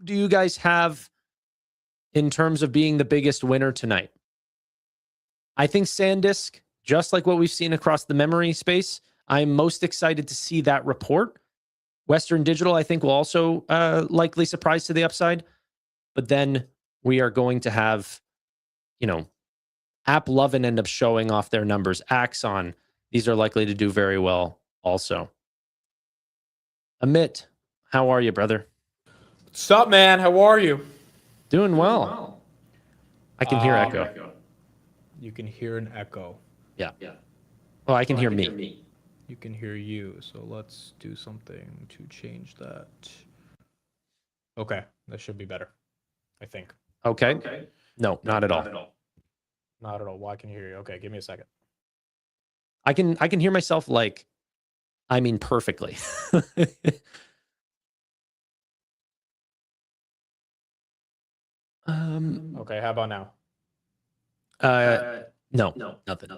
do you guys have in terms of being the biggest winner tonight? I think Sandisk, just like what we've seen across the memory space, I'm most excited to see that report. Western Digital, I think, will also likely surprise to the upside. But then we are going to have, AppLovin end up showing off their numbers. Axon, these are likely to do very well also. Amit, how are you, brother? What's up, man? How are you? Doing well. I can hear echo. You can hear an echo. Yeah. Well, I can hear me. You can hear you. So let's do something to change that. Okay, that should be better, I think. Okay. No, not at all. Not at all. Why can you hear you? Okay, give me a second. I can hear myself perfectly. Okay, how about now? No, nothing.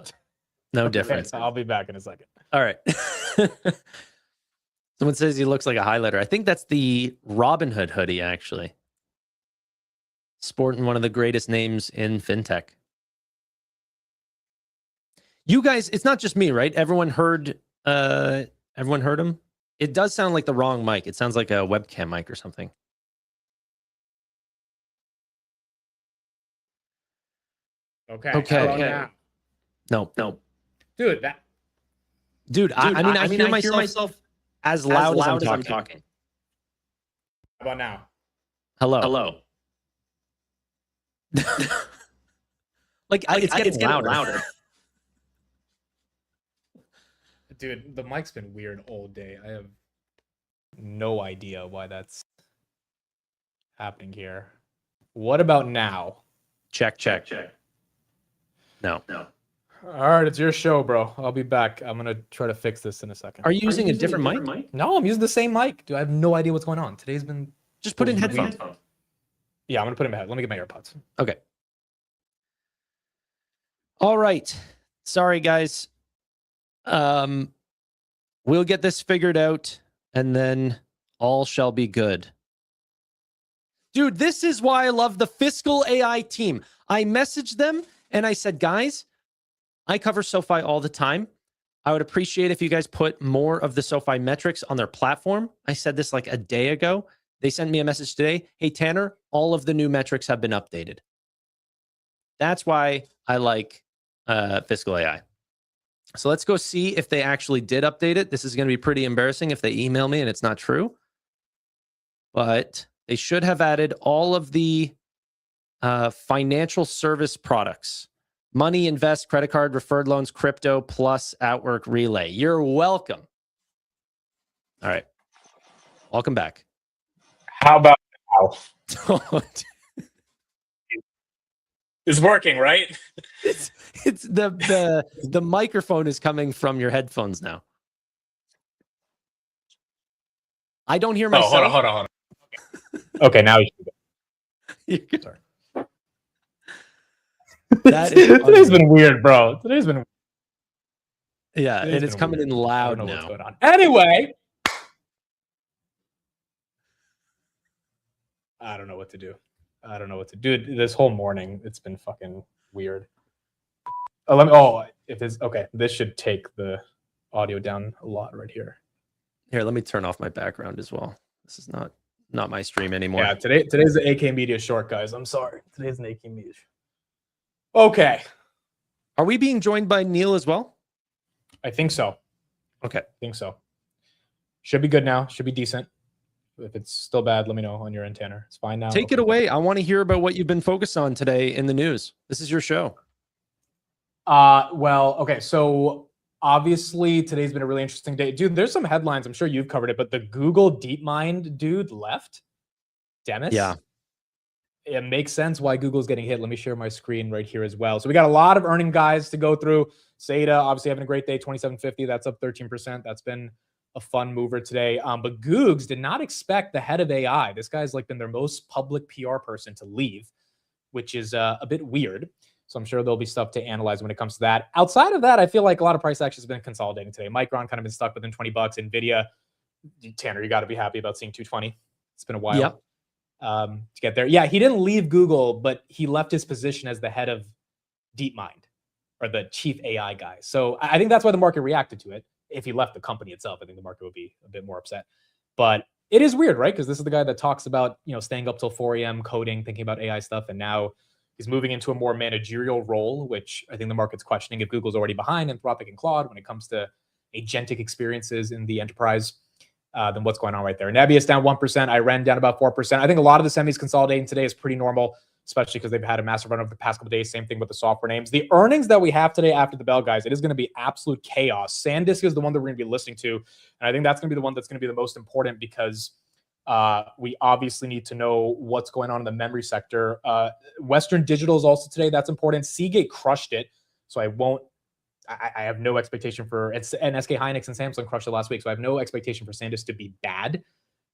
No difference. I'll be back in a second. All right. Someone says he looks like a highlighter. I think that's the Robin Hood hoodie, actually. Sporting one of the greatest names in fintech. You guys, it's not just me, right? Everyone heard him? It does sound like the wrong mic. It sounds like a webcam mic or something. Okay. No. Dude, I hear myself as loud as I'm talking. How about now? Hello. It's getting louder. Dude, the mic's been weird all day. I have no idea why that's happening here. What about now? Check. No. All right, it's your show, bro. I'll be back. I'm going to try to fix this in a second. Are you using a different mic? No, I'm using the same mic. Dude, I have no idea what's going on. Today's been... Just put in headphones. Yeah, I'm going to put in my head. Let me get my AirPods. Okay. All right. Sorry, guys. We'll get this figured out, and then all shall be good. Dude, this is why I love the Fiscal AI team. I messaged them, and I said, guys, I cover SoFi all the time. I would appreciate if you guys put more of the SoFi metrics on their platform. I said this like a day ago. They sent me a message today. Hey, Tanner, all of the new metrics have been updated. That's why I like Fiscal AI. So let's go see if they actually did update it. This is going to be pretty embarrassing if they email me and it's not true. But they should have added all of the financial service products. Money, invest, credit card, referred loans, crypto, plus Outwork Relay. You're welcome. All right. Welcome back. How about now? It's working, right? It's the microphone is coming from your headphones now. I don't hear myself. Hold on. Okay, now you should go. Sorry. Today's been weird, bro. Yeah, and it's coming in loud now. What's going on. Anyway, I don't know what to do. Dude, this whole morning, it's been fucking weird. This should take the audio down a lot right here. Here, let me turn off my background as well. This is not my stream anymore. Yeah, today's the AK Media short, guys. I'm sorry. Today's an AK Media short. Okay. Are we being joined by Neil as well? I think so. Okay. I think so. Should be good now. Should be decent. If it's still bad, let me know on your end, Tanner. It's fine now. Take it away. I want to hear about what you've been focused on today in the news. This is your show. Okay. So obviously today's been a really interesting day. Dude, there's some headlines. I'm sure you've covered it, but the Google DeepMind dude left. Demis. Yeah. It makes sense why Google's getting hit. Let me share my screen right here as well. So we got a lot of earning guys to go through. Seda, obviously having a great day, 2750. That's up 13%. That's been a fun mover today. But Googs did not expect the head of AI. This guy's like been their most public PR person to leave, which is a bit weird. So I'm sure there'll be stuff to analyze when it comes to that. Outside of that, I feel like a lot of price action has been consolidating today. Micron kind of been stuck within $20. Nvidia, Tanner, you got to be happy about seeing 220. It's been a while. Yep. to get there. Yeah, he didn't leave Google, but he left his position as the head of DeepMind, or the chief AI guy. So I think that's why the market reacted to it. If he left the company itself, I think the market would be a bit more upset. But it is weird, right? Because this is the guy that talks about, staying up till 4 a.m. coding, thinking about AI stuff, and now he's moving into a more managerial role, which I think the market's questioning if Google's already behind Anthropic and Claude when it comes to agentic experiences in the enterprise. Then what's going on right there? Nebius down 1%. Iren down about 4%. I think a lot of the semis consolidating today is pretty normal, especially because they've had a massive run over the past couple of days. Same thing with the software names. The earnings that we have today after the bell, guys, it is going to be absolute chaos. Sandisk is the one that we're going to be listening to. And I think that's going to be the one that's going to be the most important, because we obviously need to know what's going on in the memory sector. Western Digital is also today. That's important. Seagate crushed it. So I have no expectation for, and SK Hynix and Samsung crushed it last week. So I have no expectation for Sandisk to be bad.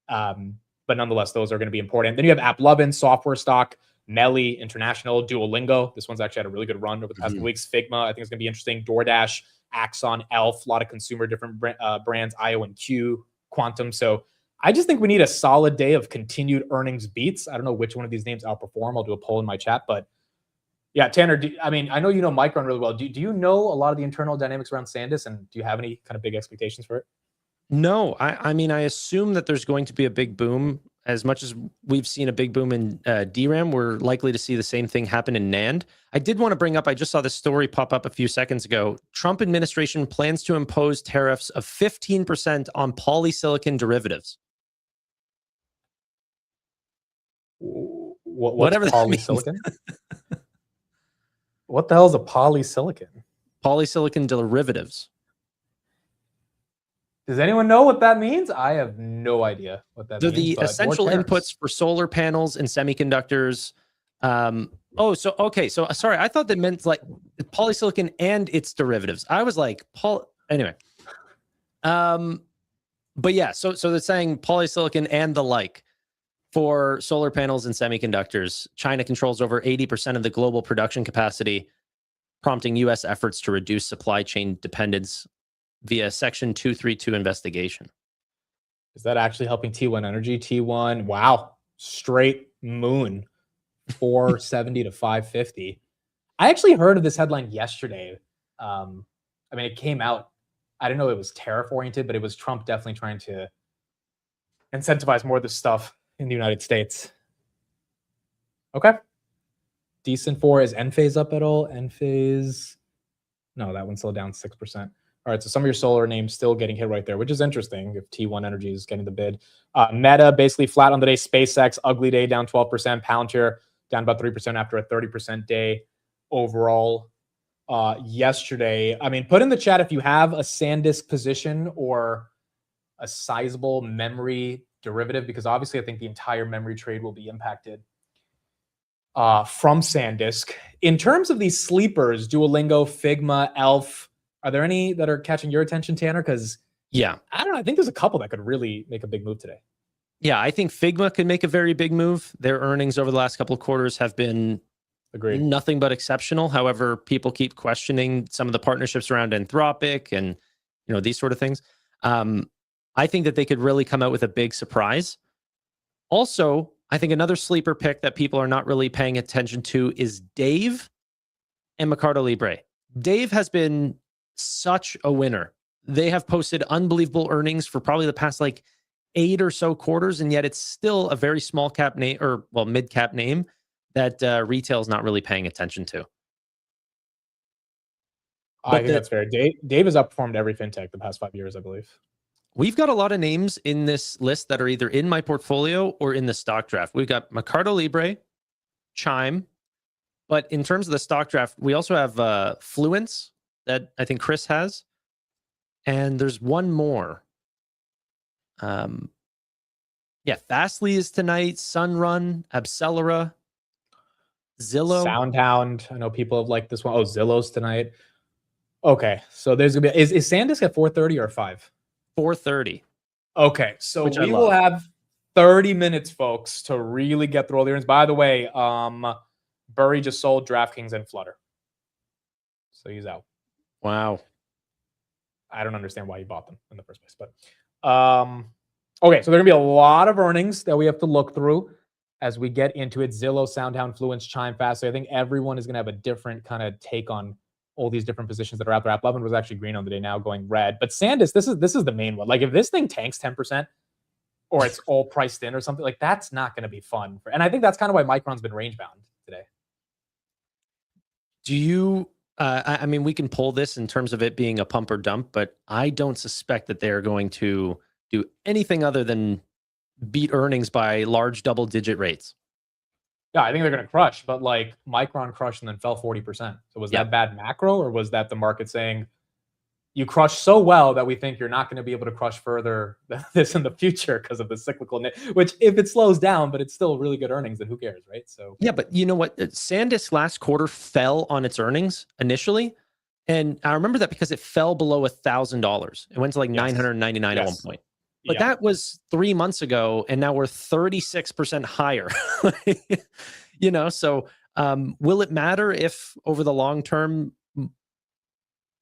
But nonetheless, those are going to be important. Then you have AppLovin, software stock, Melly, International, Duolingo. This one's actually had a really good run over the past couple weeks. Figma, I think it's going to be interesting. DoorDash, Axon, Elf, a lot of consumer different brands, IO and Q, Quantum. So I just think we need a solid day of continued earnings beats. I don't know which one of these names outperform. I'll do a poll in my chat. But yeah, Tanner, I know you know Micron really well. Do you know a lot of the internal dynamics around Sandisk, and do you have any kind of big expectations for it? No, I mean, I assume that there's going to be a big boom. As much as we've seen a big boom in DRAM, we're likely to see the same thing happen in NAND. I did want to bring up, I just saw this story pop up a few seconds ago. Trump administration plans to impose tariffs of 15% on polysilicon derivatives. Whatever polysilicon? What the hell is a polysilicon? Polysilicon derivatives. Does anyone know what that means? I have no idea what that means. So the essential inputs for solar panels and semiconductors. So sorry, I thought that meant like polysilicon and its derivatives. I was like, anyway. But yeah, so they're saying polysilicon and the like for solar panels and semiconductors. China controls over 80% of the global production capacity, prompting U.S. efforts to reduce supply chain dependence via Section 232 investigation. Is that actually helping T1 Energy? T1, wow, straight moon, 470 to 550. I actually heard of this headline yesterday. It came out. I didn't know it was tariff oriented, but it was Trump definitely trying to incentivize more of this stuff in the United States. Okay. Decent for, is Enphase up at all? Enphase, no, that one's still down 6%. All right, so some of your solar names still getting hit right there, which is interesting if T1 Energy is getting the bid. Meta basically flat on the day. SpaceX, ugly day, down 12%. Palantir down about 3% after a 30% day overall yesterday. Put in the chat if you have a Sandisk position or a sizable memory derivative, because obviously I think the entire memory trade will be impacted from Sandisk. In terms of these sleepers, Duolingo, Figma, Elf, are there any that are catching your attention, Tanner? Because yeah, I don't know. I think there's a couple that could really make a big move today. Yeah, I think Figma could make a very big move. Their earnings over the last couple of quarters have been nothing but exceptional. However, people keep questioning some of the partnerships around Anthropic and these sort of things. I think that they could really come out with a big surprise. Also, I think another sleeper pick that people are not really paying attention to is Dave and Mercado Libre. Dave has been such a winner. They have posted unbelievable earnings for probably the past 8 or so quarters, and yet it's still a very small cap name, or mid cap name that retail is not really paying attention to. I think that's fair. Dave has outperformed every fintech the past 5 years, I believe. We've got a lot of names in this list that are either in my portfolio or in the stock draft. We've got Mercado Libre, Chime, but in terms of the stock draft, we also have Fluence that I think Chris has, and there's one more. Fastly is tonight, Sunrun, Abcelera, Zillow. SoundHound. I know people have liked this one. Oh, Zillow's tonight. Okay, so there's gonna be is Sandisk at 4:30 or 5? 4:30. Okay, so we will have 30 minutes, folks, to really get through all the earnings. By the way, Burry just sold DraftKings and Flutter, so he's out. Wow. I don't understand why he bought them in the first place, but okay, so there are gonna be a lot of earnings that we have to look through. as we get into it. Zillow, SoundHound, Fluence, Chime, Fastly. I think everyone is going to have a different kind of take on all these different positions that are out there. App 11 was actually green on the day, now going red. But Sandisk, this is the main one. Like if this thing tanks 10%, or it's all priced in or something, like that's not going to be fun. And I think that's kind of why Micron's been range bound today. Do you, I mean, we can pull this in terms of it being a pump or dump, but I don't suspect that they're going to do anything other than beat earnings by large double-digit rates. Yeah, I think they're going to crush, but like Micron crushed and then fell 40%. So was that bad macro, or was that the market saying, you crushed so well that we think you're not going to be able to crush further than this in the future because of the cyclical, which if it slows down, but it's still really good earnings, then who cares, right? So yeah, but you know what? Sandisk last quarter fell on its earnings initially. And I remember that because it fell below $1,000. It went to like 999 at one point. But that was 3 months ago, and now we're 36% higher. You know, so will it matter if over the long term,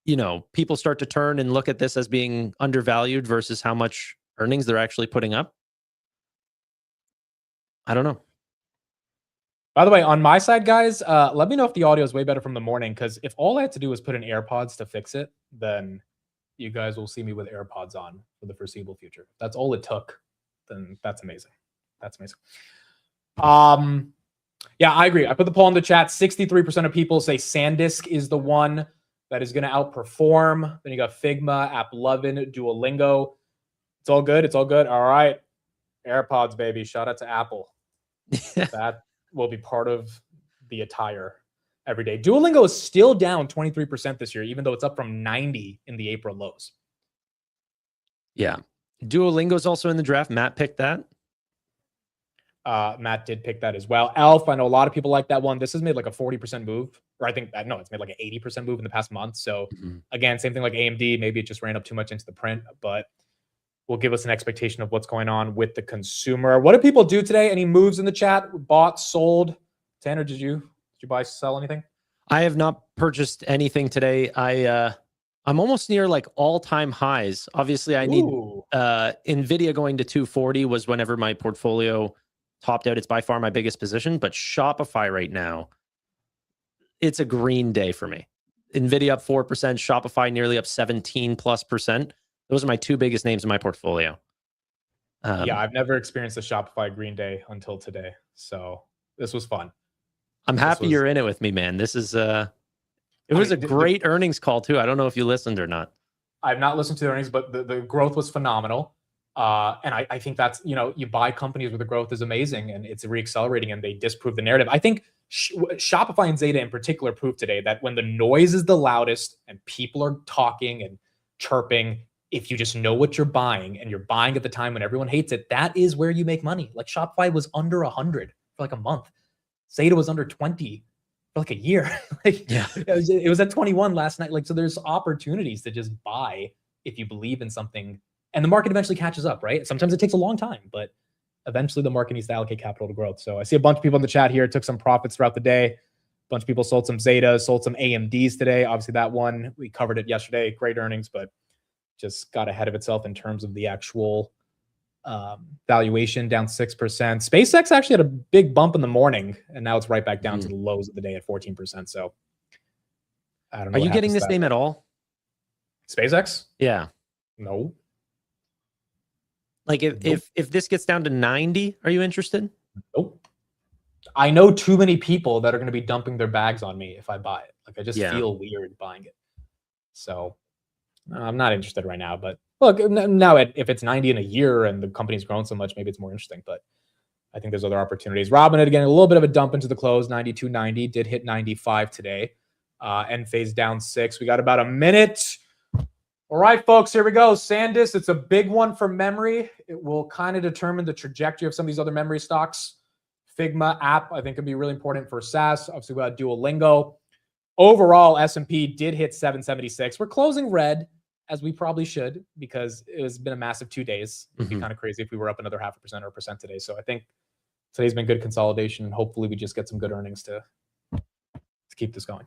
you know, people start to turn and look at this as being undervalued versus how much earnings they're actually putting up? I don't know. By the way, on my side, guys, let me know if the audio is way better from the morning, because if all I had to do was put in AirPods to fix it, then you guys will see me with AirPods on for the foreseeable future. If that's all it took, then that's amazing. That's amazing. Yeah, I agree. I put the poll in the chat. 63% of people say Sandisk is the one that is going to outperform. Then you got Figma, App 11, Duolingo. It's all good. It's all good. All right. AirPods, baby. Shout out to Apple. That will be part of the attire every day. Duolingo is still down 23% this year, even though it's up from 90 in the April lows. Yeah. Duolingo is also in the draft. Matt picked that. Matt did pick that as well. Elf, I know a lot of people like that one. This has made like a 40% move, or I think, no, it's made like an 80% move in the past month. So again, same thing like AMD. Maybe it just ran up too much into the print, but will give us an expectation of what's going on with the consumer. What did people do today? Any moves in the chat? Bought, sold? Tanner, did you buy, sell anything? I have not purchased anything today. I'm almost near like all-time highs. Obviously, I need Nvidia going to 240 was whenever my portfolio topped out. It's by far my biggest position, but Shopify right now, it's a green day for me. Nvidia up 4%, Shopify nearly up 17+%. Those are my two biggest names in my portfolio. Yeah, I've never experienced a Shopify green day until today. So this was fun. I'm happy you're in it with me, man. This is it was a great earnings call too. I don't know if you listened or not. I've not listened to the earnings, but the growth was phenomenal. And I think that's, you know, you buy companies where the growth is amazing and it's reaccelerating and they disprove the narrative. I think Shopify and Zeta in particular proved today that when the noise is the loudest and people are talking and chirping, if you just know what you're buying and you're buying at the time when everyone hates it, that is where you make money. Like Shopify was under 100 for like a month. Zeta was under 20 for like a year. Like it was at 21 last night. Like, so there's opportunities to just buy if you believe in something, and the market eventually catches up, right? Sometimes it takes a long time, but eventually the market needs to allocate capital to growth. So I see a bunch of people in the chat here took some profits throughout the day. A bunch of people sold some Zeta, sold some AMDs today. Obviously that one, we covered it yesterday, great earnings, but just got ahead of itself in terms of the actual valuation, down 6%. SpaceX actually had a big bump in the morning, and now it's right back down to the lows of the day at 14%. So I don't know. Are you getting this name at all? SpaceX? Yeah. No. Like if this gets down to 90, are you interested? Nope. I know too many people that are going to be dumping their bags on me if I buy it. Like I just feel weird buying it. So I'm not interested right now, but look, now if it's 90 in a year and the company's grown so much, maybe it's more interesting, but I think there's other opportunities. Robinhood, again, a little bit of a dump into the close, 92.90, did hit 95 today. End phase down 6. We got about a minute. All right, folks, here we go. Sandisk, it's a big one for memory. It will kind of determine the trajectory of some of these other memory stocks. Figma app, I think, could be really important for SaaS. Obviously, we got Duolingo. Overall, S&P did hit 776. We're closing red, as we probably should, because it has been a massive 2 days. It'd be kind of crazy if we were up another 0.5% or 1% today. So I think today's been good consolidation. Hopefully, we just get some good earnings to keep this going.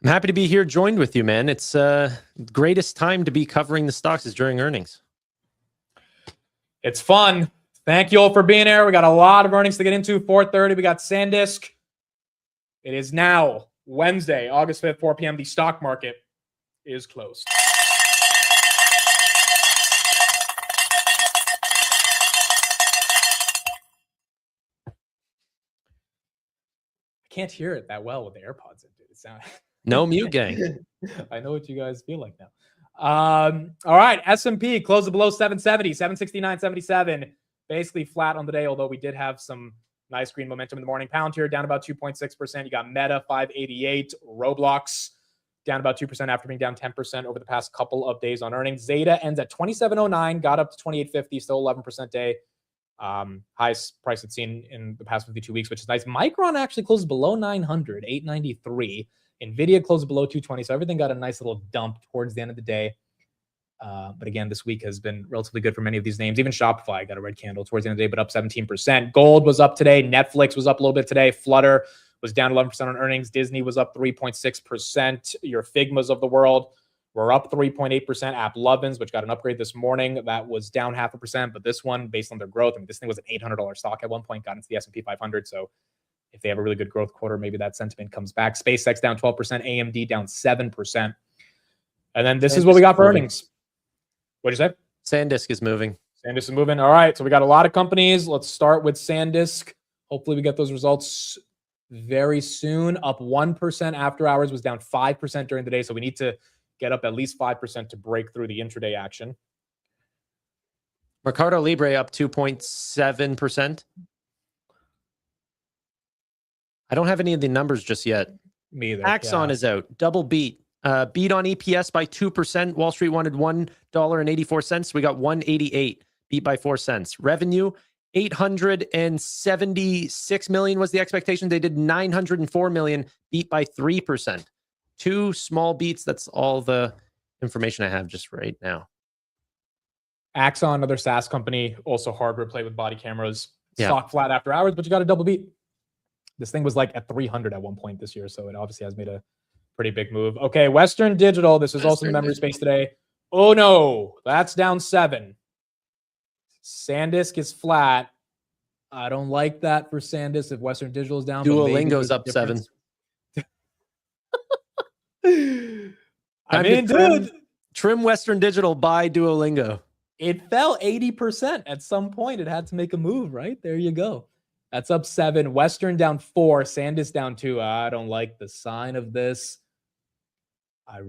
I'm happy to be here joined with you, man. It's greatest time to be covering the stocks is during earnings. It's fun. Thank you all for being here. We got a lot of earnings to get into. 4:30, we got Sandisk. It is now Wednesday, August 5th, 4 p.m. The stock market is closed. I can't hear it that well with the AirPods in, dude. It sounds No mute gang. I know what you guys feel like now. All right, S&P closed below 770, 769.77. Basically flat on the day, although we did have some nice green momentum in the morning. Palantir down about 2.6%. You got Meta 588, Roblox down about 2% after being down 10% over the past couple of days on earnings. Zeta ends at 2709, got up to 2850, still 11% day. Highest price it's seen in the past 52 weeks, which is nice. Micron actually closed below 900, 893. Nvidia closed below 220, so everything got a nice little dump towards the end of the day. But again, this week has been relatively good for many of these names. Even Shopify got a red candle towards the end of the day, but up 17%. Gold was up today. Netflix was up a little bit today. Flutter was down 11% on earnings. Disney was up 3.6%. Your Figmas of the world were up 3.8%. App Lovins, which got an upgrade this morning, that was down 0.5%. But this one, based on their growth, I mean, this thing was an $800 stock at one point, got into the S&P 500. So if they have a really good growth quarter, maybe that sentiment comes back. SpaceX down 12%. AMD down 7%. And then this is what we got for earnings. What'd you say? Sandisk is moving. Sandisk is moving. All right. So we got a lot of companies. Let's start with Sandisk. Hopefully we get those results very soon. Up 1% after hours, was down 5% during the day. So we need to get up at least 5% to break through the intraday action. Mercado Libre up 2.7%. I don't have any of the numbers just yet. Me either. Axon is out. Double beat. Beat on EPS by 2%. Wall Street wanted $1.84. We got 188. Beat by 4 cents. Revenue, 876 million was the expectation. They did 904 million. Beat by 3%. 2 small beats. That's all the information I have just right now. Axon, another SaaS company, also hardware play with body cameras. Yeah. Stock flat after hours, but you got a double beat. This thing was like at 300 at one point this year, so it obviously has made a pretty big move. Okay, Western Digital. This is also in the memory space today. Oh no, that's down 7. Sandisk is flat. I don't like that for Sandisk if Western Digital is down. Duolingo's up 7. I mean, dude, trim Western Digital, buy Duolingo. It fell 80% at some point. It had to make a move, right? There you go. That's up 7. Western down 4. Sandisk down 2. I don't like the sign of this. I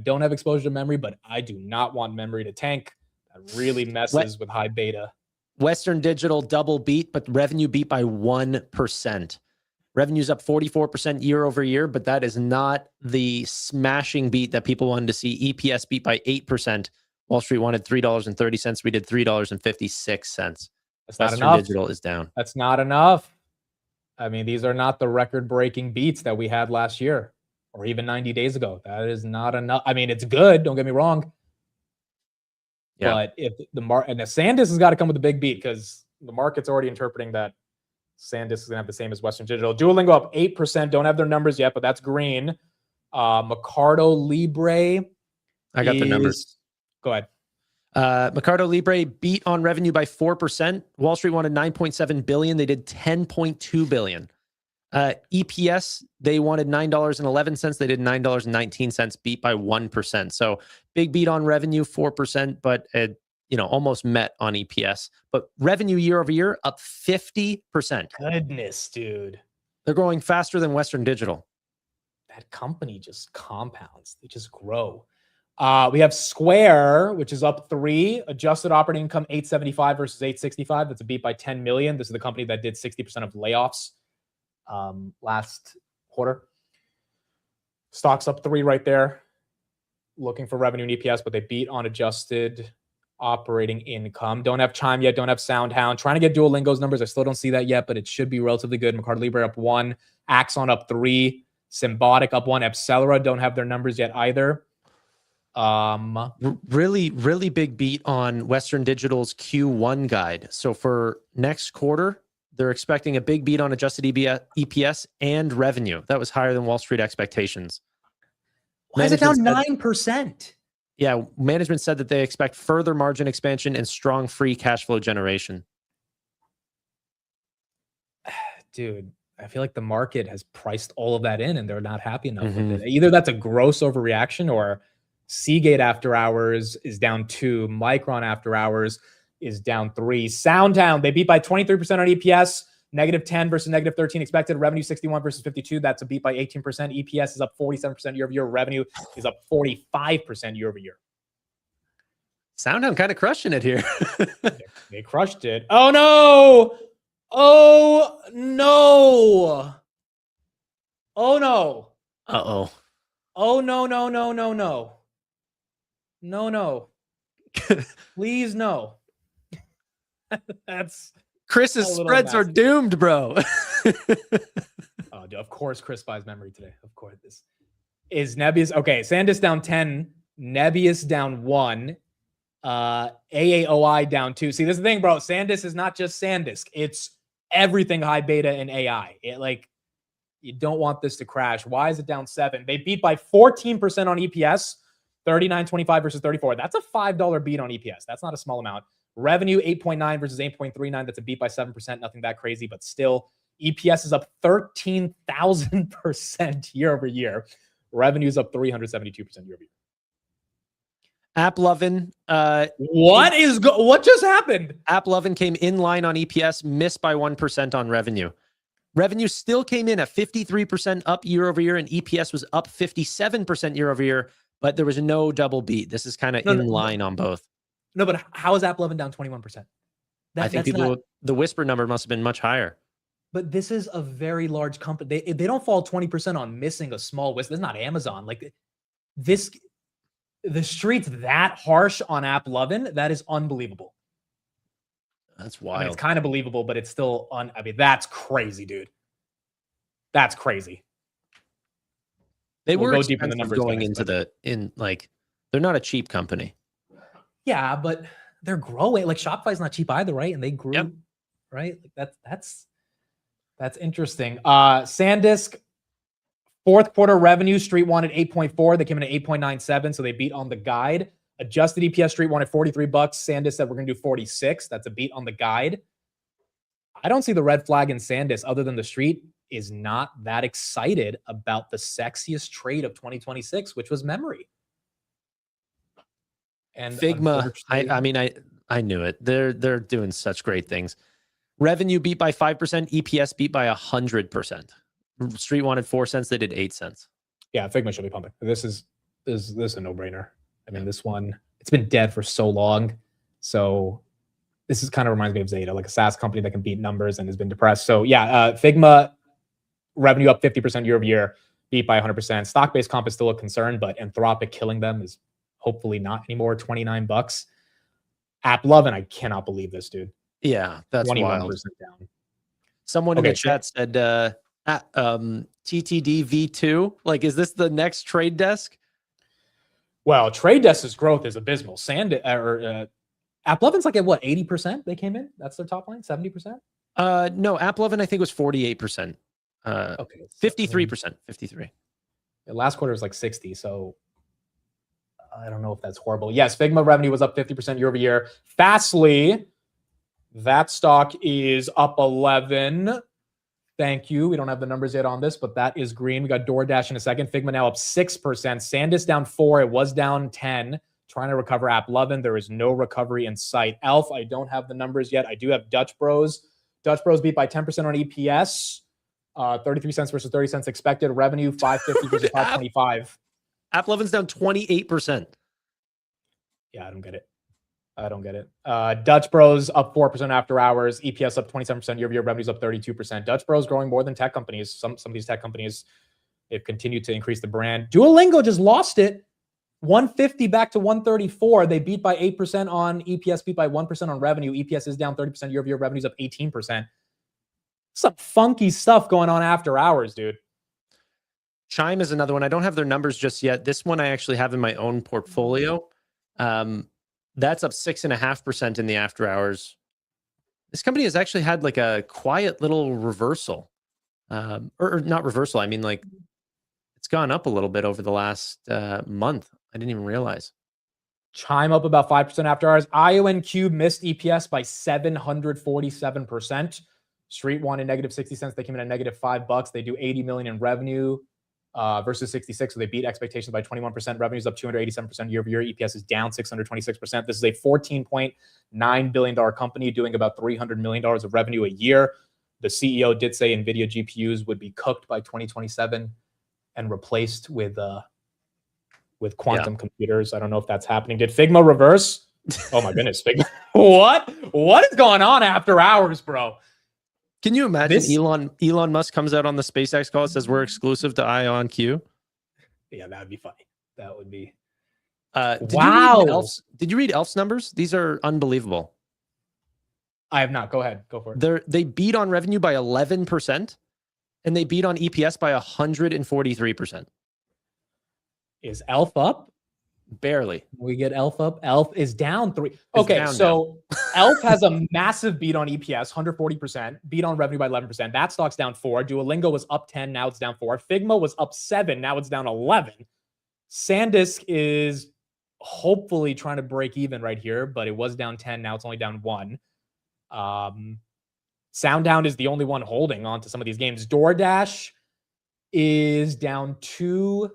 don't have exposure to memory, but I do not want memory to tank. That really messes with high beta. Western Digital double beat, but revenue beat by 1%. Revenue's up 44% year over year, but that is not the smashing beat that people wanted to see. EPS beat by 8%. Wall Street wanted $3.30. We did $3.56. That's not Western enough. Digital is down. That's not enough. I mean, these are not the record-breaking beats that we had last year or even 90 days ago. That is not enough. I mean, it's good. Don't get me wrong. Yeah. But if the Sandisk has got to come with a big beat because the market's already interpreting that Sandisk is going to have the same as Western Digital. Duolingo up 8%. Don't have their numbers yet, but that's green. Mercado Libre. I got the numbers. Go ahead. Mercado Libre beat on revenue by 4%. Wall Street wanted 9.7 billion. They did 10.2 billion. EPS, they wanted $9.11. They did $9.19, beat by 1%. So big beat on revenue, 4%, but it, almost met on EPS. But revenue year over year up 50%. Goodness, dude. They're growing faster than Western Digital. That company just compounds. They just grow. We have Square, which is up 3. Adjusted operating income 875 versus 865. That's a beat by 10 million. This is the company that did 60% of layoffs last quarter. Stock's up 3 right there. Looking for revenue and EPS, but they beat on adjusted operating income. Don't have Chime yet. Don't have SoundHound. Trying to get Duolingo's numbers. I still don't see that yet, but it should be relatively good. Mercado Libre up 1. Axon up 3. Symbotic up 1. Epsilera don't have their numbers yet either. Really big beat on Western Digital's Q1 guide. So for next quarter, they're expecting a big beat on adjusted EPS and revenue. That was higher than Wall Street expectations. Why is it down 9%? Yeah, management said that they expect further margin expansion and strong free cash flow generation. dude, I feel like the market has priced all of that in and they're not happy enough with it. Either that's a gross overreaction or Seagate after hours is down 2. Micron after hours is down 3. Soundtown, they beat by 23% on EPS, -10 versus -13 expected. Revenue 61 versus 52. That's a beat by 18%. EPS is up 47% year over year. Revenue is up 45% year over year. Soundhound kind of crushing it here. They crushed it. Oh no! Oh no! Oh no! Uh-oh. Oh no, no, no, no, no. No, no. Please no. That's Chris's spreads are doomed, bro. Oh, dude, of course Chris buys memory today. Of course. This is Nebius. Okay, Sandisk down 10, Nebius down 1, AAOI down 2. See, this is the thing, bro. Sandisk is not just Sandisk. It's everything high beta and AI. It like you don't want this to crash. Why is it down 7? They beat by 14% on EPS, 39.25 versus 34. That's a $5 beat on EPS. That's not a small amount. Revenue 8.9 versus 8.39. That's a beat by 7%. Nothing that crazy, but still EPS is up 13,000% year over year. Revenue is up 372% year over year. AppLovin. What just happened? AppLovin came in line on EPS, missed by 1% on revenue. Revenue still came in at 53% up year over year, and EPS was up 57% year over year, but there was no double beat. This is kind of in line on both. No, but how is AppLovin down 21%? I think the whisper number must have been much higher. But this is a very large company. They don't fall 20% on missing a small whisper. This is not Amazon. Like this, the street's that harsh on AppLovin. That is unbelievable. That's wild. I mean, it's kind of believable, but it's still I mean, that's crazy, dude. That's crazy. We'll go deep in the numbers going into they're not a cheap company. Yeah, but they're growing. Like Shopify's not cheap either, right? And they grew, right? Like that's interesting. Sandisk, fourth quarter revenue, Street wanted 8.4. They came in at 8.97, so they beat on the guide. Adjusted EPS, Street wanted $43. Sandisk said we're going to do 46. That's a beat on the guide. I don't see the red flag in Sandisk other than the Street is not that excited about the sexiest trade of 2026, which was memory. And Figma, I knew it. They're doing such great things. Revenue beat by 5%, EPS beat by 100%. Street wanted 4 cents, they did 8 cents. Yeah, Figma should be pumping. This is a no-brainer. I mean, this one, it's been dead for so long. So this is kind of reminds me of Zeta, like a SaaS company that can beat numbers and has been depressed. So yeah, Figma revenue up 50% year over year, beat by 100%. Stock-based comp is still a concern, but Anthropic killing them is hopefully not anymore. $29. AppLovin, I cannot believe this, dude. Yeah, that's 21% wild. Down. Someone in the chat said TTD V2. Like, is this the next trade desk? Well, Trade Desk's growth is abysmal. AppLovin's like at what, 80%? They came in. That's their top line. 70%. No, AppLovin I think was 48%. 53%. 53. Last quarter was like 60. So I don't know if that's horrible. Yes, Figma revenue was up 50% year over year. Fastly, that stock is up 11. Thank you. We don't have the numbers yet on this, but that is green. We got DoorDash in a second. Figma now up 6%. Sandisk down 4. It was down 10. Trying to recover AppLovin. There is no recovery in sight. Elf, I don't have the numbers yet. I do have Dutch Bros. Dutch Bros beat by 10% on EPS. 33 cents versus 30 cents expected. Revenue 550 versus 525. AppLovin's down 28%. Yeah, I don't get it. Dutch Bros up 4% after hours. EPS up 27% year over year. Revenues up 32%. Dutch Bros growing more than tech companies. Some of these tech companies, they've continued to increase the brand. Duolingo just lost it. 150 back to 134. They beat by 8% on EPS, beat by 1% on revenue. EPS is down 30% year over year. Revenues up 18%. Some funky stuff going on after hours, dude. Chime is another one. I don't have their numbers just yet. This one I actually have in my own portfolio. That's up 6.5% in the after hours. This company has actually had like a quiet little reversal, or not reversal. I mean, like it's gone up a little bit over the last month. I didn't even realize. Chime up about 5% after hours. IONQ missed EPS by 747%. Street wanted negative 60 cents. They came in at negative $5. They do 80 million in revenue versus 66. So they beat expectations by 21%. Revenue's up 287% year over year. EPS is down 626%. This is a $14.9 billion company doing about $300 million of revenue a year. The CEO did say NVIDIA GPUs would be cooked by 2027 and replaced with quantum computers. I don't know if that's happening. Did Figma reverse? Oh my goodness, Figma. What is going on after hours, bro? Can you imagine Elon Musk comes out on the SpaceX call and says we're exclusive to IonQ? Yeah, that would be funny. That would be. Wow. Did you read Elf's numbers? These are unbelievable. I have not. Go ahead. Go for it. They beat on revenue by 11%, and they beat on EPS by 143%. Is Elf up? Barely. We get Elf up. Elf is down 3. Okay, so Elf has a massive beat on EPS, 140%, beat on revenue by 11%. That stock's down 4. Duolingo was up 10, now it's down 4. Figma was up 7, now it's down 11. Sandisk is hopefully trying to break even right here, but it was down 10, now it's only down 1. SoundHound is the only one holding on to some of these games. DoorDash is down 2.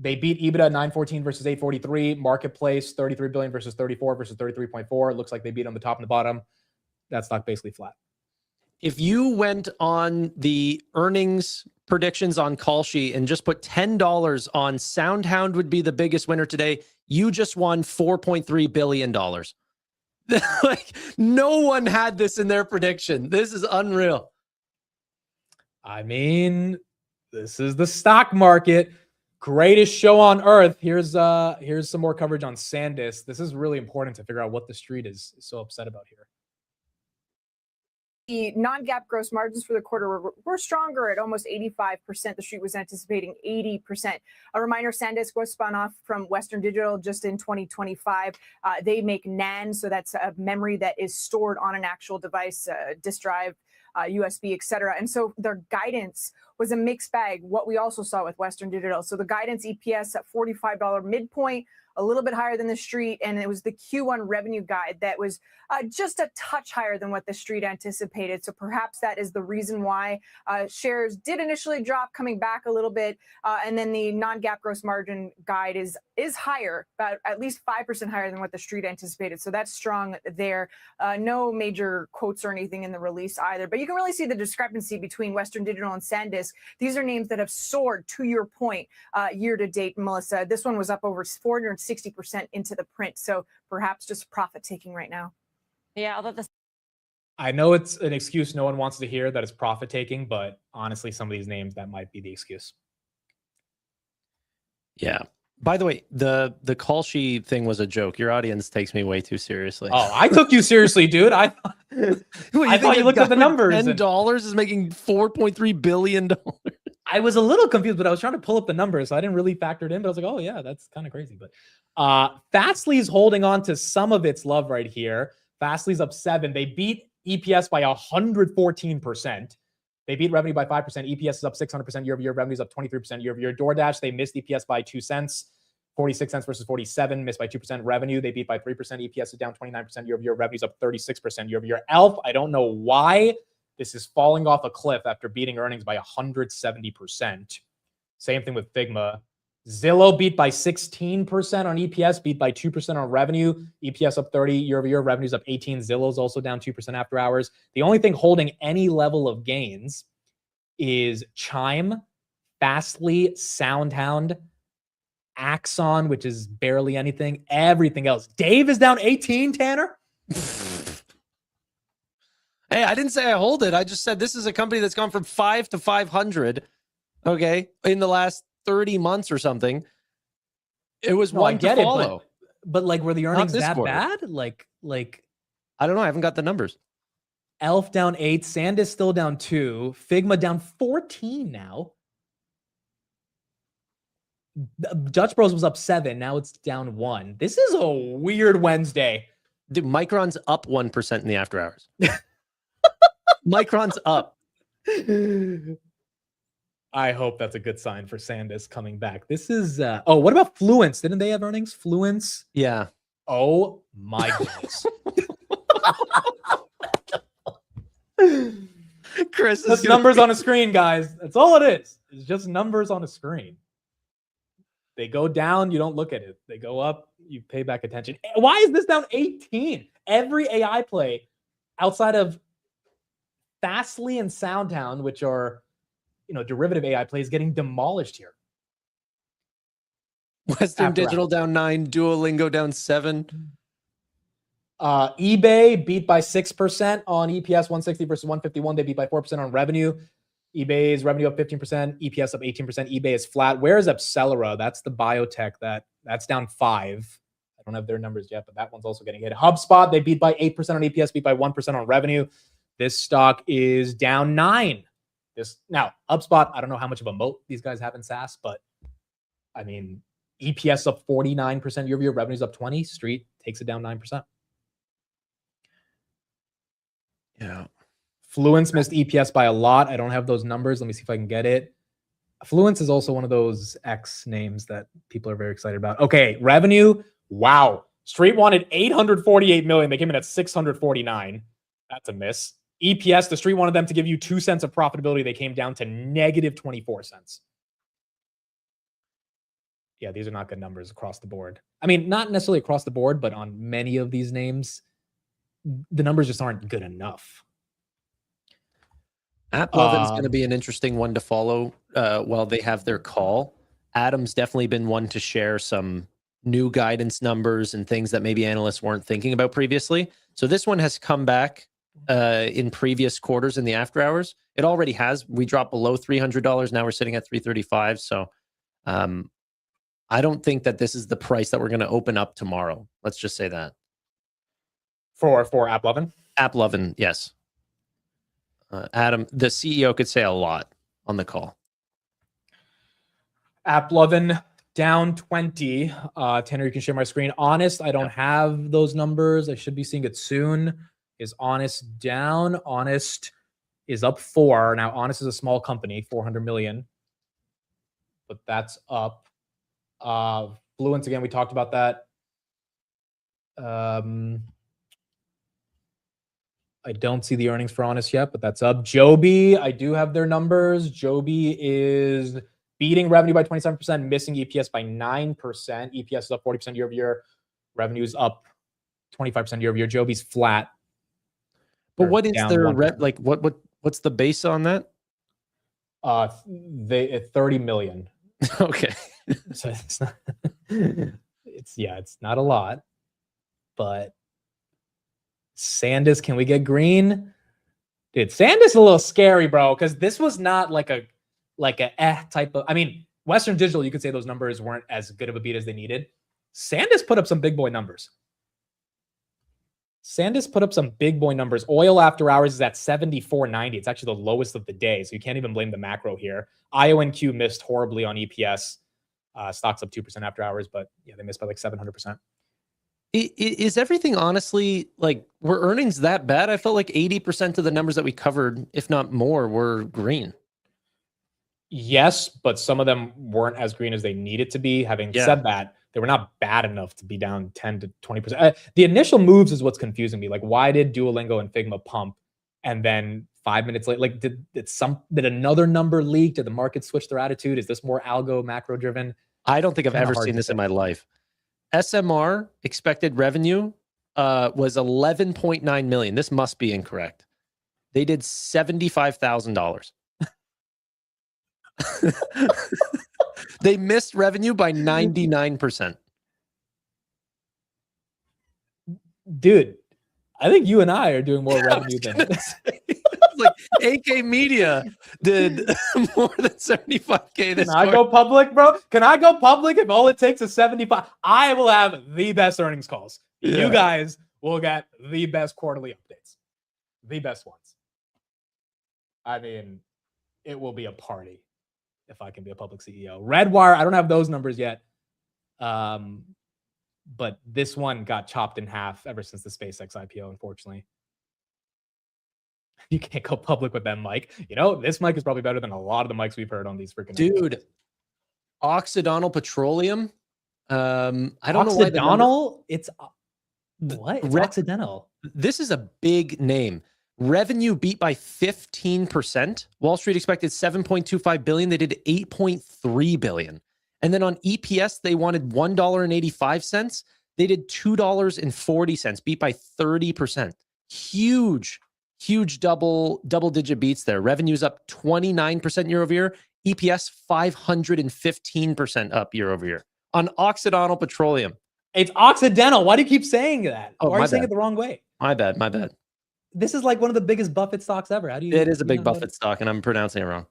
They beat EBITDA at 914 versus 843. Marketplace 33 billion versus 34 versus 33.4. It looks like they beat on the top and the bottom. That stock basically flat. If you went on the earnings predictions on Call Sheet and just put $10 on SoundHound would be the biggest winner today, you just won $4.3 billion. Like, no one had this in their prediction. This is unreal. I mean, this is the stock market. Greatest show on earth. Here's some more coverage on Sandisk. This is really important to figure out what the street is so upset about here. The non-GAAP gross margins for the quarter were stronger at almost 85%. The street was anticipating 80%. A reminder, Sandisk was spun off from Western Digital just in 2025. They make NAND, so that's a memory that is stored on an actual device, disk drive, USB, etc. And so their guidance was a mixed bag, what we also saw with Western Digital. So the guidance EPS at $45 midpoint, a little bit higher than the street, and it was the Q1 revenue guide that was just a touch higher than what the street anticipated. So perhaps that is the reason why shares did initially drop, coming back a little bit, and then the non-GAAP gross margin guide is higher, about at least 5% higher than what the street anticipated. So that's strong there. No major quotes or anything in the release either, but you can really see the discrepancy between Western Digital and Sandisk. These are names that have soared, to your point, year to date, Melissa. This one was up over 460% into the print. So perhaps just profit taking right now. Yeah, although I know it's an excuse no one wants to hear, that it's profit taking, but honestly, some of these names, that might be the excuse. Yeah. By the way, the Call Sheet thing was a joke. Your audience takes me way too seriously. Oh, I took you seriously, dude. I thought you looked at the numbers. $10 is making $4.3 billion. I was a little confused, but I was trying to pull up the numbers, so I didn't really factor it in. But I was like, oh yeah, that's kind of crazy. But Fastly's holding on to some of its love right here. Fastly's up 7. They beat EPS by 114%. They beat revenue by 5%. EPS is up 600% year over year. Revenue's up 23% year over year. DoorDash, they missed EPS by 2 cents. 46 cents versus 47, missed by 2%. Revenue, they beat by 3%. EPS is down 29% year over year. Revenue's up 36% year over year. Elf, I don't know why this is falling off a cliff after beating earnings by 170%. Same thing with Figma. Zillow beat by 16% on EPS, beat by 2% on revenue. EPS up 30 year over year. Revenue's up 18. Zillow's also down 2% after hours. The only thing holding any level of gains is Chime, Fastly, SoundHound, Axon, which is barely anything. Everything else. Dave is down 18, Tanner. Hey, I didn't say I hold it. I just said this is a company that's gone from 5 to 500. Okay, in the last 30 months or something. It was one to follow. But like, were the earnings that bad? Like I don't know. I haven't got the numbers. Elf down 8, Sandisk still down 2, Figma down 14 now. Dutch Bros was up 7, now it's down 1. This is a weird Wednesday. Dude, Micron's up 1% in the after hours. Micron's up. I hope that's a good sign for Sandisk coming back. This is oh, what about Fluence? Didn't they have earnings? Fluence? Yeah. Oh my goodness. Chris is Just gonna numbers on a screen, guys. That's all it is. It's just numbers on a screen. They go down, you don't look at it. They go up, you pay back attention. Why is this down 18? Every AI play outside of Fastly and Soundhound, which are, derivative AI plays, getting demolished here. Western After Digital down 9, Duolingo down 7. eBay beat by 6% on EPS 160 versus 151. They beat by 4% on revenue. eBay's revenue up 15%, EPS up 18%. eBay is flat. Where is Accelera? That's the biotech that's down 5. I don't have their numbers yet, but that one's also getting hit. HubSpot, they beat by 8% on EPS, beat by 1% on revenue. This stock is down 9. Now, HubSpot, I don't know how much of a moat these guys have in SaaS, but I mean, EPS up 49% year-over-year, revenue's up 20. Street takes it down 9%. Yeah. Fluence missed EPS by a lot. I don't have those numbers. Let me see if I can get it. Fluence is also one of those X names that people are very excited about. Okay, revenue. Wow. Street wanted 848 million. They came in at 649. That's a miss. EPS, the Street wanted them to give you 2 cents of profitability. They came down to negative 24 cents. Yeah, these are not good numbers across the board. I mean, not necessarily across the board, but on many of these names, the numbers just aren't good enough. AppLovin is going to be an interesting one to follow while they have their call. Adam's definitely been one to share some new guidance numbers and things that maybe analysts weren't thinking about previously. So this one has come back in previous quarters in the after hours. It already has. We dropped below $300. Now we're sitting at $335. So I don't think that this is the price that we're going to open up tomorrow. Let's just say that. For AppLovin? AppLovin, yes. Adam, the CEO, could say a lot on the call. AppLovin down 20. Tanner, you can share my screen. Honest, I don't have those numbers. I should be seeing it soon. Is Honest down? Honest is up 4. Now, Honest is a small company, 400 million. But that's up. Fluence, again, we talked about that. I don't see the earnings for Honest yet, but that's up. Joby, I do have their numbers. Joby is beating revenue by 27%, missing EPS by 9%. EPS is up 40% year over year. Revenue is up 25% year over year. Joby's flat. But what is their what's the base on that? They 30 million. Okay. So it's not it's not a lot, but Sandisk, can we get green? Dude, Sandisk is a little scary, bro, because this was not like a type of. I mean, Western Digital, you could say those numbers weren't as good of a beat as they needed. Sandisk put up some big boy numbers. Sandisk put up some big boy numbers. Oil after hours is at 74.90. It's actually the lowest of the day, so you can't even blame the macro here. IONQ missed horribly on EPS. Stocks up 2% after hours, but yeah, they missed by like 700%. Is everything honestly like, were earnings that bad? I felt like 80% of the numbers that we covered, if not more, were green. Yes, but some of them weren't as green as they needed to be. Having said that, they were not bad enough to be down 10 to 20%. The initial moves is what's confusing me. Like, why did Duolingo and Figma pump, and then 5 minutes later, like, did another number leak? Did the market switch their attitude? Is this more algo macro driven? I don't think I've ever seen this in my life. SMR expected revenue was 11.9 million. This must be incorrect. They did $75,000. They missed revenue by 99%. Dude, I think you and I are doing more revenue than like AK Media did more than 75K this Can I go public, bro? Can I go public if all it takes is 75? I will have the best earnings calls. Yeah. You guys will get the best quarterly updates. The best ones. I mean, it will be a party if I can be a public CEO. Redwire, I don't have those numbers yet. But this one got chopped in half ever since the SpaceX IPO, unfortunately. You can't go public with them, Mike. You know, this mic is probably better than a lot of the mics we've heard on these freaking dude episodes. Occidental Petroleum. I don't know why Occidental, it's What? It's Occidental. This is a big name. Revenue beat by 15%. Wall Street expected 7.25 billion. They did 8.3 billion. And then on EPS, they wanted $1.85. They did $2.40, beat by 30%. Huge double-digit beats there. Revenue's up 29% year over year. EPS 515% up year over year on Occidental Petroleum. It's Occidental. Why do you keep saying that? Oh, Why are you saying bad. it the wrong way? My bad. This is like one of the biggest Buffett stocks ever. How do you? It is a big Buffett stock, and I'm pronouncing it wrong.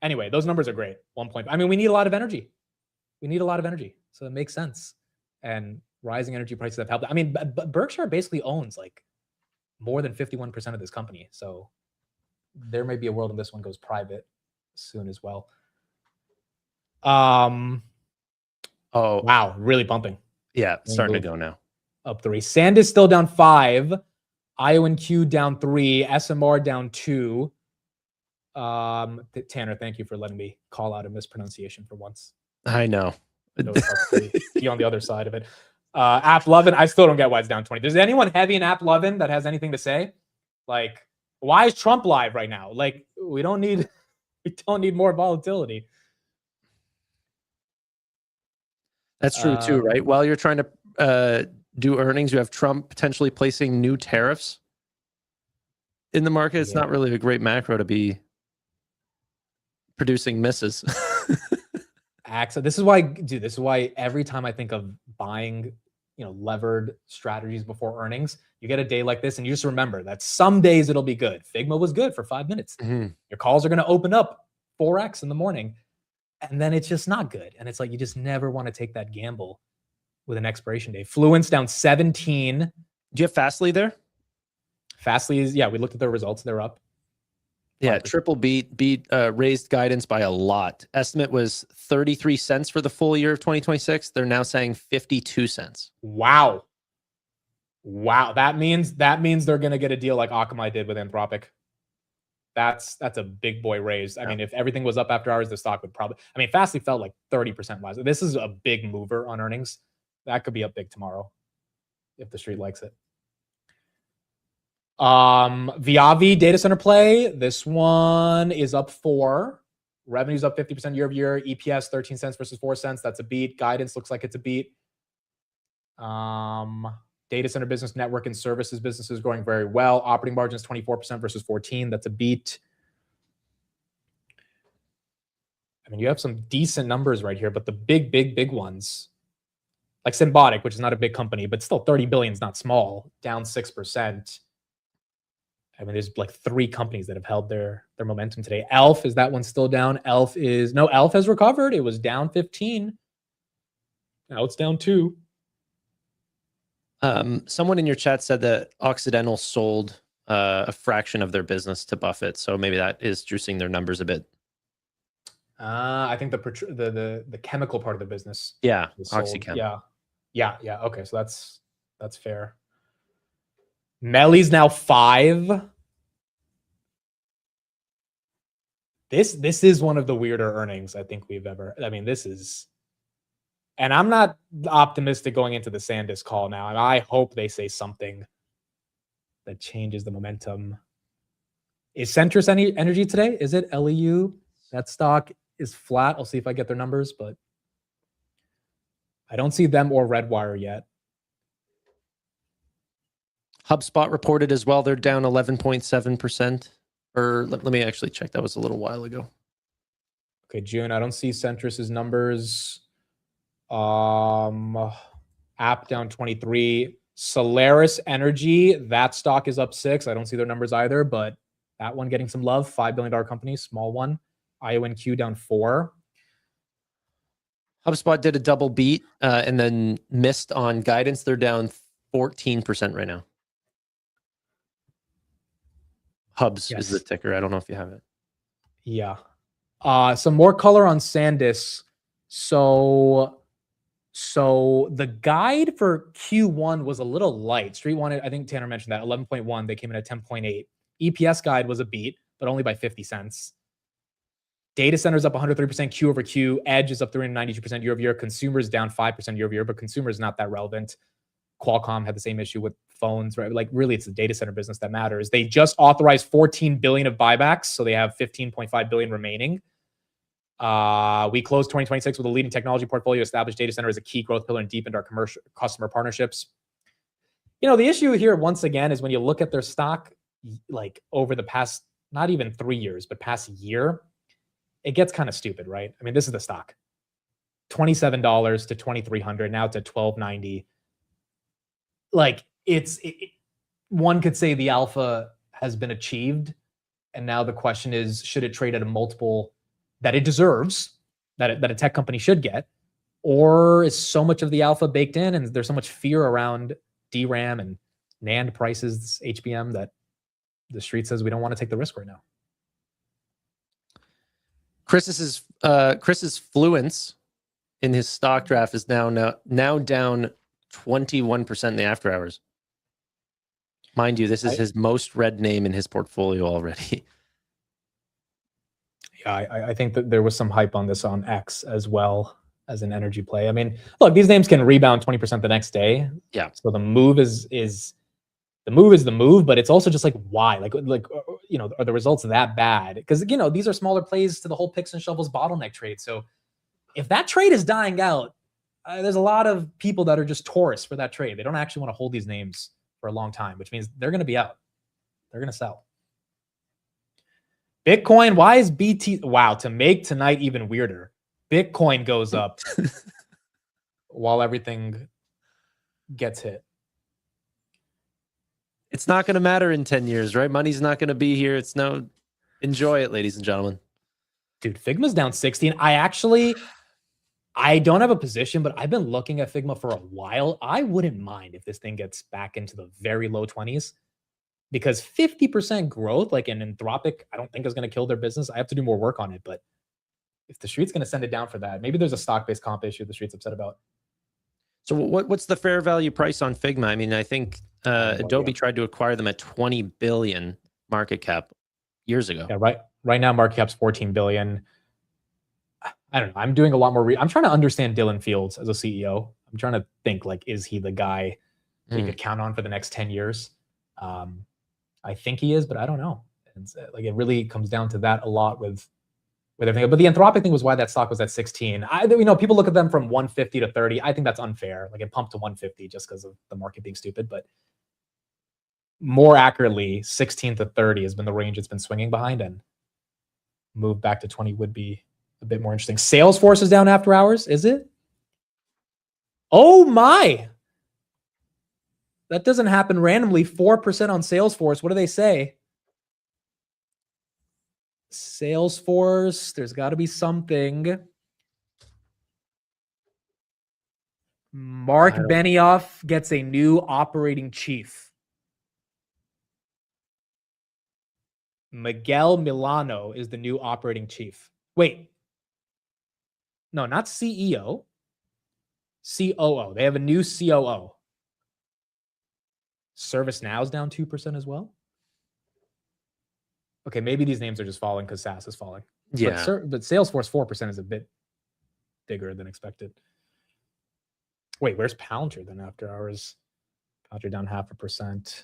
Anyway, those numbers are great. 1 point. I mean, we need a lot of energy. So it makes sense. And rising energy prices have helped. I mean, Berkshire basically owns like more than 51% of this company. So there may be a world when this one goes private soon as well. Oh wow, really pumping. Yeah, starting to go now. Up 3. Sandisk still down 5. IONQ down 3. SMR down 2. Tanner, thank you for letting me call out a mispronunciation for once. I know. Be on the other side of it. AppLovin, I still don't get why it's down 20. Does anyone heavy in AppLovin that has anything to say? Like, why is Trump live right now? Like, we don't need more volatility. That's true too, right? While you're trying to do earnings, you have Trump potentially placing new tariffs in the market. It's not really a great macro to be producing misses. This is why every time I think of buying, levered strategies before earnings, you get a day like this and you just remember that some days it'll be good. Figma was good for 5 minutes. Mm-hmm. Your calls are going to open up 4x in the morning, and then it's just not good. And it's like, you just never want to take that gamble with an expiration date. Fluent's down 17. Do you have Fastly there? Fastly is, we looked at their results. They're up. Yeah, triple beat, raised guidance by a lot. Estimate was 33 cents for the full year of 2026. They're now saying 52 cents. Wow. That means they're going to get a deal like Akamai did with Anthropic. That's a big boy raise. I mean, if everything was up after hours, the stock would probably, Fastly fell like 30% last. This is a big mover on earnings. That could be up big tomorrow if the street likes it. Viavi data center play. This one is up 4. Revenue's up 50% year over year. EPS 13 cents versus 4 cents. That's a beat. Guidance looks like it's a beat. Data center business, network and services business is growing very well. Operating margins 24% versus 14. That's a beat. You have some decent numbers right here, but the big ones, like Symbotic, which is not a big company, but still 30 billion is not small, down 6%. There's like 3 companies that have held their momentum today. Elf, is that one still down? Elf has recovered. It was down 15. Now it's down 2. Someone in your chat said that Occidental sold a fraction of their business to Buffett, so maybe that is juicing their numbers a bit. I think the chemical part of the business. Yeah, OxyChem. Yeah. Okay, so that's fair. Melly's now 5. This is one of the weirder earnings I think we've ever. This is, and I'm not optimistic going into the Sandisk call now, and I hope they say something that changes the momentum. Is Centrus Energy today? Is it LEU? That stock is flat. I'll see if I get their numbers, but I don't see them or Redwire yet. HubSpot reported as well. They're down 11.7%. Or let me actually check. That was a little while ago. Okay, June. I don't see Centrus's numbers. App down 23. Solaris Energy, that stock is up 6. I don't see their numbers either, but that one getting some love. $5 billion company, small one. IONQ down 4. HubSpot did a double beat and then missed on guidance. They're down 14% right now. Hubs is the ticker. I don't know if you have it. Yeah. Some more color on Sandisk. So the guide for Q1 was a little light. Street wanted, I think Tanner mentioned that, 11.1. They came in at 10.8. EPS guide was a beat, but only by 50 cents. Data centers up 130% Q over Q. Edge is up 392% year over year. Consumers down 5% year over year, but consumer is not that relevant. Qualcomm had the same issue with phones, right? Like really, it's the data center business that matters. They just authorized 14 billion of buybacks, so they have 15.5 billion remaining. We closed 2026 with a leading technology portfolio, established data center as a key growth pillar, and deepened our commercial customer partnerships. You know, the issue here, once again, is when you look at their stock, like over the past, not even 3 years, but past year, it gets kind of stupid, right? I mean, this is the stock. $27 to $2,300, now to $1,290. Like one could say the alpha has been achieved, and now the question is, should it trade at a multiple that it deserves, that a tech company should get, or is so much of the alpha baked in, and there's so much fear around DRAM and NAND prices, HBM, that the street says we don't want to take the risk right now. Chris's fluence in his stock draft is now down 21% in the after hours. Mind you, this is his most read name in his portfolio already. Yeah, I think that there was some hype on this on X as well as an energy play. I mean, look, these names can rebound 20% the next day. Yeah. So the move is the move, but it's also just like, why? Like you know, are the results that bad? Because, you know, these are smaller plays to the whole picks and shovels bottleneck trade. So if that trade is dying out, there's a lot of people that are just tourists for that trade. They don't actually want to hold these names for a long time, which means they're going to be out. They're going to sell. Bitcoin, why is BT? Wow, to make tonight even weirder, Bitcoin goes up while everything gets hit. It's not going to matter in 10 years, right? Money's not going to be here. Enjoy it, ladies and gentlemen. Dude, Figma's down 16. I don't have a position, but I've been looking at Figma for a while. I wouldn't mind if this thing gets back into the very low 20s, because 50% growth, like in Anthropic, I don't think is going to kill their business. I have to do more work on it, but if the street's going to send it down for that, maybe there's a stock-based comp issue the street's upset about. So what's the fair value price on Figma? I mean, I think Adobe tried to acquire them at 20 billion market cap years ago. Yeah, right now market cap's 14 billion. I don't know. I'm doing a lot more. I'm trying to understand Dylan Fields as a CEO. I'm trying to think, like, is he the guy that you could count on for the next 10 years? I think he is, but I don't know. And like, it really comes down to that a lot with everything. But the Anthropic thing was why that stock was at 16. People look at them from 150 to 30. I think that's unfair. Like, it pumped to 150 just because of the market being stupid. But more accurately, 16 to 30 has been the range it's been swinging behind, and move back to 20 would be a bit more interesting. Salesforce is down after hours, is it? Oh my! That doesn't happen randomly. 4% on Salesforce. What do they say? Salesforce, there's got to be something. Mark Benioff gets a new operating chief. Miguel Milano is the new operating chief. Wait. No, not CEO. COO. They have a new COO. ServiceNow is down 2% as well. Okay, maybe these names are just falling because SaaS is falling. Yeah. But Salesforce 4% is a bit bigger than expected. Wait, where's Palantir then after hours? Palantir down 0.5%.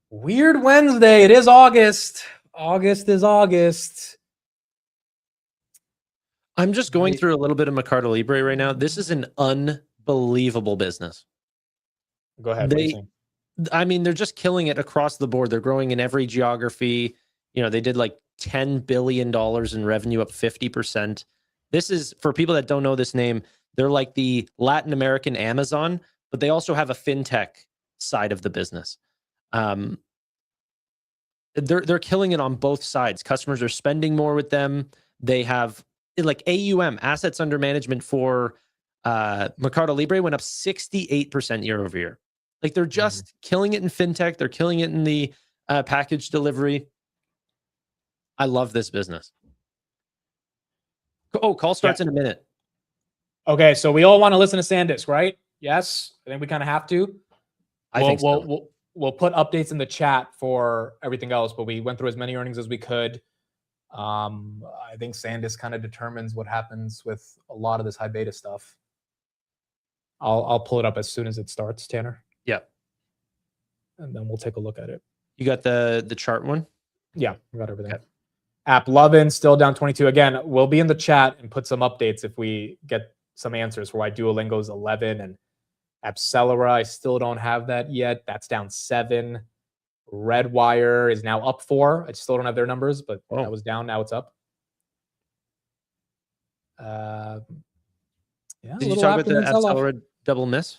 Weird Wednesday. It is August. August is August. I'm just going through a little bit of Mercado Libre right now. This is an unbelievable business. Go ahead. They're just killing it across the board. They're growing in every geography. You know, they did like $10 billion in revenue, up 50%. This is, for people that don't know this name, they're like the Latin American Amazon, but they also have a fintech side of the business. They're killing it on both sides. Customers are spending more with them. They have like AUM, assets under management, for Mercado Libre went up 68% year over year. Like, they're just killing it in fintech. They're killing it in the package delivery. I love this business. Oh, call starts in a minute. Okay, so we all want to listen to Sandisk, right? Yes, I think we kind of have to. I think so. We'll put updates in the chat for everything else, but we went through as many earnings as we could. I think Sandisk kind of determines what happens with a lot of this high beta stuff. I'll pull it up as soon as it starts, Tanner. Yeah. And then we'll take a look at it. You got the chart one? Yeah, we got everything. Okay. App Lovin still down 22. Again, we'll be in the chat and put some updates if we get some answers for why Duolingo's 11 and Appcelera, I still don't have that yet. That's down 7. Redwire is now up 4. I still don't have their numbers, but that was down. Now it's up. Yeah. Did you talk about the Appcelera double miss?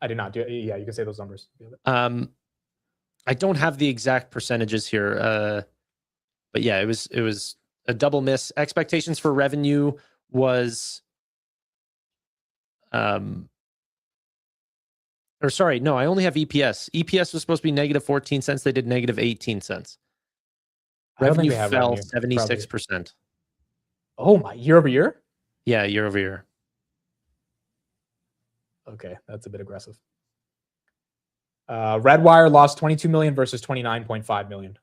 I did not do it. Yeah, you can say those numbers. I don't have the exact percentages here, but yeah, it was a double miss. Expectations for revenue was, or sorry, no, I only have EPS. EPS was supposed to be negative 14 cents. They did negative 18 cents. Revenue fell 76%. Oh my, year over year? Yeah, year over year. Okay, that's a bit aggressive. Redwire lost 22 million versus 29.5 million.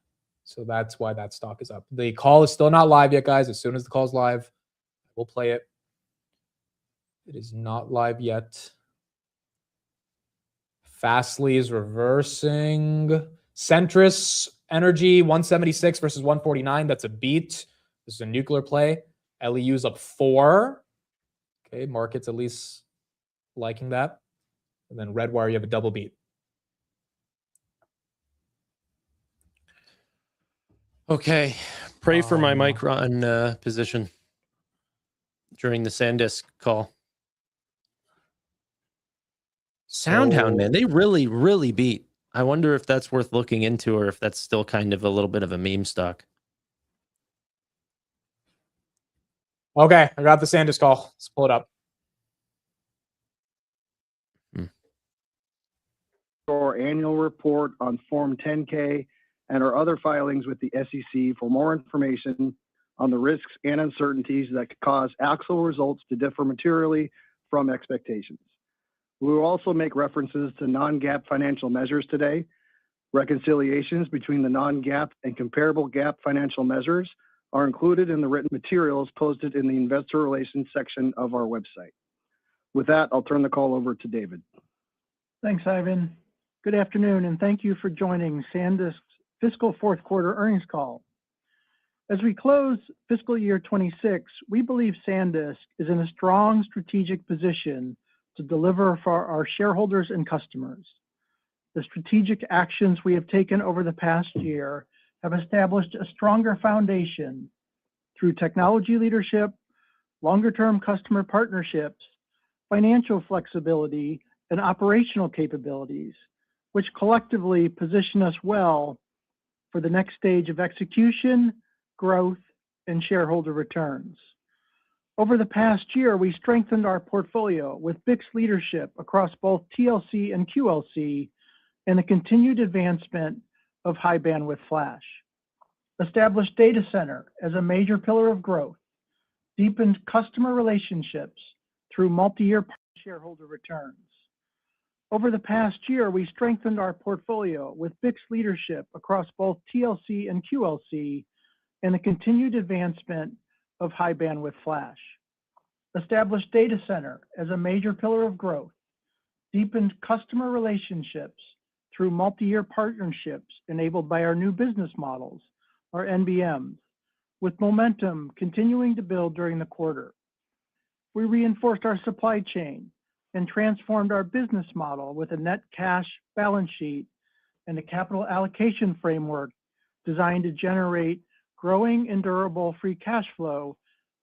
So that's why that stock is up. The call is still not live yet, guys. As soon as the call is live, we'll play it. It is not live yet. Fastly is reversing. Centrus Energy 176 versus 149. That's a beat. This is a nuclear play. LEU's up 4. Okay, market's at least liking that. And then Redwire, you have a double beat. Okay. Pray for my Micron position during the Sandisk call. Soundhound, man, they really, really beat. I wonder if that's worth looking into or if that's still kind of a little bit of a meme stock. Okay, I got the Sandisk call. Let's pull it up. Our annual report on Form 10-K and our other filings with the SEC for more information on the risks and uncertainties that could cause actual results to differ materially from expectations. We will also make references to non-GAAP financial measures today. Reconciliations between the non-GAAP and comparable GAAP financial measures are included in the written materials posted in the investor relations section of our website. With that, I'll turn the call over to David. Thanks, Ivan. Good afternoon, and thank you for joining Sandisk's fiscal fourth quarter earnings call. As we close fiscal year 26, we believe Sandisk is in a strong strategic position to deliver for our shareholders and customers. The strategic actions we have taken over the past year have established a stronger foundation through technology leadership, longer-term customer partnerships, financial flexibility, and operational capabilities, which collectively position us well for the next stage of execution, growth, and shareholder returns. Over the past year, we strengthened our portfolio with BiCS leadership across both TLC and QLC and the continued advancement of high bandwidth flash. Established data center as a major pillar of growth, deepened customer relationships through multi-year shareholder returns. Over the past year, we strengthened our portfolio with BiCS leadership across both TLC and QLC and the continued advancement of high bandwidth flash. Established data center as a major pillar of growth, deepened customer relationships through multi-year partnerships enabled by our new business models, our NBMs, with momentum continuing to build during the quarter. We reinforced our supply chain and transformed our business model with a net cash balance sheet and a capital allocation framework designed to generate growing and durable free cash flow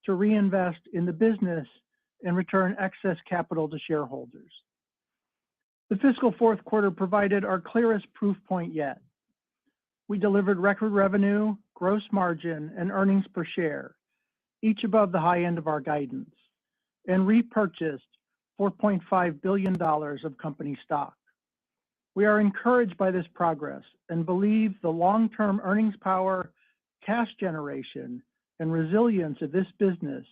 to reinvest in the business and return excess capital to shareholders. The fiscal fourth quarter provided our clearest proof point yet. We delivered record revenue, gross margin, and earnings per share, each above the high end of our guidance, and repurchased $4.5 billion of company stock. We are encouraged by this progress and believe the long-term earnings power, cash generation, and resilience of this business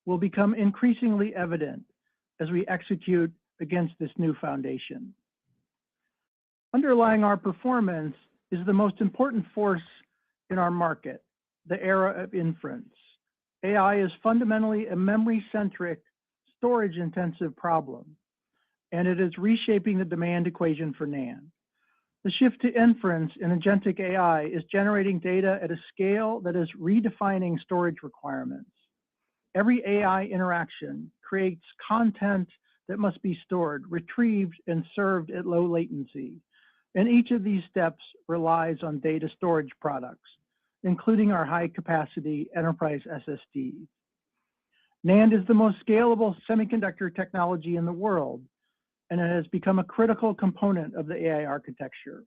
will become increasingly evident as we execute against this new foundation. Underlying our performance is the most important force in our market, the era of inference. AI is fundamentally a memory-centric, storage-intensive problem. and it is reshaping the demand equation for NAND. The shift to inference in agentic AI is generating data at a scale that is redefining storage requirements. Every AI interaction creates content that must be stored, retrieved, and served at low latency. And each of these steps relies on data storage products, including our high-capacity enterprise SSDs. NAND is the most scalable semiconductor technology in the world, and it has become a critical component of the AI architecture.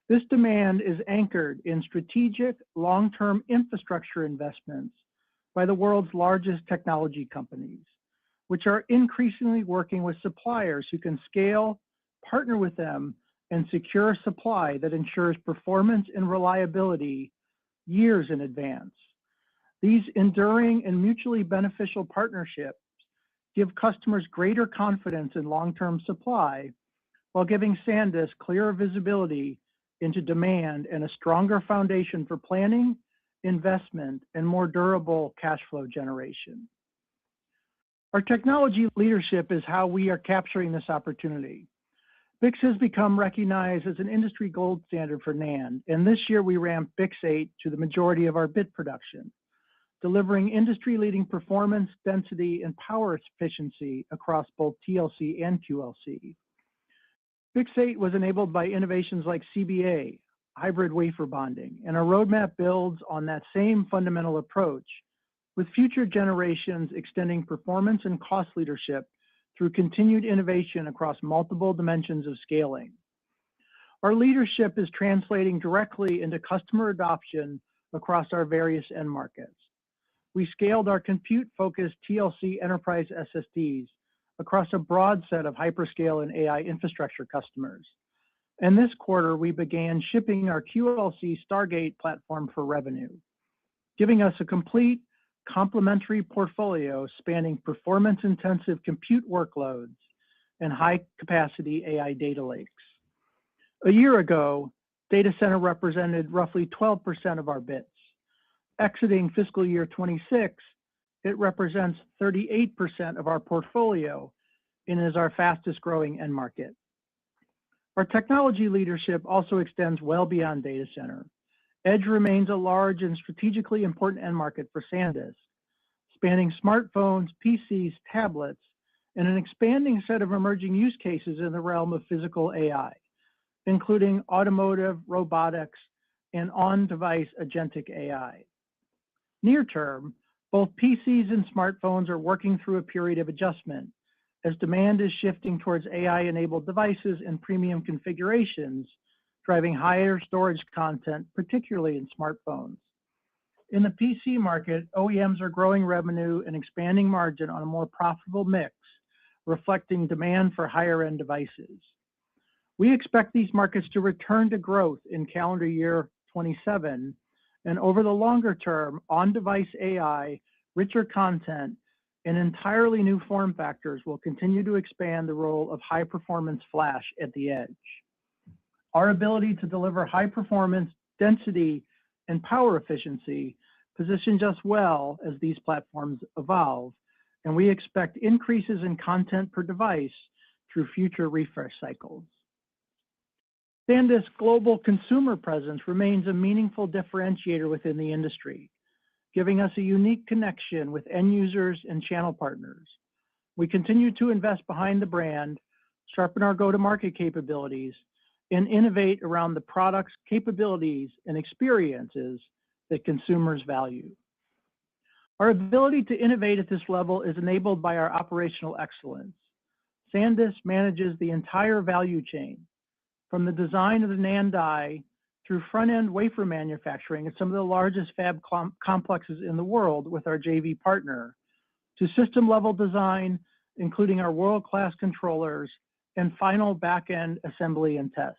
This demand is anchored in strategic, long-term infrastructure investments by the world's largest technology companies, which are increasingly working with suppliers who can scale, partner with them, and secure supply that ensures performance and reliability years in advance. These enduring and mutually beneficial partnerships give customers greater confidence in long-term supply while giving Sandisk clearer visibility into demand and a stronger foundation for planning, investment, and more durable cash flow generation. Our technology leadership is how we are capturing this opportunity. BiCS has become recognized as an industry gold standard for NAND, and this year we ramped BiCS 8 to the majority of our bit production, delivering industry-leading performance, density, and power efficiency across both TLC and QLC. BiCS 8 was enabled by innovations like CBA, hybrid wafer bonding, and our roadmap builds on that same fundamental approach, with future generations extending performance and cost leadership through continued innovation across multiple dimensions of scaling. Our leadership is translating directly into customer adoption across our various end markets. We scaled our compute-focused TLC enterprise SSDs across a broad set of hyperscale and AI infrastructure customers. And this quarter, we began shipping our QLC Stargate platform for revenue, giving us a complete complementary portfolio spanning performance-intensive compute workloads and high-capacity AI data lakes. A year ago, data center represented roughly 12% of our bits. Exiting fiscal year 26, it represents 38% of our portfolio and is our fastest growing end market. Our technology leadership also extends well beyond data center. Edge remains a large and strategically important end market for Sandisk, spanning smartphones, PCs, tablets, and an expanding set of emerging use cases in the realm of physical AI, including automotive, robotics, and on-device agentic AI. Near term, both PCs and smartphones are working through a period of adjustment as demand is shifting towards AI-enabled devices and premium configurations, driving higher storage content, particularly in smartphones. In the PC market, OEMs are growing revenue and expanding margin on a more profitable mix, reflecting demand for higher-end devices. We expect these markets to return to growth in calendar year 27, and over the longer term, on-device AI, richer content, and entirely new form factors will continue to expand the role of high-performance flash at the edge. Our ability to deliver high performance, density, and power efficiency positions us well as these platforms evolve, and we expect increases in content per device through future refresh cycles. Sandisk's global consumer presence remains a meaningful differentiator within the industry, giving us a unique connection with end users and channel partners. We continue to invest behind the brand, sharpen our go-to-market capabilities, and innovate around the products, capabilities, and experiences that consumers value. Our ability to innovate at this level is enabled by our operational excellence. Sandisk manages the entire value chain, from the design of the NAND die through front-end wafer manufacturing at some of the largest fab complexes in the world with our JV partner, to system-level design, including our world-class controllers, and final back-end assembly and test,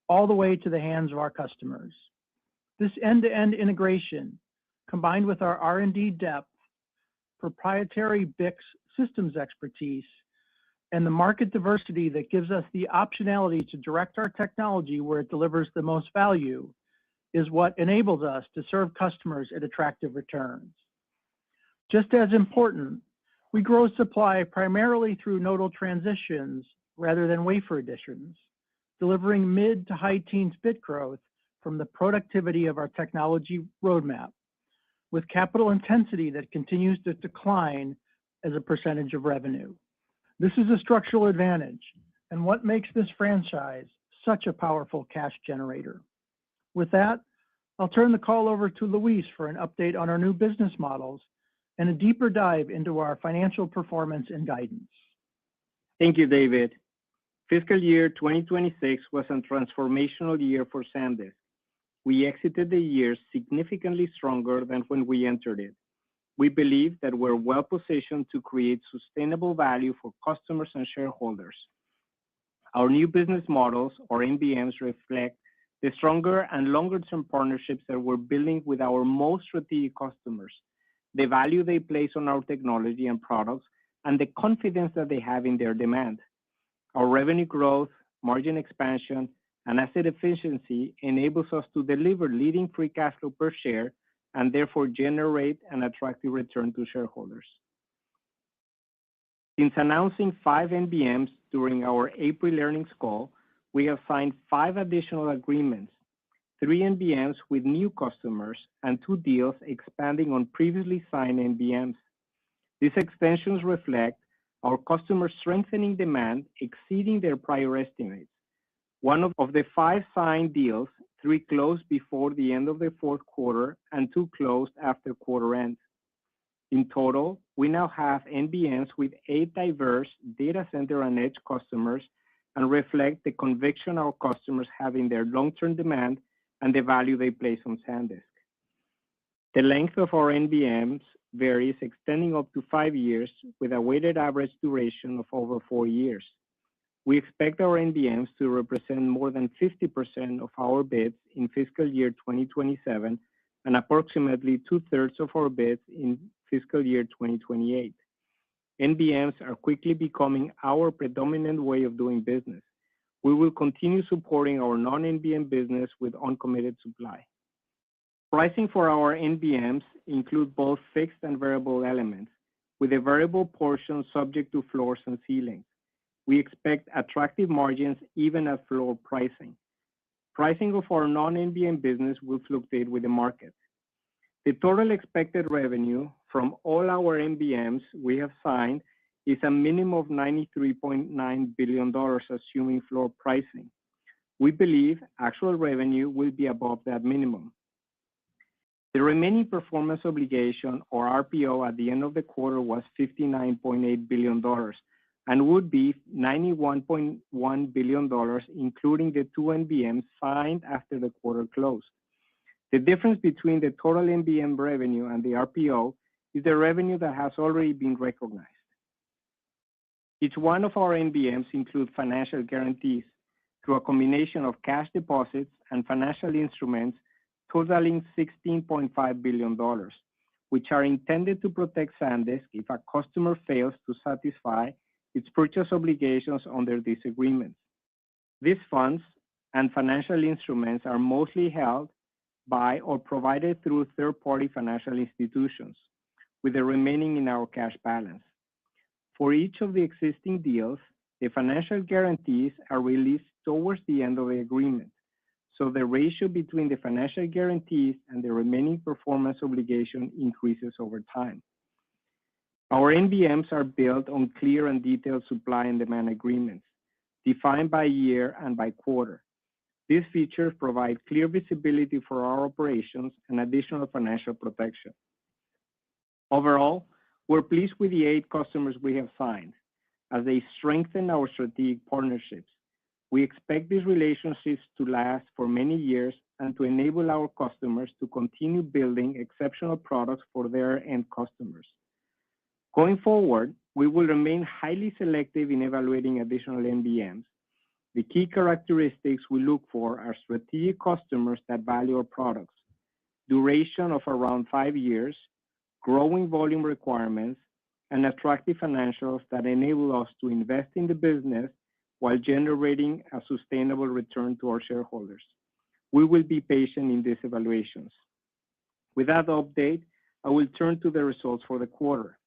all the way to the hands of our customers. This end-to-end integration, combined with our R&D depth, proprietary BiCS systems expertise, and the market diversity that gives us the optionality to direct our technology where it delivers the most value, is what enables us to serve customers at attractive returns. Just as important, We grow supply primarily through nodal transitions rather than wafer additions, delivering mid to high teens bit growth from the productivity of our technology roadmap, with capital intensity that continues to decline as a percentage of revenue. This is a structural advantage and what makes this franchise such a powerful cash generator. With that, I'll turn the call over to Luis for an update on our new business models and a deeper dive into our financial performance and guidance. Thank you, David. Fiscal year 2026 was a transformational year for Sandisk. We exited the year significantly stronger than when we entered it. We believe that we're well positioned to create sustainable value for customers and shareholders. Our new business models, or NBMs, reflect the stronger and longer-term partnerships that we're building with our most strategic customers, the value they place on our technology and products, and the confidence that they have in their demand. Our revenue growth, margin expansion, and asset efficiency enables us to deliver leading free cash flow per share and therefore generate an attractive return to shareholders. Since announcing 5 NBMs during our April earnings call, we have signed 5 additional agreements, 3 NBMs with new customers, and 2 deals expanding on previously signed NBMs. These extensions reflect our customers' strengthening demand exceeding their prior estimates. One of the 5 signed deals, 3 closed before the end of the fourth quarter and 2 closed after quarter end. In total, we now have NBMs with 8 diverse data center and edge customers and reflect the conviction our customers have in their long-term demand and the value they place on Sandisk. The length of our NBMs varies, extending up to 5 years with a weighted average duration of over 4 years. We expect our NBMs to represent more than 50% of our bids in fiscal year 2027 and approximately 2/3 of our bids in fiscal year 2028. NBMs are quickly becoming our predominant way of doing business. We will continue supporting our non-NBM business with uncommitted supply. Pricing for our NBMs include both fixed and variable elements, with a variable portion subject to floors and ceilings. We expect attractive margins even at floor pricing. Pricing of our non-NBM business will fluctuate with the market. The total expected revenue from all our NBMs we have signed is a minimum of $93.9 billion, assuming floor pricing. We believe actual revenue will be above that minimum. The remaining performance obligation, or RPO, at the end of the quarter was $59.8 billion and would be $91.1 billion, including the 2 NBMs signed after the quarter closed. The difference between the total NBM revenue and the RPO is the revenue that has already been recognized. Each one of our NBMs includes financial guarantees through a combination of cash deposits and financial instruments totaling $16.5 billion, which are intended to protect Sandisk if a customer fails to satisfy its purchase obligations under these agreements. These funds and financial instruments are mostly held by or provided through third-party financial institutions, with the remaining in our cash balance. For each of the existing deals, the financial guarantees are released towards the end of the agreement, so the ratio between the financial guarantees and the remaining performance obligation increases over time. Our NBMs are built on clear and detailed supply and demand agreements, defined by year and by quarter. These features provide clear visibility for our operations and additional financial protection. Overall, we're pleased with the 8 customers we have signed, as they strengthen our strategic partnerships. We expect these relationships to last for many years and to enable our customers to continue building exceptional products for their end customers. Going forward, we will remain highly selective in evaluating additional NBMs. The key characteristics we look for are strategic customers that value our products, duration of around 5 years, growing volume requirements, and attractive financials that enable us to invest in the business while generating a sustainable return to our shareholders. We will be patient in these evaluations. With that update, I will turn to the results for the quarter.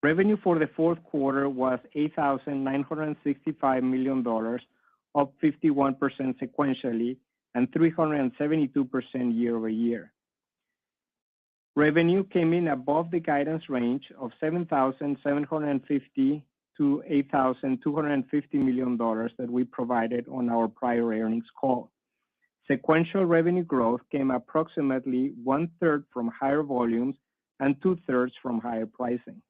Revenue for the fourth quarter was $8,965 million, up 51% sequentially and 372% year-over-year. Revenue came in above the guidance range of $7,750 to $8,250 million that we provided on our prior earnings call. Sequential revenue growth came approximately 1/3 from higher volumes and 2/3 from higher pricing.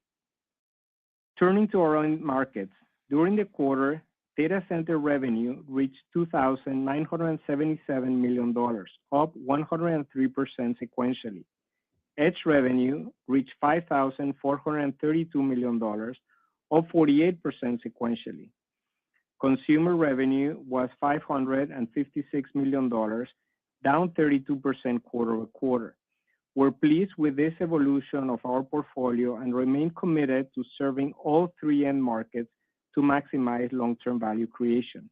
Turning to our own markets, during the quarter, data center revenue reached $2,977 million, up 103% sequentially. Edge revenue reached $5,432 million, up 48% sequentially. Consumer revenue was $556 million, down 32% quarter-over-quarter. We're pleased with this evolution of our portfolio and remain committed to serving all three end markets to maximize long-term value creation.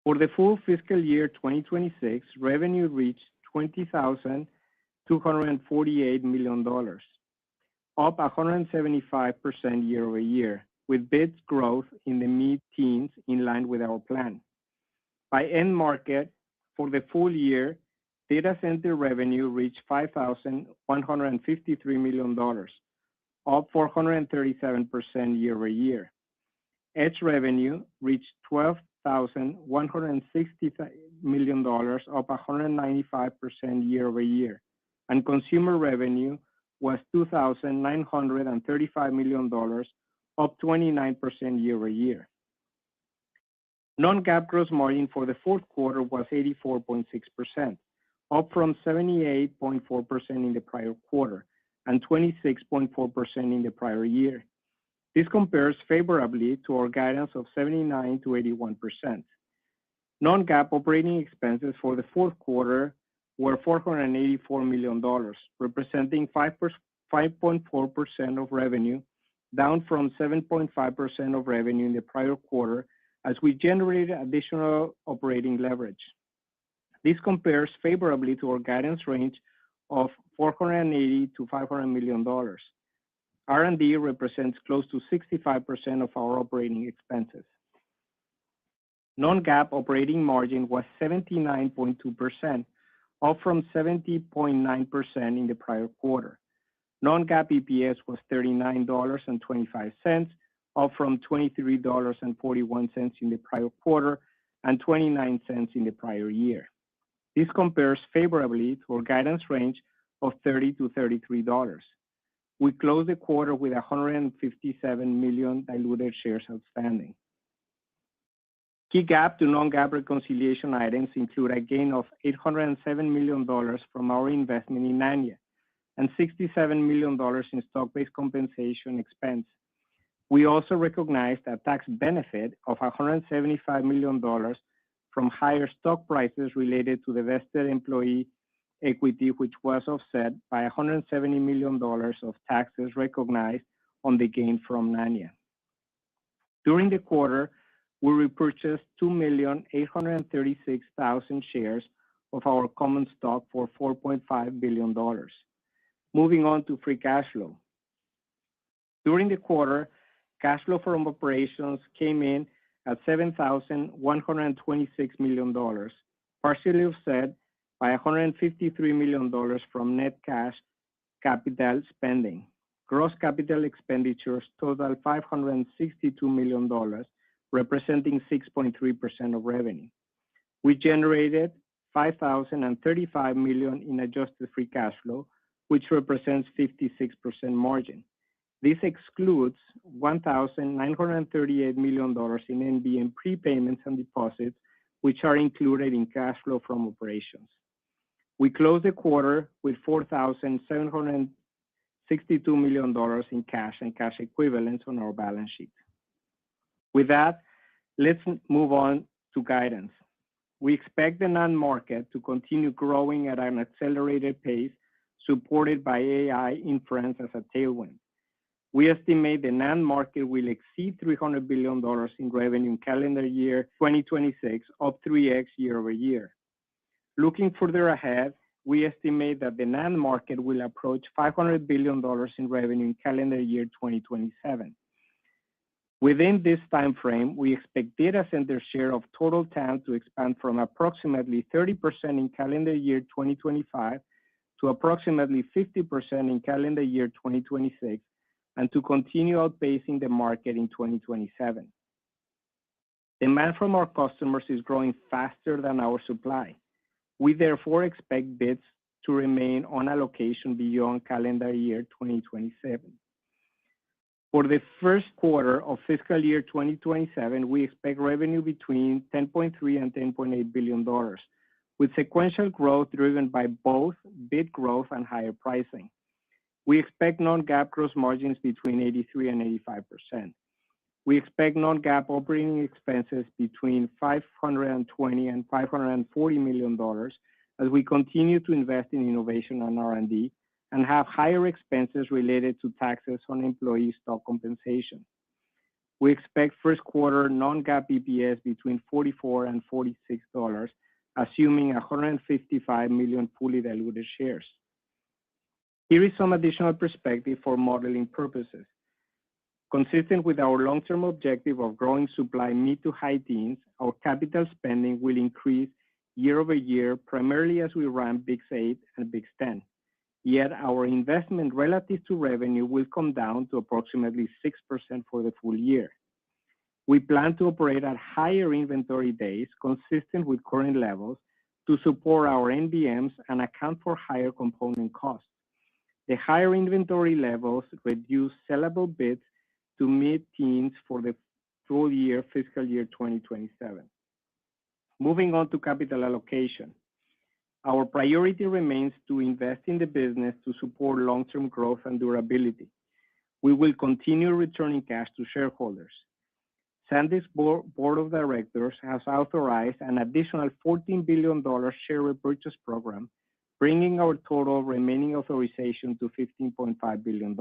For the full fiscal year 2026, revenue reached $20,248 million, up 175% year-over-year, with bids growth in the mid-teens in line with our plan. By end market, for the full year, data center revenue reached $5,153 million, up 437% year-over-year. Edge revenue reached $12,160 million, up 195% year-over-year, and consumer revenue was $2,935 million, up 29% year-over-year. Non-GAAP gross margin for the fourth quarter was 84.6%, up from 78.4% in the prior quarter and 26.4% in the prior year. This compares favorably to our guidance of 79% to 81%. Non-GAAP operating expenses for the fourth quarter were $484 million, representing 5.4% of revenue, down from 7.5% of revenue in the prior quarter as we generated additional operating leverage. This compares favorably to our guidance range of $480 to $500 million. R&D represents close to 65% of our operating expenses. Non-GAAP operating margin was 79.2%, up from 70.9% in the prior quarter. Non-GAAP EPS was $39.25, up from $23.41 in the prior quarter and 29 cents in the prior year. This compares favorably to our guidance range of $30 to $33. We closed the quarter with 157 million diluted shares outstanding. Key GAAP to non-GAAP reconciliation items include a gain of $807 million from our investment in Nanya and $67 million in stock-based compensation expense. We also recognized a tax benefit of $175 million from higher stock prices related to the vested employee equity, which was offset by $170 million of taxes recognized on the gain from Nanya. During the quarter, we repurchased 2,836,000 shares of our common stock for $4.5 billion. Moving on to free cash flow. During the quarter, cash flow from operations came in at $7,126 million, partially offset by $153 million from net cash capital spending. Gross capital expenditures totaled $562 million, representing 6.3% of revenue. We generated $5,035 million in adjusted free cash flow, which represents 56% margin. This excludes $1,938 million in NBM prepayments and deposits, which are included in cash flow from operations. We closed the quarter with $4,762 million in cash and cash equivalents on our balance sheet. With that, let's move on to guidance. We expect the NAND market to continue growing at an accelerated pace, supported by AI inference as a tailwind. We estimate the NAND market will exceed $300 billion in revenue in calendar year 2026, up 3x year-over-year. Looking further ahead, we estimate that the NAND market will approach $500 billion in revenue in calendar year 2027. Within this time frame, we expect data center share of total TAM to expand from approximately 30% in calendar year 2025 to approximately 50% in calendar year 2026, and to continue outpacing the market in 2027. Demand from our customers is growing faster than our supply. We therefore expect bits to remain on allocation beyond calendar year 2027. For the first quarter of fiscal year 2027, we expect revenue between $10.3 and $10.8 billion, with sequential growth driven by both bit growth and higher pricing. We expect non-GAAP gross margins between 83 and 85%. We expect non-GAAP operating expenses between $520 and $540 million as we continue to invest in innovation and R&D and have higher expenses related to taxes on employee stock compensation. We expect first quarter non-GAAP EPS between $44 and $46, assuming 155 million fully diluted shares. Here is some additional perspective for modeling purposes. Consistent with our long-term objective of growing supply mid to high teens, our capital spending will increase year over year, primarily as we ramp BiCS8 and BiCS10. Yet our investment relative to revenue will come down to approximately 6% for the full year. We plan to operate at higher inventory days consistent with current levels to support our NBMs and account for higher component costs. The higher inventory levels reduce sellable bits to mid-teens for the full year fiscal year 2027. Moving on to capital allocation. Our priority remains to invest in the business to support long-term growth and durability. We will continue returning cash to shareholders. Sandisk Board of Directors has authorized an additional $14 billion share repurchase program, bringing our total remaining authorization to $15.5 billion.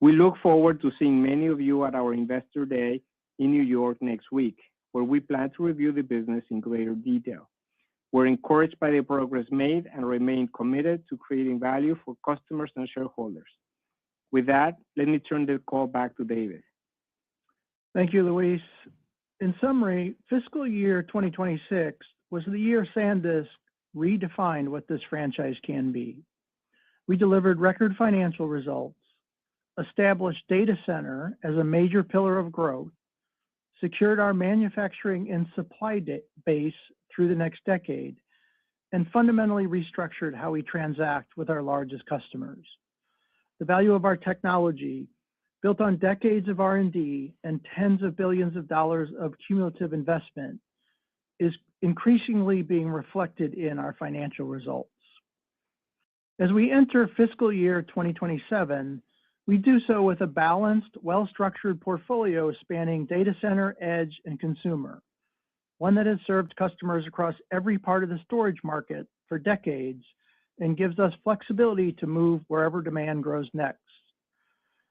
We look forward to seeing many of you at our Investor Day in New York next week, where we plan to review the business in greater detail. We're encouraged by the progress made and remain committed to creating value for customers and shareholders. With that, let me turn the call back to David. Thank you, Luis. In summary, fiscal year 2026 was the year Sandisk redefined what this franchise can be. We delivered record financial results, established data center as a major pillar of growth, secured our manufacturing and supply base through the next decade, and fundamentally restructured how we transact with our largest customers. The value of our technology, built on decades of R&D and tens of billions of dollars of cumulative investment, is increasingly being reflected in our financial results. As we enter fiscal year 2027, we do so with a balanced, well-structured portfolio spanning data center, edge, and consumer, one that has served customers across every part of the storage market for decades and gives us flexibility to move wherever demand grows next.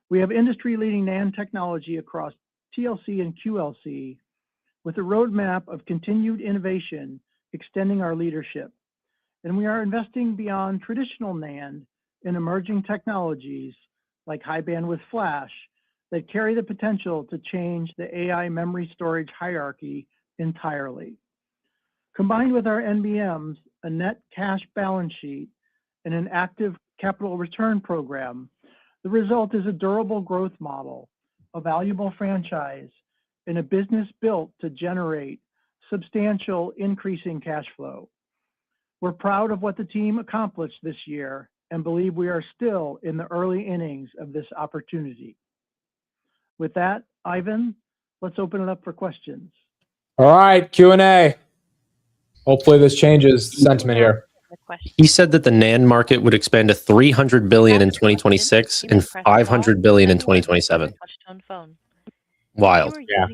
We have industry-leading NAND technology across TLC and QLC, with a roadmap of continued innovation extending our leadership. And we are investing beyond traditional NAND in emerging technologies like high bandwidth flash that carry the potential to change the AI memory storage hierarchy entirely. Combined with our NBMs, a net cash balance sheet, and an active capital return program, the result is a durable growth model, a valuable franchise, and a business built to generate substantial increasing cash flow. We're proud of what the team accomplished this year and believe we are still in the early innings of this opportunity. With that, Ivan, let's open it up for questions. All right, Q&A. Hopefully this changes sentiment here. He said that the NAND market would expand to $300 billion in 2026 and $500 billion in 2027. Wild. Yeah.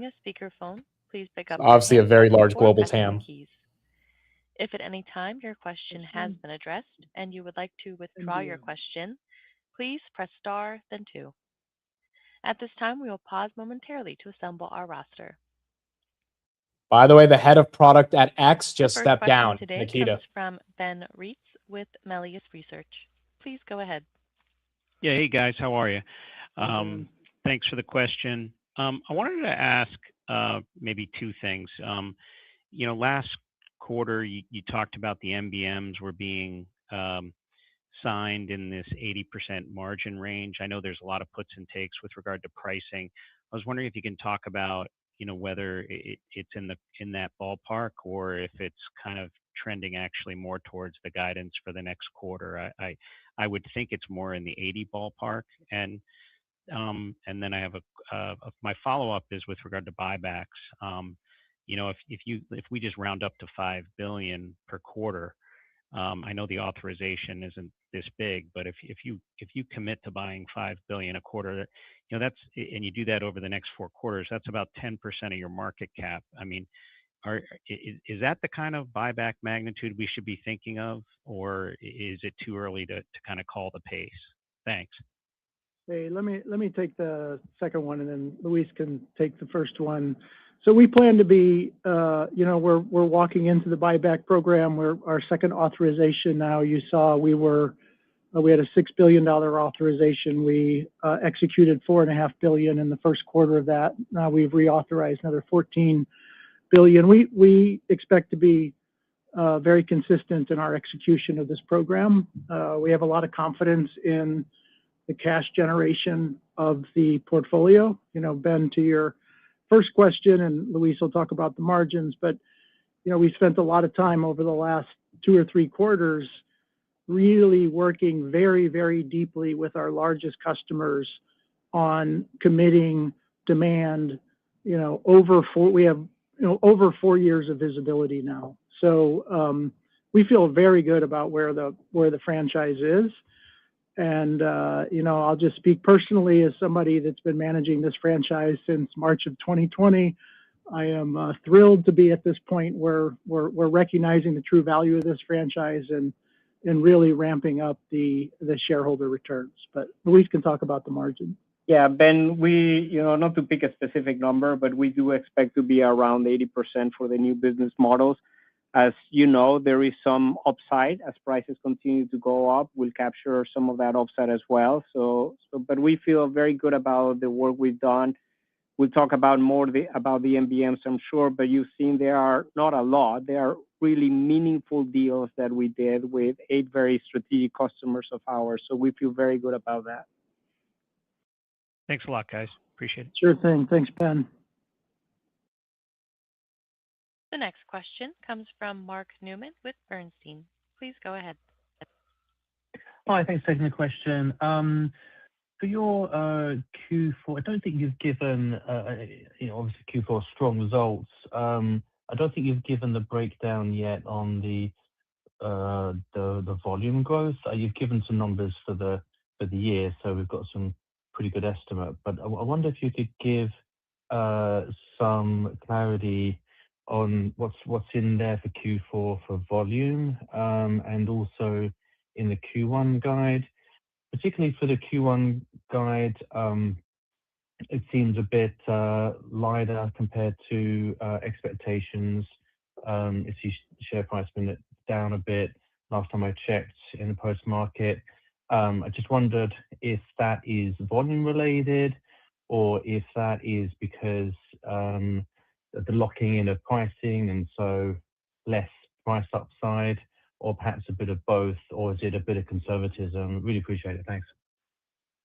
It's obviously a very large global TAM. If at any time your question has been addressed and you would like to withdraw your question, please press star, then 2. At this time, we will pause momentarily to assemble our roster. By the way, the head of product at X just First stepped question down, today Nikita. comes from Ben Reitz with Melius Research. Please go ahead. Yeah, hey guys, how are you? Ben. Thanks for the question. I wanted to ask maybe two things. Last quarter you talked about the MBMs were being signed in this 80% margin range. I know there's a lot of puts and takes with regard to pricing. I was wondering if you can talk about, whether it's in that ballpark or if it's kind of trending actually more towards the guidance for the next quarter. I would think it's more in the 80 ballpark. And then I have my follow-up is with regard to buybacks. If we just round up to 5 billion per quarter, I know the authorization isn't this big, but if you commit to buying 5 billion a quarter, that's, and you do that over the next 4 quarters, that's about 10% of your market cap. I mean, is that the kind of buyback magnitude we should be thinking of, or is it too early to kind of call the pace? Thanks. Hey, let me take the second one, and then Luis can take the first one. So we plan to be, we're walking into the buyback program. We're our second authorization now. You saw we had a $6 billion authorization. We executed $4.5 billion in the first quarter of that. Now we've reauthorized another $14 billion. We expect to be very consistent in our execution of this program. We have a lot of confidence in the cash generation of the portfolio. Ben, to your first question, and Luis will talk about the margins, but we spent a lot of time over the last 2 or 3 quarters really working very, very deeply with our largest customers on committing demand. We have over 4 years of visibility now. So we feel very good about where the franchise is. And, I'll just speak personally as somebody that's been managing this franchise since March of 2020. I am thrilled to be at this point where we're recognizing the true value of this franchise and really ramping up the shareholder returns. But Luis can talk about the margin. Yeah, Ben, we, not to pick a specific number, but we do expect to be around 80% for the new business models. As you know, there is some upside as prices continue to go up. We'll capture some of that upside as well. But we feel very good about the work we've done. We'll talk about more about the MBMs, I'm sure, but you've seen there are not a lot. There are really meaningful deals that we did with 8 very strategic customers of ours. So we feel very good about that. Thanks a lot, guys. Appreciate it. Sure thing. Thanks, Ben. The next question comes from Mark Newman with Bernstein. Please go ahead. Hi, thanks for taking the question. For your Q4, I don't think you've given, obviously Q4 strong results. I don't think you've given the breakdown yet on the volume growth. You've given some numbers for the year, so we've got some pretty good estimate. But I wonder if you could give some clarity on what's in there for Q4 for volume, and also in the Q1 guide, particularly for the Q1 guide. It seems a bit lighter compared to expectations. Its share price been down a bit last time I checked in the post-market. I just wondered if that is volume related or if that is because the locking in of pricing and so less price upside, or perhaps a bit of both, or is it a bit of conservatism? Really appreciate it. Thanks.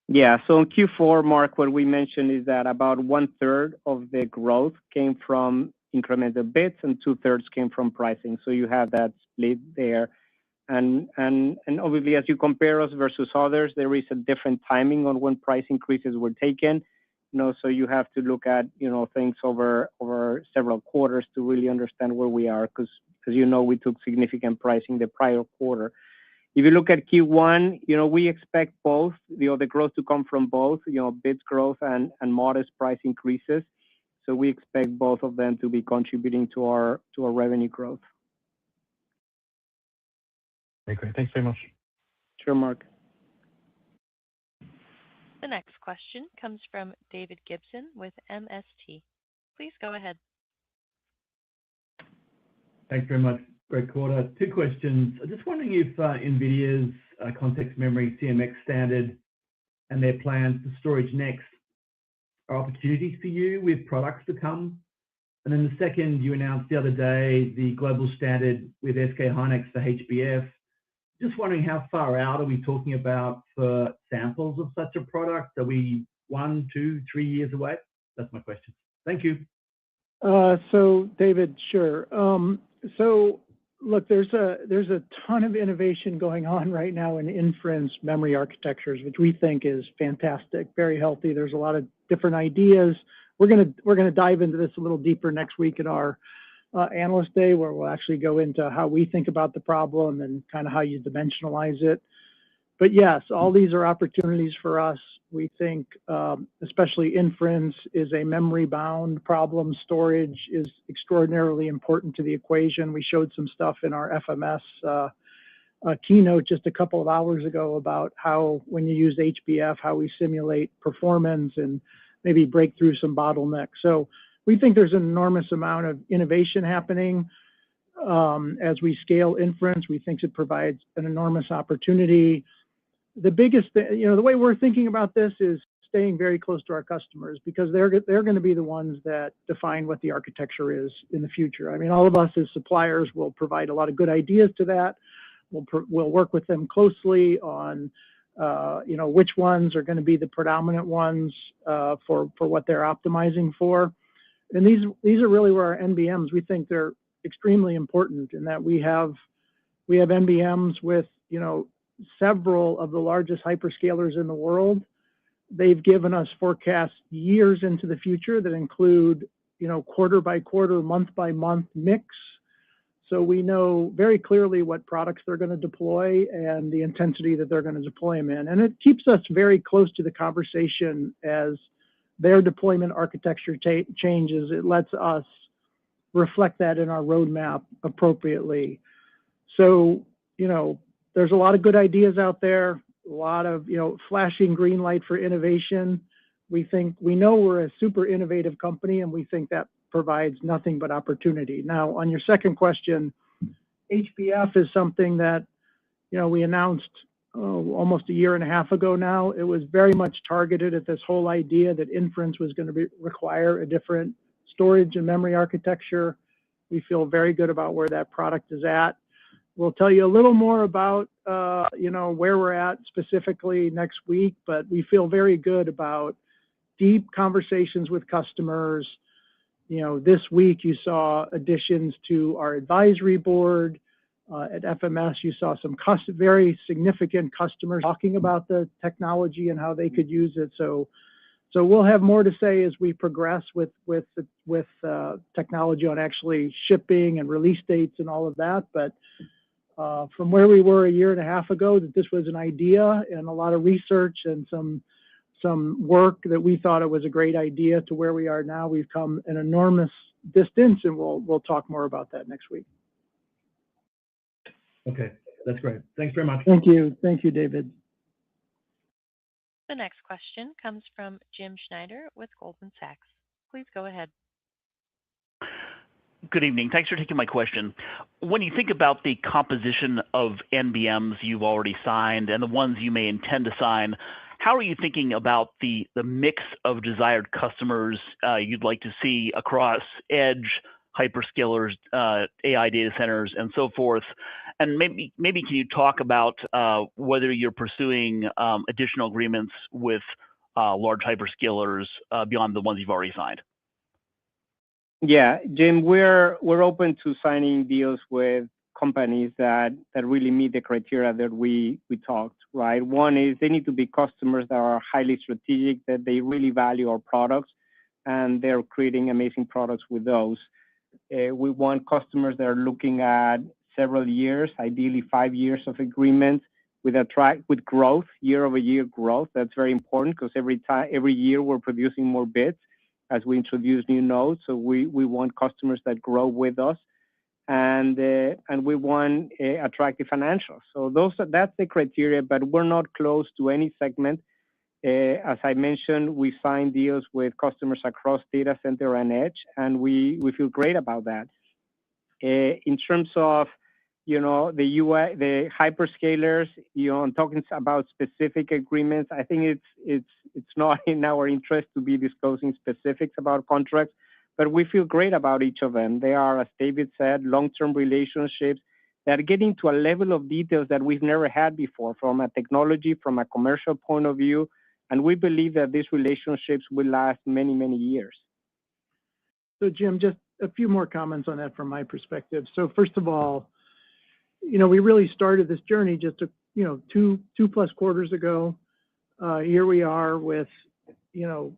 Yeah, so in Q4, Mark, what we mentioned is that about 1/3 of the growth came from incremental bits and 2/3 came from pricing. So you have that split there. And obviously, as you compare us versus others, there is a different timing on when price increases were taken. So you have to look at things over several quarters to really understand where we are, because we took significant pricing the prior quarter. If you look at Q1, we expect both the growth to come from both bits growth and modest price increases. So we expect both of them to be contributing to our revenue growth. Okay, great. Thanks very much. Sure, Mark. The next question comes from David Gibson with MST. Please go ahead. Thanks very much. Great quarter. Two questions. I'm just wondering if NVIDIA's context memory CMX standard and their plans for storage next are opportunities for you with products to come. And then the second, you announced the other day the global standard with SK Hynix for HBF. Just wondering how far out are we talking about for samples of such a product? Are we 1, 2, 3 years away? That's my question. Thank you. So David, sure. So look, there's a ton of innovation going on right now in inference memory architectures, which we think is fantastic, very healthy. There's a lot of different ideas. We're gonna dive into this a little deeper next week at our analyst day, where we'll actually go into how we think about the problem and kind of how you dimensionalize it. But yes, all these are opportunities for us. We think, especially inference is a memory-bound problem. Storage is extraordinarily important to the equation. We showed some stuff in our FMS keynote just a couple of hours ago about how, when you use HBF, how we simulate performance and maybe break through some bottlenecks. So we think there's an enormous amount of innovation happening as we scale inference. We think it provides an enormous opportunity. The biggest thing, the way we're thinking about this is staying very close to our customers, because they're going to be the ones that define what the architecture is in the future. I mean, all of us as suppliers will provide a lot of good ideas to that. We'll work with them closely on, which ones are going to be the predominant ones for what they're optimizing for. And these are really where our NBMs, we think they're extremely important in that we have NBMs with, several of the largest hyperscalers in the world. They've given us forecasts years into the future that include, quarter by quarter, month by month mix. So we know very clearly what products they're going to deploy and the intensity that they're going to deploy them in. And it keeps us very close to the conversation as their deployment architecture changes. It lets us reflect that in our roadmap appropriately. So, there's a lot of good ideas out there, a lot of, flashing green light for innovation. We know we're a super innovative company, and we think that provides nothing but opportunity. Now, on your second question, HBF is something that, we announced almost a year and a half ago now. It was very much targeted at this whole idea that inference was going to require a different storage and memory architecture. We feel very good about where that product is at. We'll tell you a little more about, where we're at specifically next week, but we feel very good about deep conversations with customers. This week you saw additions to our advisory board. At FMS, you saw some very significant customers talking about the technology and how they could use it. So we'll have more to say as we progress with technology on actually shipping and release dates and all of that. But from where we were a year and a half ago, that this was an idea and a lot of research and some work that we thought it was a great idea, to where we are now, we've come an enormous distance, and we'll talk more about that next week. Okay, that's great. Thanks very much. Thank you, David. The next question comes from Jim Schneider with Goldman Sachs. Please go ahead. Good evening. Thanks for taking my question. When you think about the composition of NBMs you've already signed and the ones you may intend to sign, how are you thinking about the mix of desired customers you'd like to see across edge, hyperscalers, AI data centers, and so forth? And maybe can you talk about whether you're pursuing additional agreements with large hyperscalers beyond the ones you've already signed? Yeah, Jim, we're open to signing deals with companies that really meet the criteria that we talked, right? One is they need to be customers that are highly strategic, that they really value our products, and they're creating amazing products with those. We want customers that are looking at several years, ideally 5 years of agreement with growth, year-over-year growth. That's very important, because every year we're producing more bits as we introduce new nodes. So we want customers that grow with us, and we want attractive financials. So that's the criteria, but we're not close to any segment. As I mentioned, we signed deals with customers across data center and edge, and we feel great about that. In terms of the hyperscalers, and talking about specific agreements. I think it's not in our interest to be disclosing specifics about contracts, but we feel great about each of them. They are, as David said, long-term relationships that are getting to a level of details that we've never had before, from a technology, from a commercial point of view, and we believe that these relationships will last many, many years. So Jim, just a few more comments on that from my perspective. So first of all, we really started this journey just two plus quarters ago. Here we are with, a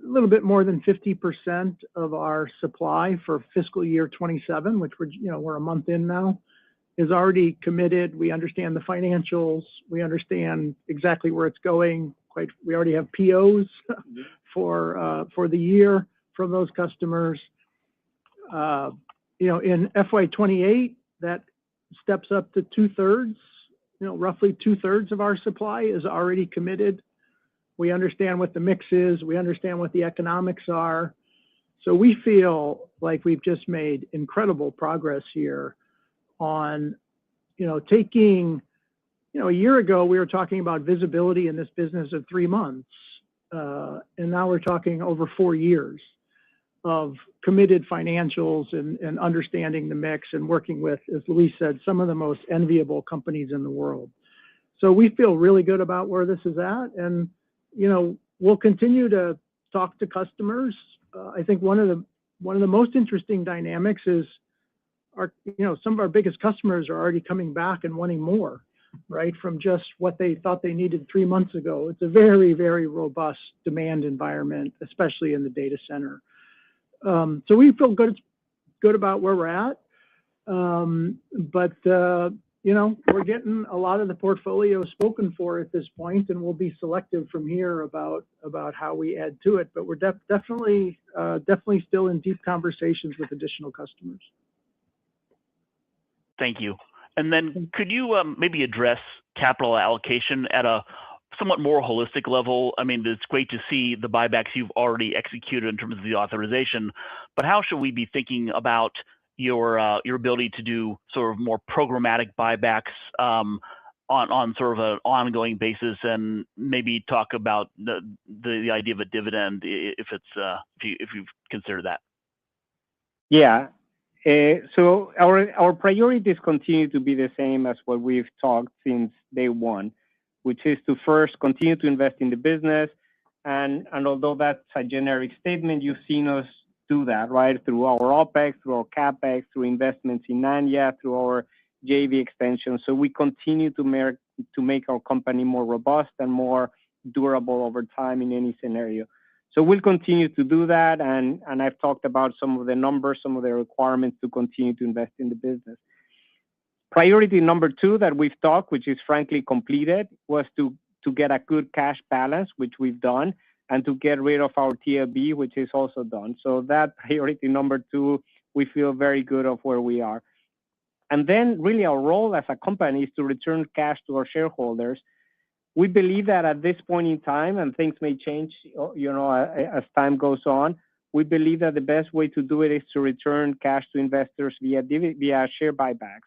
little bit more than 50% of our supply for fiscal year 27, which we're a month in now, is already committed. We understand the financials. We understand exactly where it's going. We already have POs for the year from those customers. In FY28, that steps up to 2/3, roughly 2/3 of our supply is already committed. We understand what the mix is. We understand what the economics are. So we feel like we've just made incredible progress here on, taking, a year ago, we were talking about visibility in this business of 3 months. And now we're talking over 4 years of committed financials and understanding the mix and working with, as Luis said, some of the most enviable companies in the world. So we feel really good about where this is at. And, we'll continue to talk to customers. I think one of the most interesting dynamics is some of our biggest customers are already coming back and wanting more, right, from just what they thought they needed 3 months ago. It's a very, very robust demand environment, especially in the data center. So we feel good about where we're at. But we're getting a lot of the portfolio spoken for at this point, and we'll be selective from here about how we add to it. But we're definitely still in deep conversations with additional customers. Thank you. And then could you maybe address capital allocation at a somewhat more holistic level? I mean, it's great to see the buybacks you've already executed in terms of the authorization, but how should we be thinking about your ability to do sort of more programmatic buybacks on sort of an ongoing basis, and maybe talk about the idea of a dividend if you've considered that? Yeah. So our priorities continue to be the same as what we've talked since day one, which is to first continue to invest in the business. And although that's a generic statement, you've seen us do that, right? Through our OPEX, through our CAPEX, through investments in Nanya, through our JV extension. So we continue to make our company more robust and more durable over time in any scenario. So we'll continue to do that. And I've talked about some of the numbers, some of the requirements to continue to invest in the business. Priority number 2 that we've talked, which is frankly completed, was to get a good cash balance, which we've done, and to get rid of our TLB, which is also done. So that priority number 2, we feel very good of where we are. And then really our role as a company is to return cash to our shareholders. We believe that at this point in time, and things may change, as time goes on, we believe that the best way to do it is to return cash to investors via share buybacks.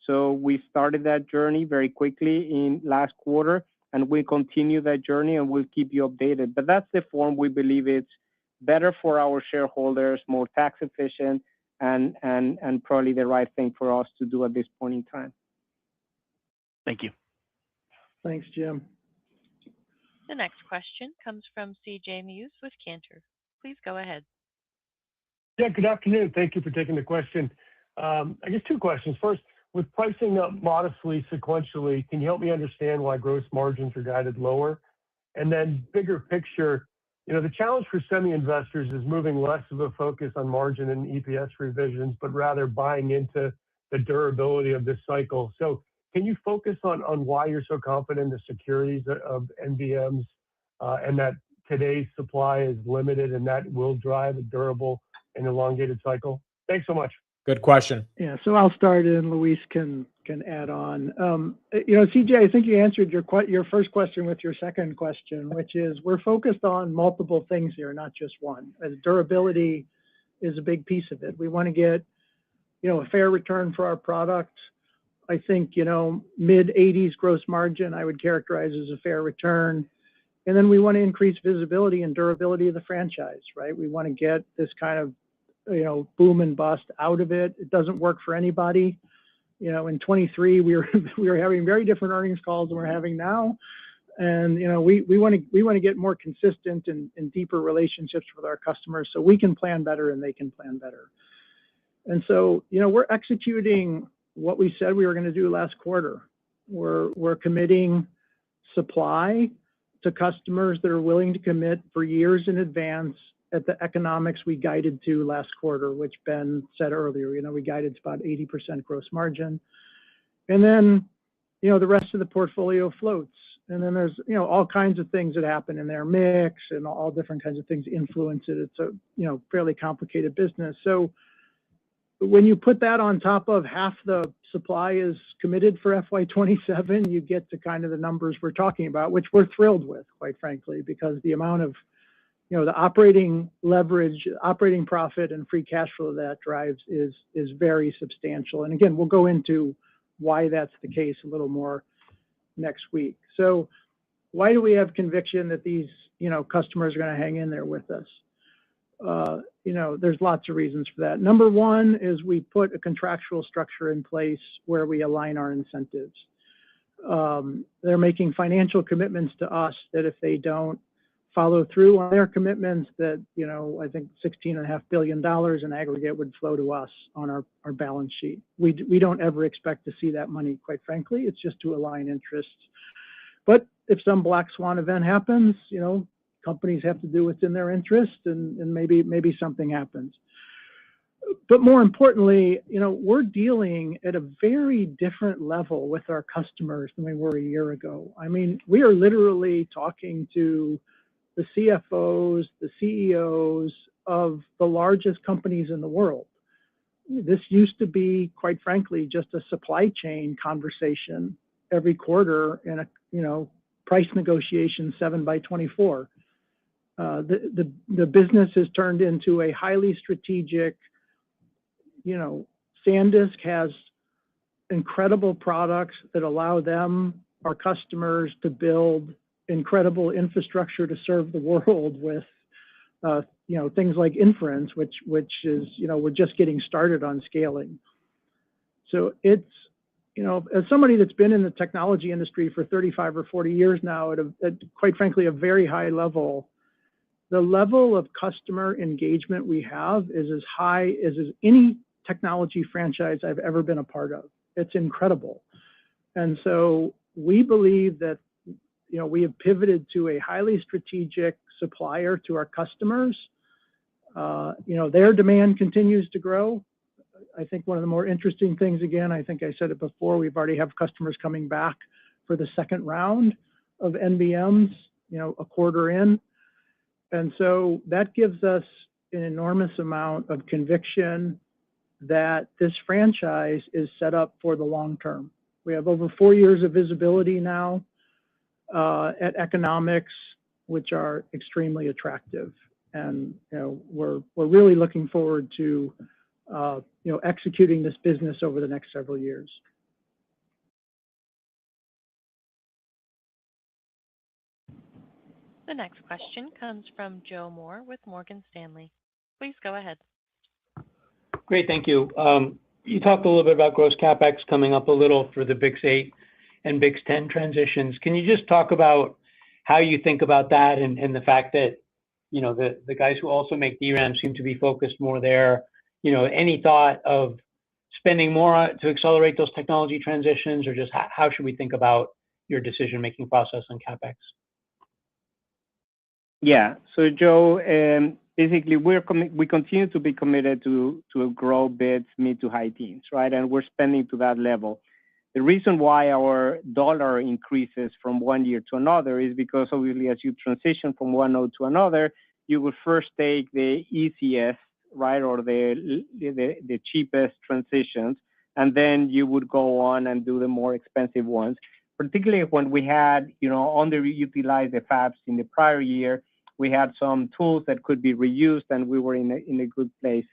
So we started that journey very quickly in last quarter, and we continue that journey, and we'll keep you updated. But that's the form we believe it's better for our shareholders, more tax efficient, and probably the right thing for us to do at this point in time. Thank you. Thanks, Jim. The next question comes from CJ Muse with Cantor. Please go ahead. Yeah, good afternoon. Thank you for taking the question. I guess 2 questions. First, with pricing up modestly sequentially, can you help me understand why gross margins are guided lower? And then bigger picture, the challenge for semi investors is moving less of a focus on margin and EPS revisions, but rather buying into the durability of this cycle. So can you focus on why you're so confident in the securities of NBMs and that today's supply is limited and that will drive a durable and elongated cycle? Thanks so much. Good question. Yeah, so I'll start and Luis can add on. CJ, I think you answered your first question with your second question, which is we're focused on multiple things here, not just one. As durability is a big piece of it. We want to get, a fair return for our product. I think, mid 80s gross margin, I would characterize as a fair return. And then we want to increase visibility and durability of the franchise, right? We want to get this kind of, boom and bust out of it. It doesn't work for anybody. In 23, we were having very different earnings calls than we're having now. And, we want to get more consistent and deeper relationships with our customers so we can plan better and they can plan better. And so, we're executing what we said we were going to do last quarter. We're committing supply to customers that are willing to commit for years in advance at the economics we guided to last quarter, which Ben said earlier. We guided to about 80% gross margin. And then, the rest of the portfolio floats. And then there's, all kinds of things that happen in their mix and all different kinds of things influence it. It's a, fairly complicated business. So when you put that on top of half the supply is committed for FY27, you get to kind of the numbers we're talking about, which we're thrilled with, quite frankly, because the amount of, the operating leverage, operating profit and free cash flow that drives is very substantial. And again, we'll go into why that's the case a little more next week. So why do we have conviction that these, customers are going to hang in there with us? There's lots of reasons for that. Number one is we put a contractual structure in place where we align our incentives. They're making financial commitments to us that if they don't follow through on their commitments, that, I think $16.5 billion in aggregate would flow to us on our balance sheet. We don't ever expect to see that money, quite frankly. It's just to align interests. But if some black swan event happens, companies have to do what's in their interest, and maybe something happens. But more importantly, we're dealing at a very different level with our customers than we were a year ago. I mean, we are literally talking to the CFOs, the CEOs of the largest companies in the world. This used to be, quite frankly, just a supply chain conversation every quarter in a, price negotiation 7x24. The business has turned into a highly strategic, Sandisk has incredible products that allow them, our customers, to build incredible infrastructure to serve the world with, things like inference, which is, we're just getting started on scaling. So it's, as somebody that's been in the technology industry for 35 or 40 years now at quite frankly, a very high level, the level of customer engagement we have is as high as any technology franchise I've ever been a part of. It's incredible. And so we believe that, we have pivoted to a highly strategic supplier to our customers. Their demand continues to grow. I think one of the more interesting things, again, I think I said it before, we've already have customers coming back for the second round of NBMs, a quarter in. And so that gives us an enormous amount of conviction that this franchise is set up for the long term. We have over 4 years of visibility now at economics, which are extremely attractive. And we're really looking forward to executing this business over the next several years. The next question comes from Joe Moore with Morgan Stanley. Please go ahead. Great, thank you. You talked a little bit about gross CapEx coming up a little for the BiCS8 and BiCS10 transitions. Can you just talk about how you think about that and the fact that, the guys who also make DRAM seem to be focused more there? Any thought of spending more to accelerate those technology transitions, or just how should we think about your decision-making process on CapEx? Yeah, so Joe, basically we continue to be committed to grow bits mid to high teens, right? And we're spending to that level. The reason why our dollar increases from one year to another is because obviously as you transition from one node to another, you will first take the easiest, right, or the cheapest transitions, and then you would go on and do the more expensive ones. Particularly when we had, underutilized the fabs in the prior year, we had some tools that could be reused, and we were in a good place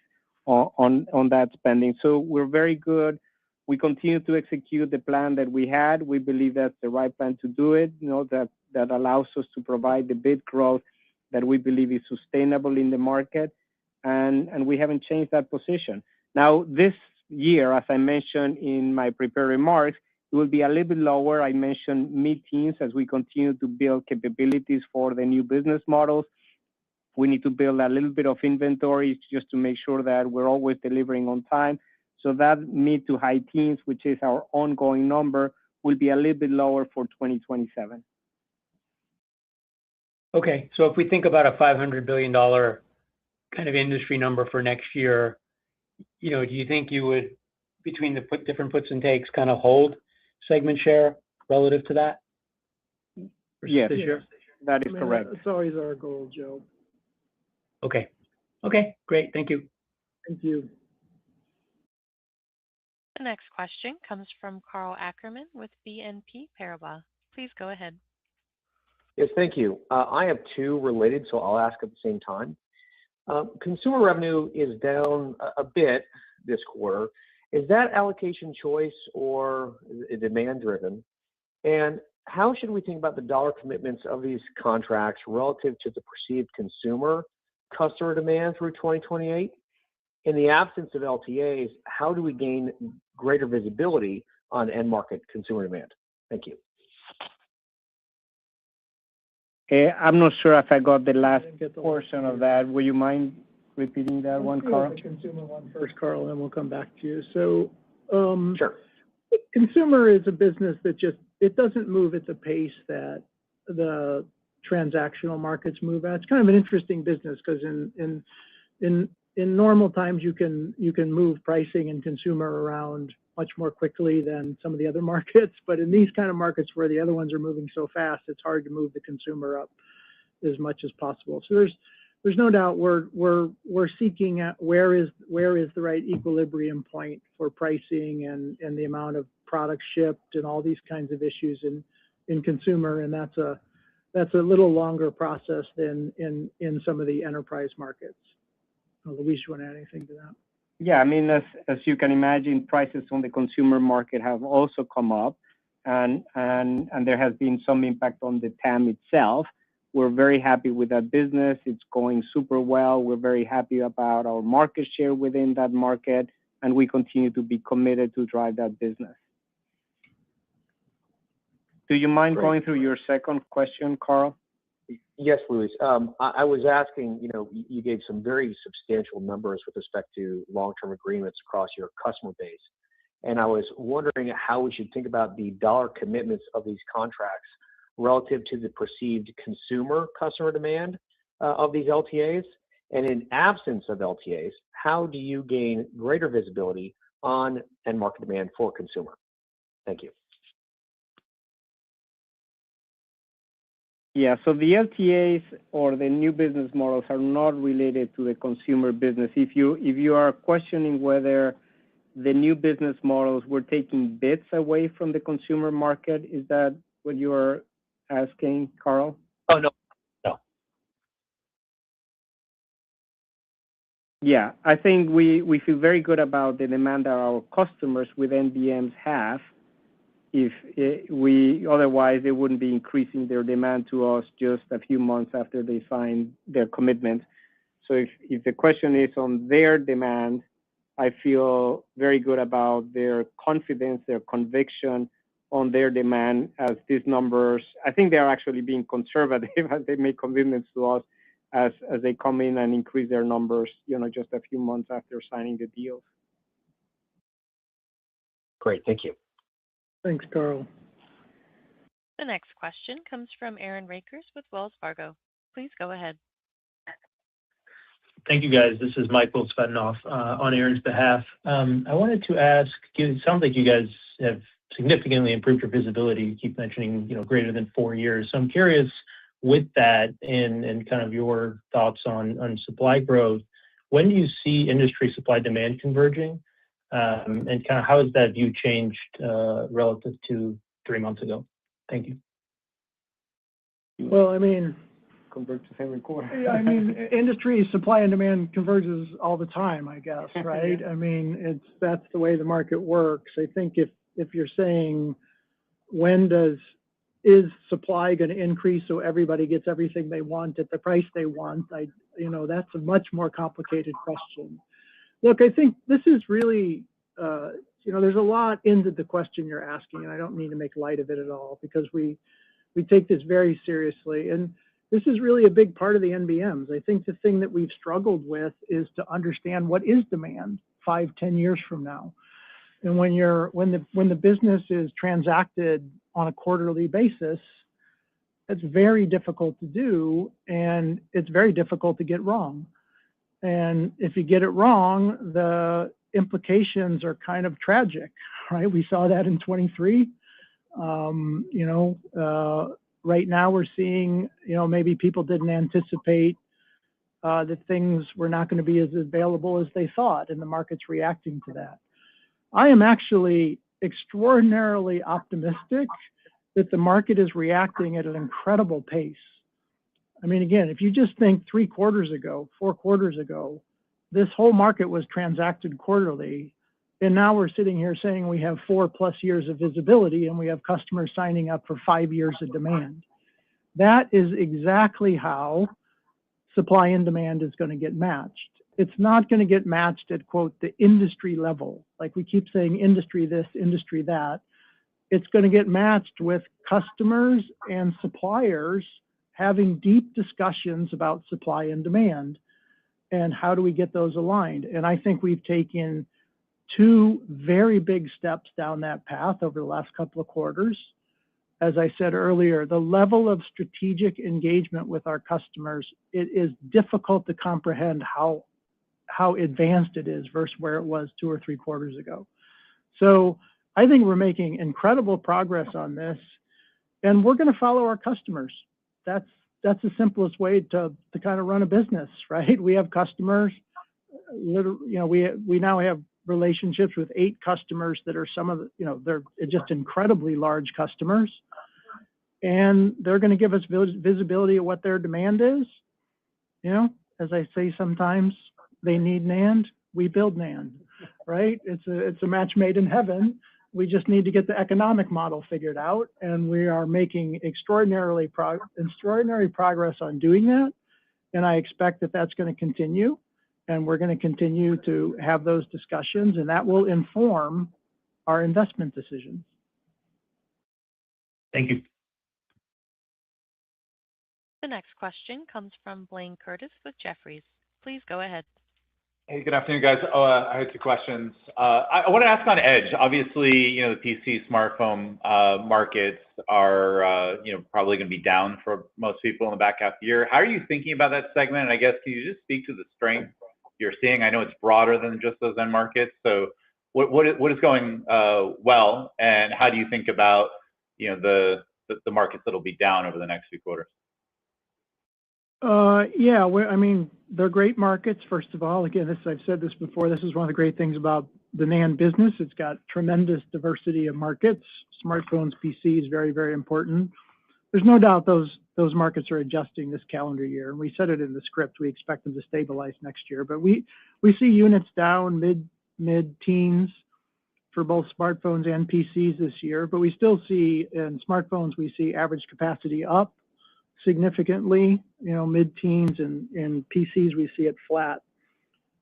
on that spending. So we're very good We continue to execute the plan that we had. We believe that's the right plan to do it, that allows us to provide the bid growth that we believe is sustainable in the market. And we haven't changed that position. Now, this year, as I mentioned in my prepared remarks, it will be a little bit lower. I mentioned mid-teens as we continue to build capabilities for the new business models. We need to build a little bit of inventory just to make sure that we're always delivering on time. So that mid to high teens, which is our ongoing number, will be a little bit lower for 2027. Okay, so if we think about a $500 billion kind of industry number for next year, do you think you would, between the different puts and takes, kind of hold segment share relative to that? Yes, this year? that is correct. It's always our goal, Joe. Okay, great. Thank you. Thank you. The next question comes from Carl Ackerman with BNP Paribas. Please go ahead. Yes, thank you. I have two related, so I'll ask at the same time. Consumer revenue is down a bit this quarter. Is that allocation choice or demand driven? And how should we think about the dollar commitments of these contracts relative to the perceived consumer customer demand through 2028? In the absence of LTAs, how do we gain greater visibility on end market consumer demand? Thank you. I'm not sure if I got the last portion of that. Would you mind repeating that one, Carl? The consumer one first, Carl, and then we'll come back to you. So, sure. Consumer is a business that it doesn't move at the pace that the transactional markets move at. It's kind of an interesting business because in normal times you can move pricing and consumer around much more quickly than some of the other markets. But in these kind of markets where the other ones are moving so fast, it's hard to move the consumer up as much as possible. So there's no doubt we're seeking at where is the right equilibrium point for pricing and the amount of product shipped and all these kinds of issues in consumer, and that's a little longer process than in some of the enterprise markets. Luis, you want to add anything to that? Yeah, I mean, as you can imagine, prices on the consumer market have also come up, and there has been some impact on the TAM itself. We're very happy with that business. It's going super well. We're very happy about our market share within that market, and we continue to be committed to drive that business. Do you mind going through your second question, Carl? Yes, Luis. I was asking, you gave some very substantial numbers with respect to long-term agreements across your customer base. And I was wondering how we should think about the dollar commitments of these contracts relative to the perceived consumer customer demand of these LTAs. And in absence of LTAs, how do you gain greater visibility on end market demand for consumer? Thank you. Yeah, so the LTAs or the new business models are not related to the consumer business. If you are questioning whether the new business models were taking bits away from the consumer market, is that what you are asking, Carl? Oh, no. Yeah, I think we feel very good about the demand that our customers with NBMs have. Otherwise they wouldn't be increasing their demand to us just a few months after they sign their commitment. So if the question is on their demand, I feel very good about their confidence, their conviction on their demand as these numbers. I think they are actually being conservative as they make commitments to us as they come in and increase their numbers, just a few months after signing the deals. Great, thank you. Thanks, Carl. The next question comes from Aaron Rakers with Wells Fargo. Please go ahead. Thank you, guys. This is Michael Svednoff on Aaron's behalf. I wanted to ask, it sounds like you guys have significantly improved your visibility. You keep mentioning, greater than 4 years. So I'm curious with that and kind of your thoughts on supply growth. When do you see industry supply demand converging? And kind of how has that view changed relative to 3 months ago? Thank you. Well, I mean, converges every quarter. Yeah, I mean, industry supply and demand converges all the time, I guess, right? Yeah. I mean, that's the way the market works. I think if you're saying is supply going to increase so everybody gets everything they want at the price they want, that's a much more complicated question. Look, I think this is really, there's a lot into the question you're asking, and I don't mean to make light of it at all, because we take this very seriously. And this is really a big part of the NBMs. I think the thing that we've struggled with is to understand what is demand 5-10 years from now. And when the business is transacted on a quarterly basis, it's very difficult to do, and it's very difficult to get wrong. And if you get it wrong, the implications are kind of tragic, right? We saw that in 23. Right now we're seeing, maybe people didn't anticipate that things were not going to be as available as they thought, and the market's reacting to that. I am actually extraordinarily optimistic that the market is reacting at an incredible pace. I mean, again, if you just think 3 quarters ago, 4 quarters ago, this whole market was transacted quarterly. And now we're sitting here saying we have 4+ years of visibility, and we have customers signing up for 5 years of demand. That is exactly how supply and demand is going to get matched. It's not going to get matched at, quote, the industry level. Like we keep saying industry this, industry that. It's going to get matched with customers and suppliers having deep discussions about supply and demand, and how do we get those aligned. And I think we've taken 2 very big steps down that path over the last couple of quarters. As I said earlier, the level of strategic engagement with our customers, it is difficult to comprehend how advanced it is versus where it was 2 or 3 quarters ago. So I think we're making incredible progress on this, and we're going to follow our customers. That's the simplest way to kind of run a business, right? We have customers. We now have relationships with 8 customers that are some of the, they're just incredibly large customers, and they're going to give us visibility of what their demand is. As I say sometimes, they need NAND, we build NAND, right? It's a match made in heaven. We just need to get the economic model figured out, and we are making extraordinary progress on doing that. And I expect that that's going to continue, and we're going to continue to have those discussions, and that will inform our investment decisions. Thank you. The next question comes from Blaine Curtis with Jefferies. Please go ahead. Hey, good afternoon, guys. I had 2 questions. I want to ask on Edge. Obviously, the PC smartphone markets are, probably going to be down for most people in the back half of the year. How are you thinking about that segment? And I guess, can you just speak to the strength you're seeing? I know it's broader than just those end markets. So what is going well, and how do you think about, the markets that'll be down over the next few quarters? Yeah, I mean, they're great markets, first of all. Again, I've said this before, this is one of the great things about the NAND business. It's got tremendous diversity of markets. Smartphones, PCs, very, very important. There's no doubt those markets are adjusting this calendar year. And we said it in the script, we expect them to stabilize next year. But we see units down mid-teens for both smartphones and PCs this year. But we still see, in smartphones, we see average capacity up significantly, mid-teens, and in PCs we see it flat.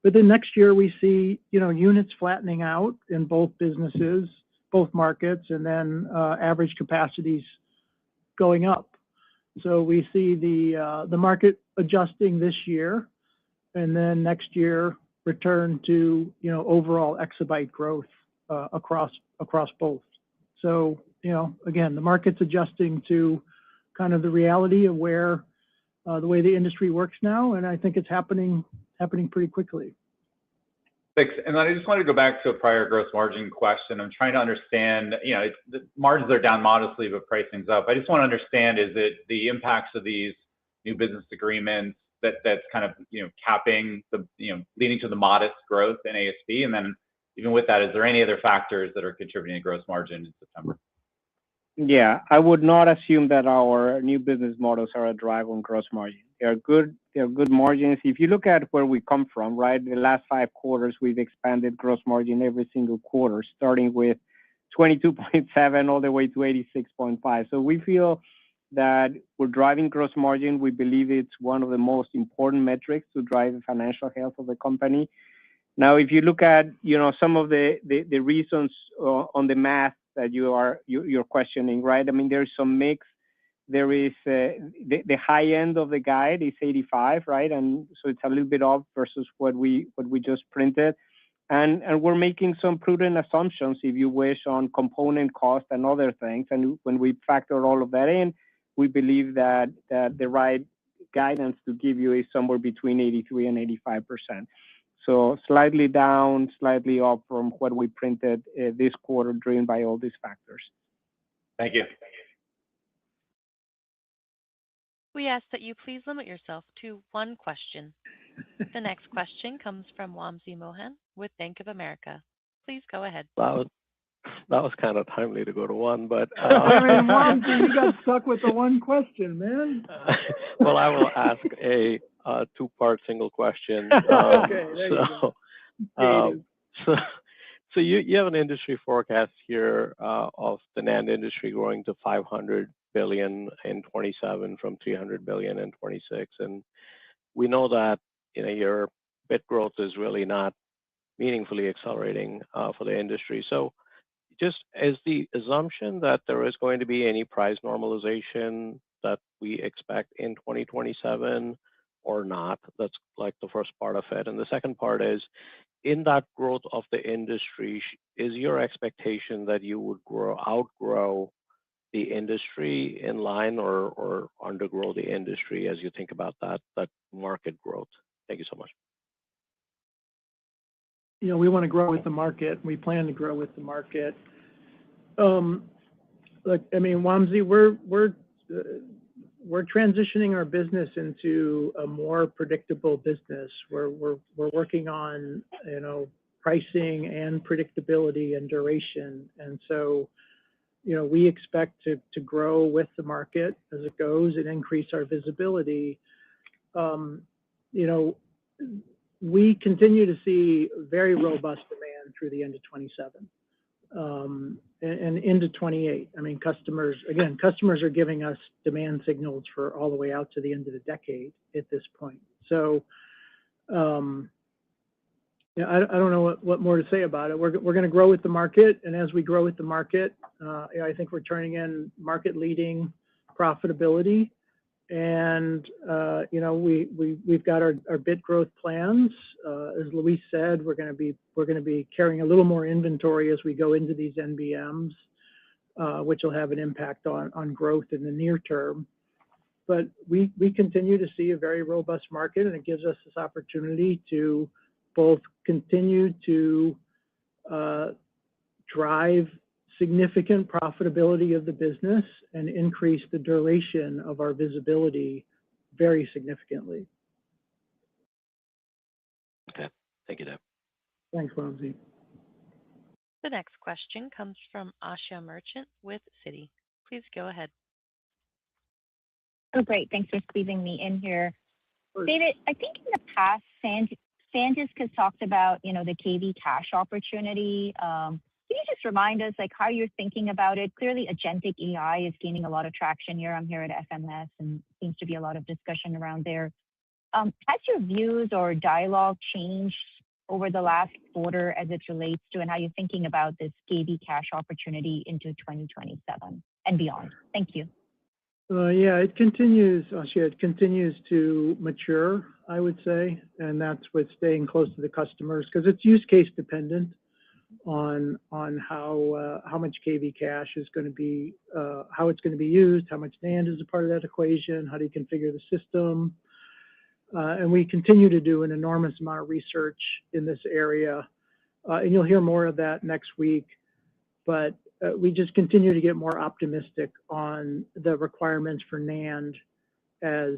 But then next year we see, units flattening out in both businesses, both markets, and then average capacities going up. So we see the market adjusting this year, and then next year return to overall exabyte growth across both. So again, the market's adjusting to kind of the reality of where the way the industry works now, and I think it's happening pretty quickly. Thanks. And then I just wanted to go back to a prior gross margin question. I'm trying to understand, the margins are down modestly, but pricing's up. I just want to understand, is it the impacts of these new business agreements that's kind of, capping the, leading to the modest growth in ASP? And then even with that, is there any other factors that are contributing to gross margin in September? Yeah, I would not assume that our new business models are a drag on gross margin. They're good margins. If you look at where we come from, right, the last 5 quarters, we've expanded gross margin every single quarter, starting with 22.7 all the way to 86.5. So we feel that we're driving gross margin. We believe it's one of the most important metrics to drive the financial health of the company. Now, if you look at, some of the reasons on the math that you're questioning, right? I mean, there's some mix. There is the high end of the guide is 85, right? And so it's a little bit off versus what we just printed. And we're making some prudent assumptions, if you wish, on component cost and other things. And when we factor all of that in, we believe that the right guidance to give you is somewhere between 83 and 85%. So slightly down, slightly up from what we printed this quarter, driven by all these factors. Thank you. We ask that you please limit yourself to one question. The next question comes from Wamsi Mohan with Bank of America. Please go ahead. That was kind of timely to go to one, but I mean, Wamsi, you got stuck with the one question, man. well, I will ask a two-part single question. Okay, there you go. So you have an industry forecast here of the NAND industry growing to $500 billion in 27 from $300 billion in 26, and we know that your bit growth is really not meaningfully accelerating for the industry. So just as the assumption that there is going to be any price normalization that we expect in 2027 or not, that's like the first part of it. And the second part is, in that growth of the industry, is your expectation that you would outgrow the industry in line or undergrow the industry as you think about that market growth? Thank you so much. We want to grow with the market. We plan to grow with the market. Look, I mean, Wamsi, we're transitioning our business into a more predictable business. We're working on pricing and predictability and duration, and so we expect to grow with the market as it goes and increase our visibility. We continue to see very robust demand through the end of 27 and into 28. I mean, customers are giving us demand signals for all the way out to the end of the decade at this point. So, I don't know what more to say about it. We're going to grow with the market, and as we grow with the market, I think we're turning in market-leading profitability. And we've got our bit growth plans. As Luis said, we're going to be carrying a little more inventory as we go into these NBMs, which will have an impact on growth in the near term. But we continue to see a very robust market, and it gives us this opportunity to both continue to drive significant profitability of the business and increase the duration of our visibility very significantly. Okay. Thank you, Dave. Thanks, Wamsi. The next question comes from Asha Merchant with Citi. Please go ahead. Oh, great. Thanks for squeezing me in here. David, I think in the past, Sandisk has talked about, the KV cache opportunity. Can you just remind us, how you're thinking about it? Clearly, agentic AI is gaining a lot of traction here. I'm here at FMS, and seems to be a lot of discussion around there. Has your views or dialogue changed over the last quarter as it relates to and how you're thinking about this KV cache opportunity into 2027 and beyond? Thank you. Yeah, it continues, Asha. It continues to mature, I would say, and that's with staying close to the customers because it's use case dependent on how much KV cache is going to be, how it's going to be used, how much NAND is a part of that equation, how do you configure the system. And we continue to do an enormous amount of research in this area. And you'll hear more of that next week. But we just continue to get more optimistic on the requirements for NAND as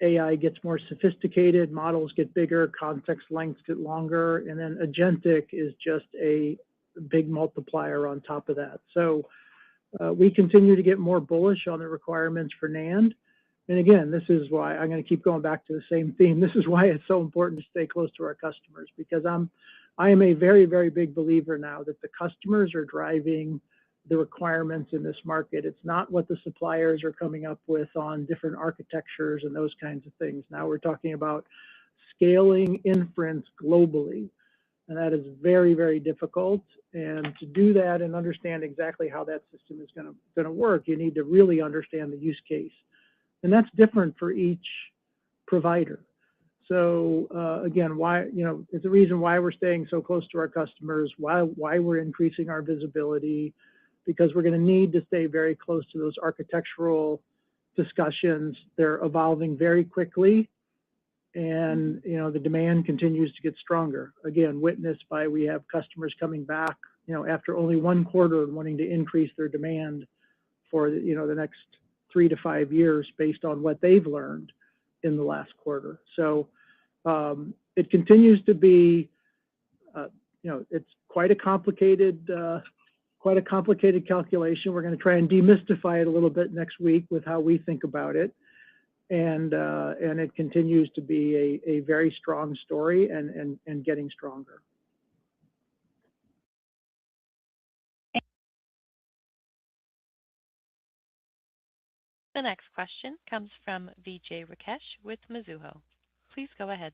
AI gets more sophisticated, models get bigger, context lengths get longer, and then agentic is just a big multiplier on top of that. So we continue to get more bullish on the requirements for NAND. And again, this is why I'm going to keep going back to the same theme. This is why it's so important to stay close to our customers, because I am a very, very big believer now that the customers are driving the requirements in this market. It's not what the suppliers are coming up with on different architectures and those kinds of things. Now we're talking about scaling inference globally. And that is very, very difficult. And to do that and understand exactly how that system is going to work, you need to really understand the use case. And that's different for each provider. So again, why, it's the reason why we're staying so close to our customers, why we're increasing our visibility, because we're going to need to stay very close to those architectural discussions. They're evolving very quickly, and the demand continues to get stronger. Again, witnessed by, we have customers coming back, after only one quarter, wanting to increase their demand for the next 3 to 5 years based on what they've learned in the last quarter. So it continues to be, it's quite a complicated calculation. We're going to try and demystify it a little bit next week with how we think about it. And it continues to be a very strong story and getting stronger. The next question comes from Vijay Rakesh with Mizuho. Please go ahead.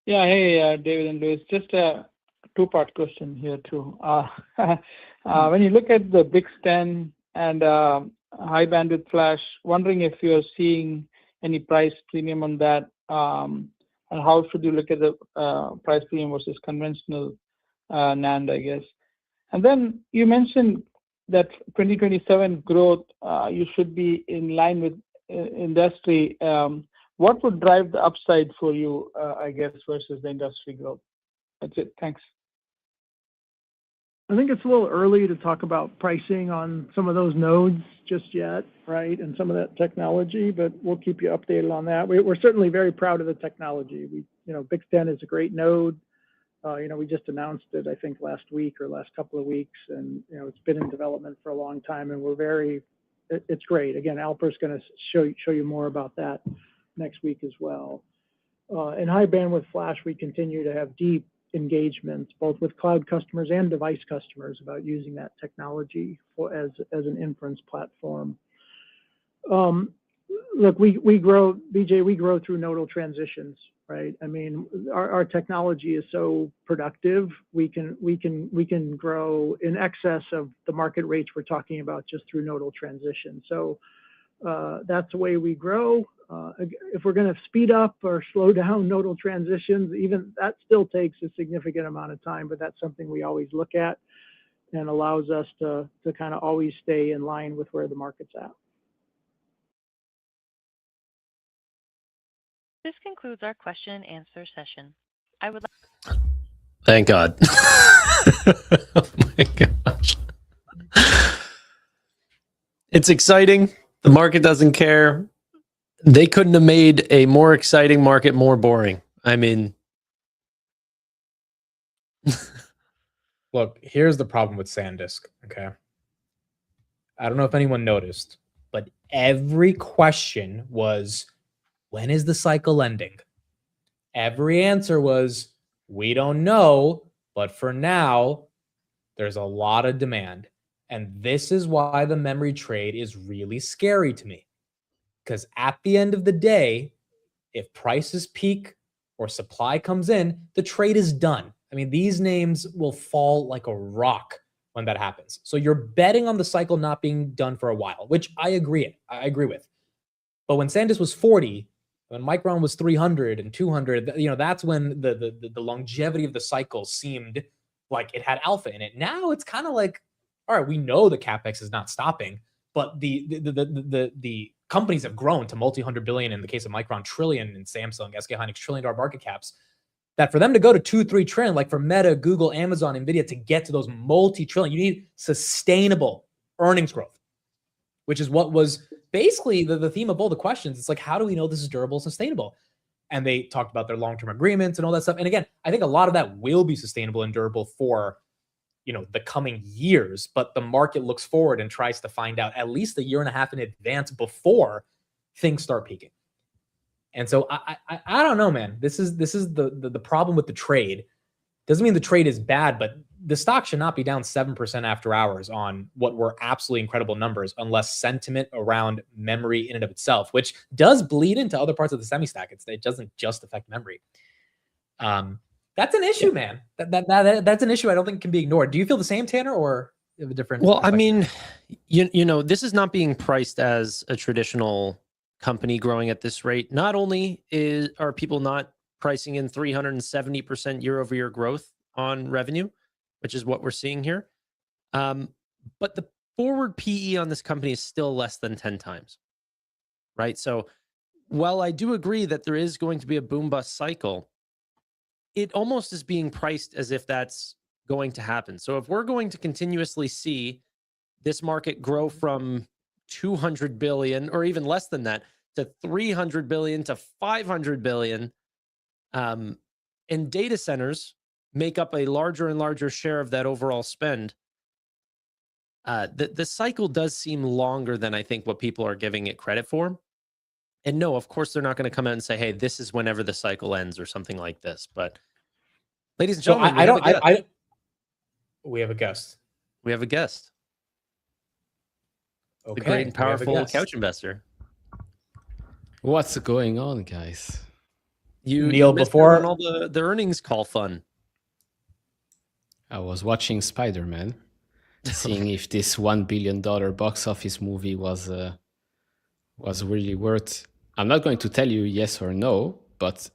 Yeah, hey, David and Louis, just a two-part question here too. When you look at the BiCS10 and high bandwidth flash, wondering if you're seeing any price premium on that, and how should you look at the price premium versus conventional NAND, I guess. And then you mentioned that 2027 growth, you should be in line with industry. What would drive the upside for you, I guess, versus the industry growth? That's it. Thanks. I think it's a little early to talk about pricing on some of those nodes just yet, right? And some of that technology, but we'll keep you updated on that. We're certainly very proud of the technology. BiCS10 is a great node. We just announced it, I think, last week or last couple of weeks, and it's been in development for a long time, and it's great. Again, Alper's going to show you more about that next week as well. In high bandwidth flash, we continue to have deep engagements, both with cloud customers and device customers, about using that technology as an inference platform. Look, we grow, BJ, we grow through nodal transitions, right? I mean, our technology is so productive. We can grow in excess of the market rates we're talking about just through nodal transition. So that's the way we grow. If we're going to speed up or slow down nodal transitions, even that still takes a significant amount of time, but that's something we always look at and allows us to kind of always stay in line with where the market's at. This concludes our question and answer session. I would Thank God. Oh my gosh. It's exciting. The market doesn't care. They couldn't have made a more exciting market more boring. I mean, Look, here's the problem with Sandisk, okay? I don't know if anyone noticed, but every question was, when is the cycle ending? Every answer was, we don't know, but for now, there's a lot of demand. And this is why the memory trade is really scary to me. Because at the end of the day, if prices peak or supply comes in, the trade is done. I mean, these names will fall like a rock when that happens. So you're betting on the cycle not being done for a while, which I agree with. But when Sandisk was 40, when Micron was 300 and 200, that's when the longevity of the cycle seemed like it had alpha in it. Now it's kind of like, all right, we know the CapEx is not stopping, but the companies have grown to multi-hundred billion, in the case of Micron, trillion in Samsung, SK Hynix, trillion-dollar market caps, that for them to go to 2-3 trillion, like for Meta, Google, Amazon, Nvidia, to get to those multi-trillion, you need sustainable earnings growth, which is what was basically the theme of all the questions. It's like, how do we know this is durable and sustainable? And they talked about their long-term agreements and all that stuff. And again, I think a lot of that will be sustainable and durable for the coming years, but the market looks forward and tries to find out at least a year and a half in advance before things start peaking. And so I don't know, man. This is the problem with the trade. Doesn't mean the trade is bad, but the stock should not be down 7% after hours on what were absolutely incredible numbers, unless sentiment around memory in and of itself, which does bleed into other parts of the semi-stack. It doesn't just affect memory. That's an issue, man. That's an issue I don't think can be ignored. Do you feel the same, Tanner, or you have a different? Well, I mean, this is not being priced as a traditional company growing at this rate. Not only are people not pricing in 370% year-over-year growth on revenue, which is what we're seeing here, but the forward PE on this company is still less than 10 times, right? So while I do agree that there is going to be a boom-bust cycle, it almost is being priced as if that's going to happen. So if we're going to continuously see this market grow from 200 billion or even less than that to 300 billion to 500 billion, and data centers make up a larger and larger share of that overall spend, the cycle does seem longer than I think what people are giving it credit for. And no, of course, they're not going to come out and say, hey, this is whenever the cycle ends or something like this. But ladies and gentlemen, we have a guest. We have a guest. Okay, the great and powerful couch investor. What's going on, guys? Neil, missed before out on all the earnings call fun. I was watching Spider-Man, seeing if this $1 billion box office movie was really worth. I'm not going to tell you yes or no, but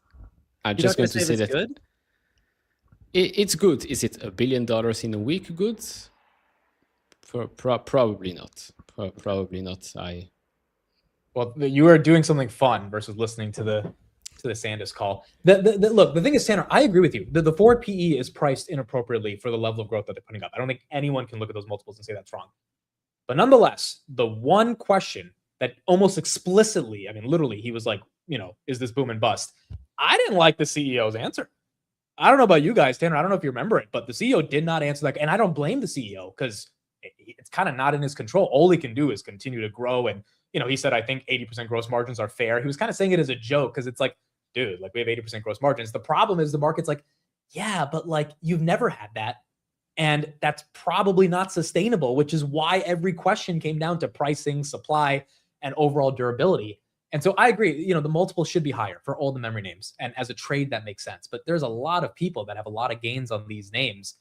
I'm just going to say that good? It's good. Is it $1 billion in a week good? Probably not. Probably not. Well, you are doing something fun versus listening to the Sandisk call. Look, the thing is, Tanner, I agree with you. The forward PE is priced inappropriately for the level of growth that they're putting up. I don't think anyone can look at those multiples and say that's wrong. But nonetheless, the one question that almost explicitly, I mean, literally, he was like, is this boom and bust? I didn't like the CEO's answer. I don't know about you guys, Tanner. I don't know if you remember it, but the CEO did not answer that. And I don't blame the CEO because it's kind of not in his control. All he can do is continue to grow. And, he said, I think 80% gross margins are fair. He was kind of saying it as a joke because it's like, dude, like we have 80% gross margins. The problem is the market's like, yeah, but like you've never had that. And that's probably not sustainable, which is why every question came down to pricing, supply, and overall durability. And so I agree, the multiple should be higher for all the memory names. And as a trade, that makes sense. But there's a lot of people that have a lot of gains on these names.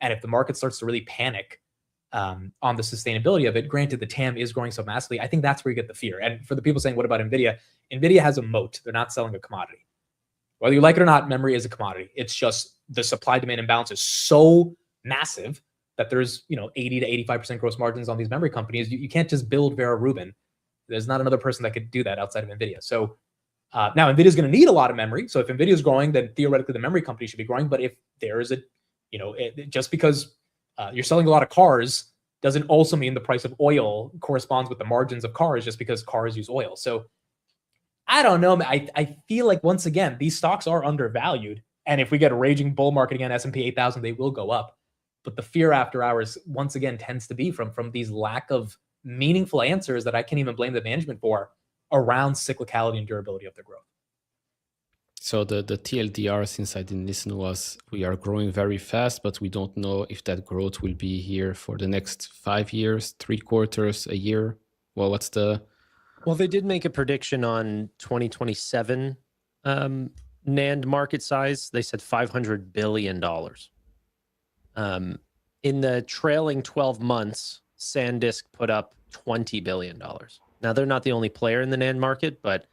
And if the market starts to really panic on the sustainability of it, granted, the TAM is growing so massively, I think that's where you get the fear. And for the people saying, what about NVIDIA? NVIDIA has a moat. They're not selling a commodity. Whether you like it or not, memory is a commodity. It's just the supply-demand imbalance is so massive that there's 80 to 85% gross margins on these memory companies. You can't just build Vera Rubin. There's not another person that could do that outside of NVIDIA. So now NVIDIA is going to need a lot of memory. So if NVIDIA is growing, then theoretically the memory company should be growing. But if there is just because you're selling a lot of cars doesn't also mean the price of oil corresponds with the margins of cars just because cars use oil. So I don't know. I feel like, once again, these stocks are undervalued. And if we get a raging bull market again, S&P 8,000, they will go up. But the fear after hours, once again, tends to be from these lack of meaningful answers that I can't even blame the management for around cyclicality and durability of their growth. So the TLDR, since I didn't listen, was we are growing very fast, but we don't know if that growth will be here for the next 5 years, 3 quarters, a year. Well, what's the... Well, they did make a prediction on 2027 NAND market size. They said $500 billion. In the trailing 12 months, Sandisk put up $20 billion. Now, they're not the only player in the NAND market, but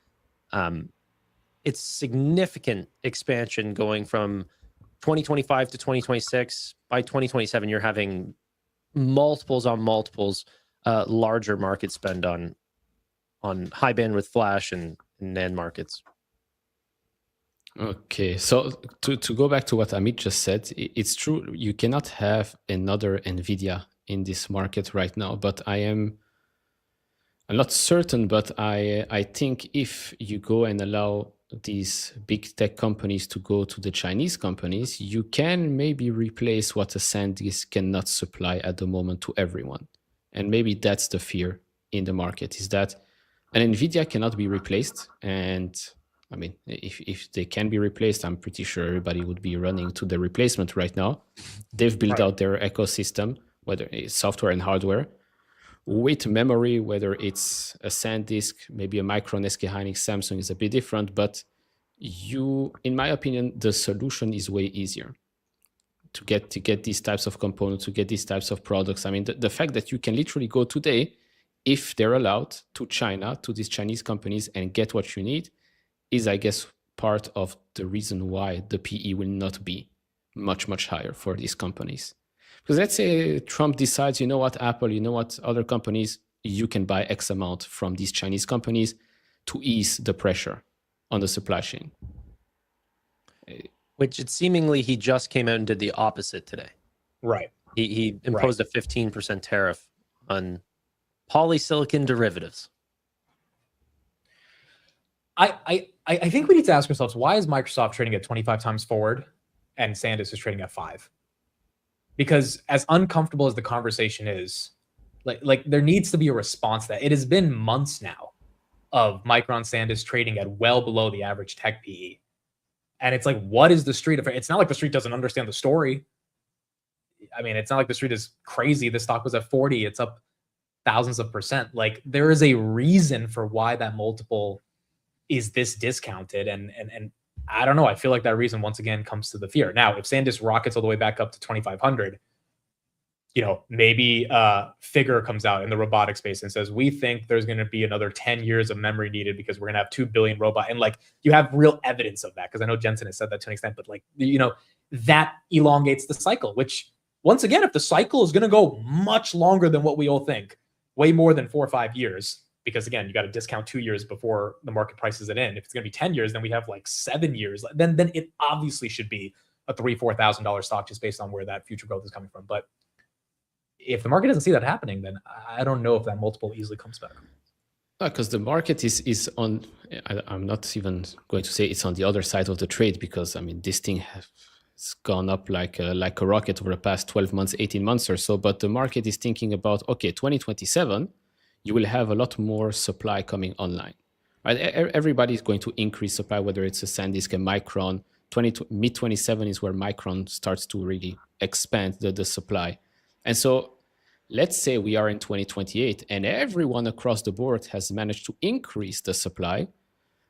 it's significant expansion going from 2025 to 2026. By 2027, you're having multiples on multiples, larger market spend on high bandwidth flash and NAND markets. Okay, so to go back to what Amit just said, it's true. You cannot have another NVIDIA in this market right now, but I'm not certain, but I think if you go and allow these big tech companies to go to the Chinese companies, you can maybe replace what a SanDisk cannot supply at the moment to everyone. And maybe that's the fear in the market, is that an NVIDIA cannot be replaced. And I mean, if they can be replaced, I'm pretty sure everybody would be running to the replacement right now. They've built out their ecosystem, whether it's software and hardware, with memory, whether it's a SanDisk, maybe a Micron SK Hynix Samsung is a bit different, but in my opinion, the solution is way easier to get these types of components, to get these types of products. I mean, the fact that you can literally go today, if they're allowed, to China, to these Chinese companies and get what you need is, I guess, part of the reason why the PE will not be much, much higher for these companies. Because let's say Trump decides, you know what, Apple, you know what, other companies, you can buy X amount from these Chinese companies to ease the pressure on the supply chain. Which it seemingly he just came out and did the opposite today. Right. He imposed a 15% tariff on polysilicon derivatives. I think we need to ask ourselves, why is Microsoft trading at 25 times forward and SanDisk is trading at 5? Because as uncomfortable as the conversation is, like there needs to be a response to that. It has been months now of Micron SanDisk trading at well below the average tech PE. And it's like, what is the street? It's not like the street doesn't understand the story. I mean, it's not like the street is crazy. The stock was at 40. It's up thousands of percent. Like, there is a reason for why that multiple is this discounted. And I don't know. I feel like that reason once again comes to the fear. Now, if SanDisk rockets all the way back up to 2,500, maybe Figure comes out in the robotic space and says, we think there's going to be another 10 years of memory needed because we're going to have 2 billion robots. And like, you have real evidence of that. Because I know Jensen has said that to an extent, but like, that elongates the cycle, which once again, if the cycle is going to go much longer than what we all think, way more than 4 or 5 years, because again, you got to discount 2 years before the market prices it in. If it's going to be 10 years, then we have like 7 years. Then it obviously should be a $3,000-$4,000 stock just based on where that future growth is coming from. But if the market doesn't see that happening, then I don't know if that multiple easily comes back. Because the market is on, I'm not even going to say it's on the other side of the trade, because I mean, this thing has gone up like a rocket over the past 12 months, 18 months or so. But the market is thinking about, okay, 2027, you will have a lot more supply coming online. Right? Everybody is going to increase supply, whether it's a SanDisk, a Micron. Mid-27 is where Micron starts to really expand the supply. And so let's say we are in 2028 and everyone across the board has managed to increase the supply.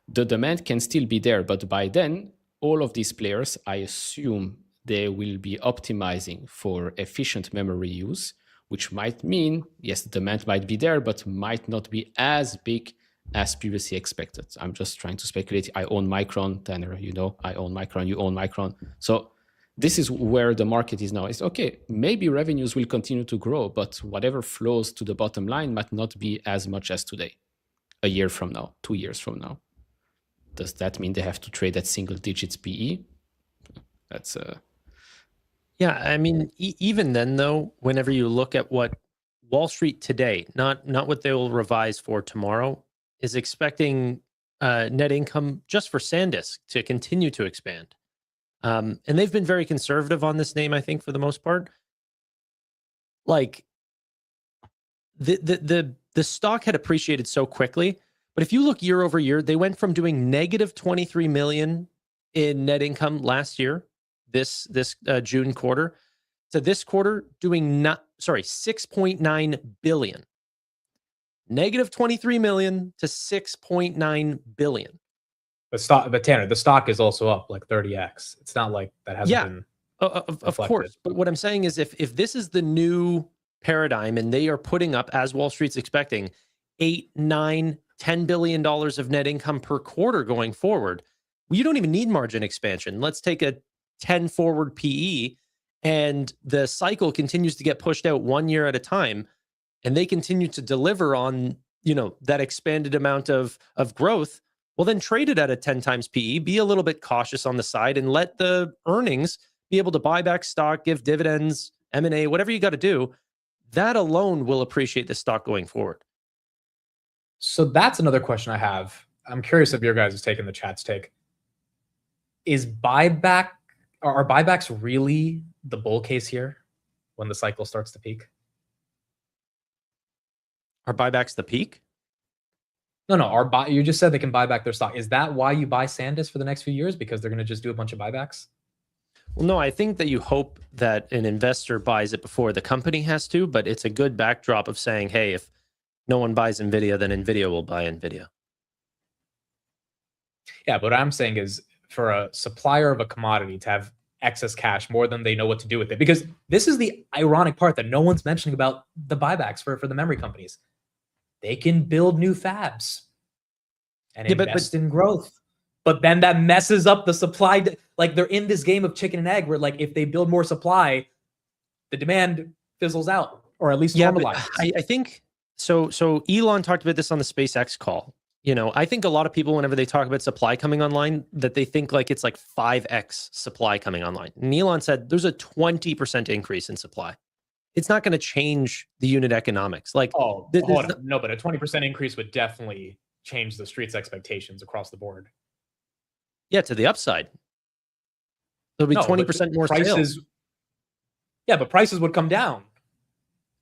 The demand can still be there, but by then, all of these players, I assume they will be optimizing for efficient memory use, which might mean, yes, the demand might be there, but might not be as big as previously expected. I'm just trying to speculate. I own Micron, Tanner, I own Micron, you own Micron. So this is where the market is now. It's okay, maybe revenues will continue to grow, but whatever flows to the bottom line might not be as much as today, a year from now, 2 years from now. Does that mean they have to trade at single digits PE? That's Yeah, I mean, even then, though, whenever you look at what Wall Street today, not what they will revise for tomorrow, is expecting net income just for SanDisk to continue to expand. And they've been very conservative on this name, I think, for the most part. Like, the stock had appreciated so quickly, but if you look year over year, they went from doing negative 23 million in net income last year, this June quarter, to this quarter doing 6.9 billion. Negative 23 million to 6.9 billion. But Tanner, the stock is also up like 30x. It's not like that hasn't been of course. But what I'm saying is, if this is the new paradigm and they are putting up, as Wall Street's expecting, $8, $9, $10 billion of net income per quarter going forward, you don't even need margin expansion. Let's take a 10 forward PE, and the cycle continues to get pushed out 1 year at a time, and they continue to deliver on that expanded amount of growth. Well, then trade it at a 10 times PE, be a little bit cautious on the side, and let the earnings be able to buy back stock, give dividends, M&A, whatever you got to do. That alone will appreciate the stock going forward. So that's another question I have. I'm curious if your guys is taking the chat's take. Are buybacks really the bull case here when the cycle starts to peak? Are buybacks the peak? No. You just said they can buy back their stock. Is that why you buy Sandisk for the next few years? Because they're going to just do a bunch of buybacks? Well, no, I think that you hope that an investor buys it before the company has to, but it's a good backdrop of saying, hey, if no one buys NVIDIA, then NVIDIA will buy NVIDIA. Yeah, but what I'm saying is for a supplier of a commodity to have excess cash more than they know what to do with it, because this is the ironic part that no one's mentioning about the buybacks for the memory companies. They can build new fabs and invest in growth. But then that messes up the supply. Like they're in this game of chicken and egg where like if they build more supply, the demand fizzles out or at least normalizes. I think so. So Elon talked about this on the SpaceX call. You know, I think a lot of people, whenever they talk about supply coming online, that they think like it's like 5x supply coming online. And Elon said there's a 20% increase in supply. It's not going to change the unit economics. Like, no, but a 20% increase would definitely change the street's expectations across the board. Yeah, to the upside. There'll be 20% more sales. Yeah, but prices would come down.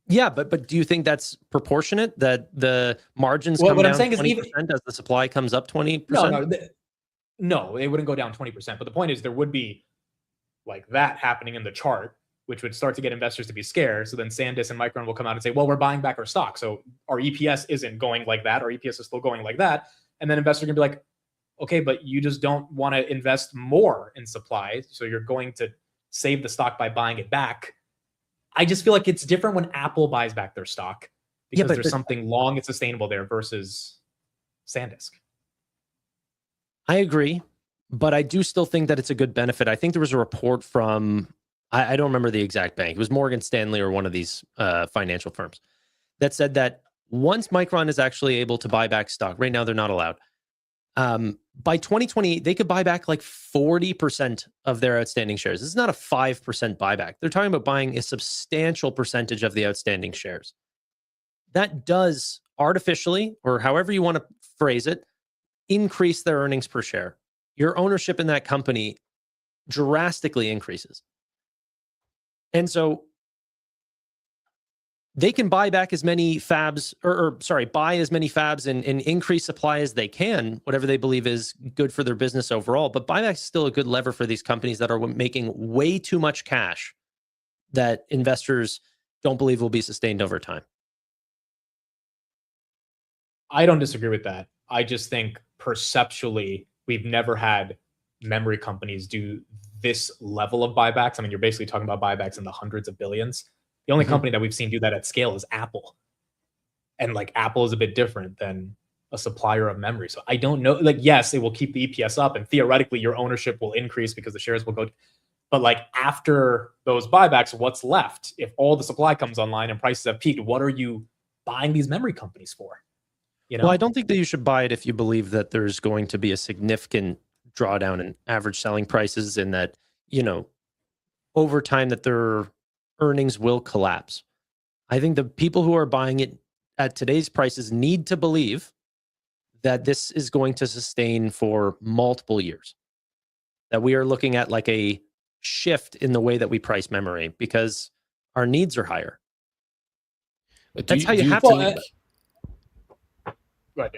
Yeah, but do you think that's proportionate? That the margins come down 20% as the supply comes up 20%? No, it wouldn't go down 20%. But the point is there would be like that happening in the chart, which would start to get investors to be scared. So then Sandisk and Micron will come out and say, well, we're buying back our stock. So our EPS isn't going like that. Our EPS is still going like that. And then investors are going to be like, okay, but you just don't want to invest more in supply. So you're going to save the stock by buying it back. I just feel like it's different when Apple buys back their stock because there's something long and sustainable there versus Sandisk. I agree, but I do still think that it's a good benefit. I think there was a report from, I don't remember the exact bank. It was Morgan Stanley or one of these financial firms that said that once Micron is actually able to buy back stock, right now they're not allowed. By 2028, they could buy back like 40% of their outstanding shares. This is not a 5% buyback. They're talking about buying a substantial percentage of the outstanding shares. That does artificially, or however you want to phrase it, increase their earnings per share. Your ownership in that company drastically increases. And so they can buy back as many fabs, buy as many fabs and increase supply as they can, whatever they believe is good for their business overall. But buyback is still a good lever for these companies that are making way too much cash that investors don't believe will be sustained over time. I don't disagree with that. I just think perceptually, we've never had memory companies do this level of buybacks. I mean, you're basically talking about buybacks in the hundreds of billions. The only company that we've seen do that at scale is Apple. And like Apple is a bit different than a supplier of memory. So I don't know, like, yes, it will keep the EPS up and theoretically your ownership will increase because the shares will go. But like after those buybacks, what's left? If all the supply comes online and prices have peaked, what are you buying these memory companies for? You know? Well, I don't think that you should buy it if you believe that there's going to be a significant drawdown in average selling prices and that, you know, over time that their earnings will collapse. I think the people who are buying it at today's prices need to believe that this is going to sustain for multiple years. That we are looking at like a shift in the way that we price memory because our needs are higher. That's how you have to. Right.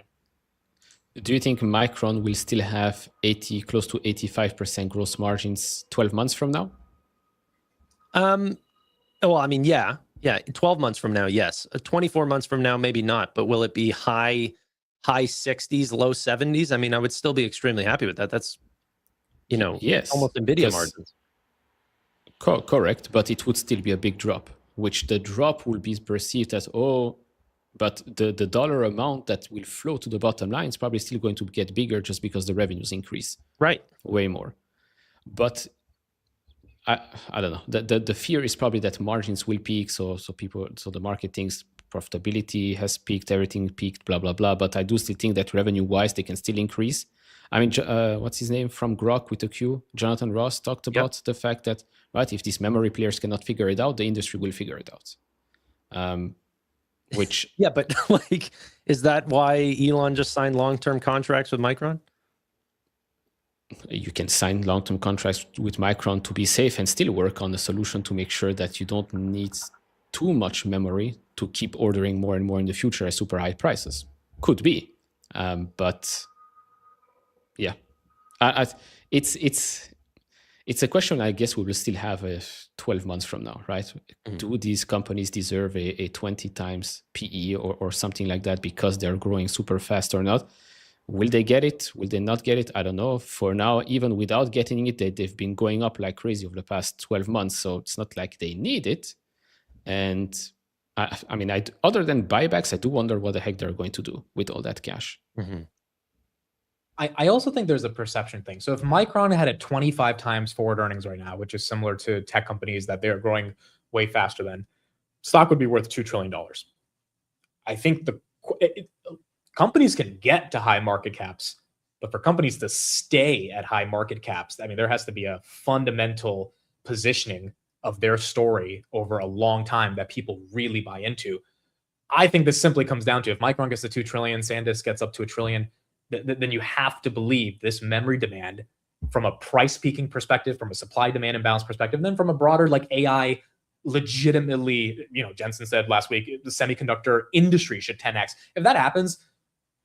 Do you think Micron will still have close to 85% gross margins 12 months from now? Well, I mean, yeah. 12 months from now, yes. 24 months from now, maybe not. But will it be high 60s, low 70s? I mean, I would still be extremely happy with that. That's, you know, yes, almost NVIDIA margins. Correct, but it would still be a big drop, which the drop will be perceived as, but the dollar amount that will flow to the bottom line is probably still going to get bigger just because the revenues increase. Right. Way more. But I don't know. The fear is probably that margins will peak. So the market thinks profitability has peaked, everything peaked, blah, blah, blah. But I do still think that revenue-wise, they can still increase. I mean, what's his name from Grok with a Q? Jonathan Ross talked about the fact that, right, if these memory players cannot figure it out, the industry will figure it out. which Yeah, but like, is that why Elon just signed long-term contracts with Micron? you can sign long-term contracts with Micron to be safe and still work on a solution to make sure that you don't need too much memory to keep ordering more and more in the future at super high prices. Could be, but yeah, it's a question I guess we will still have 12 months from now, right? Do these companies deserve a 20 times PE or something like that because they're growing super fast or not? Will they get it? Will they not get it? I don't know. For now, even without getting it, they've been going up like crazy over the past 12 months. So it's not like they need it. And I mean, other than buybacks, I do wonder what the heck they're going to do with all that cash. I also think there's a perception thing. So if Micron had a 25 times forward earnings right now, which is similar to tech companies that they're growing way faster than, stock would be worth $2 trillion. I think companies can get to high market caps, but for companies to stay at high market caps, I mean, there has to be a fundamental positioning of their story over a long time that people really buy into. I think this simply comes down to if Micron gets to 2 trillion, Sandisk gets up to 1 trillion, then you have to believe this memory demand from a price peaking perspective, from a supply demand imbalance perspective, and then from a broader like AI legitimately, Jensen said last week, the semiconductor industry should 10x. If that happens,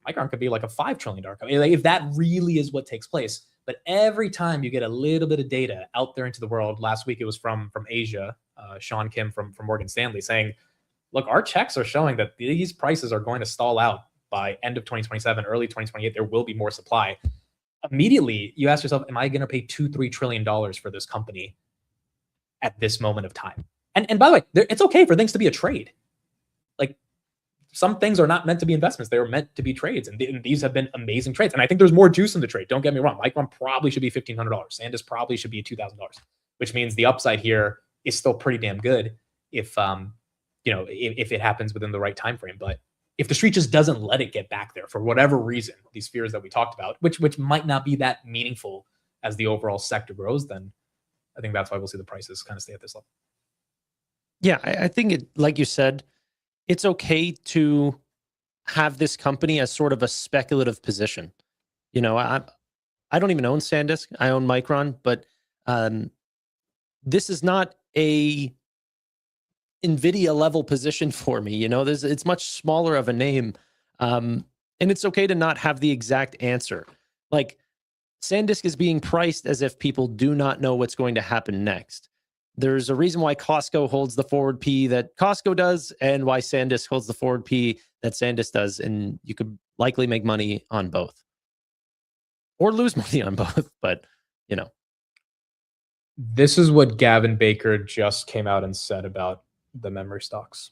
Micron could be like a $5 trillion company. Like if that really is what takes place. But every time you get a little bit of data out there into the world, last week it was from Asia, Sean Kim from Morgan Stanley saying, look, our checks are showing that these prices are going to stall out by end of 2027, early 2028. There will be more supply. Immediately, you ask yourself, am I going to pay $2-3 trillion for this company at this moment of time? And by the way, it's okay for things to be a trade. Like some things are not meant to be investments. They are meant to be trades. And these have been amazing trades. And I think there's more juice in the trade. Don't get me wrong. Micron probably should be $1,500. Sandisk probably should be $2,000, which means the upside here is still pretty damn good if it happens within the right time frame. But if the street just doesn't let it get back there for whatever reason, these fears that we talked about, which might not be that meaningful as the overall sector grows, then I think that's why we'll see the prices kind of stay at this level. Yeah, I think it, like you said, it's okay to have this company as sort of a speculative position. I don't even own Sandisk. I own Micron, but this is not a NVIDIA level position for me. It's much smaller of a name. And it's okay to not have the exact answer. Like Sandisk is being priced as if people do not know what's going to happen next. There's a reason why Costco holds the forward P that Costco does and why Sandisk holds the forward P that Sandisk does. And you could likely make money on both or lose money on both, but This is what Gavin Baker just came out and said about the memory stocks.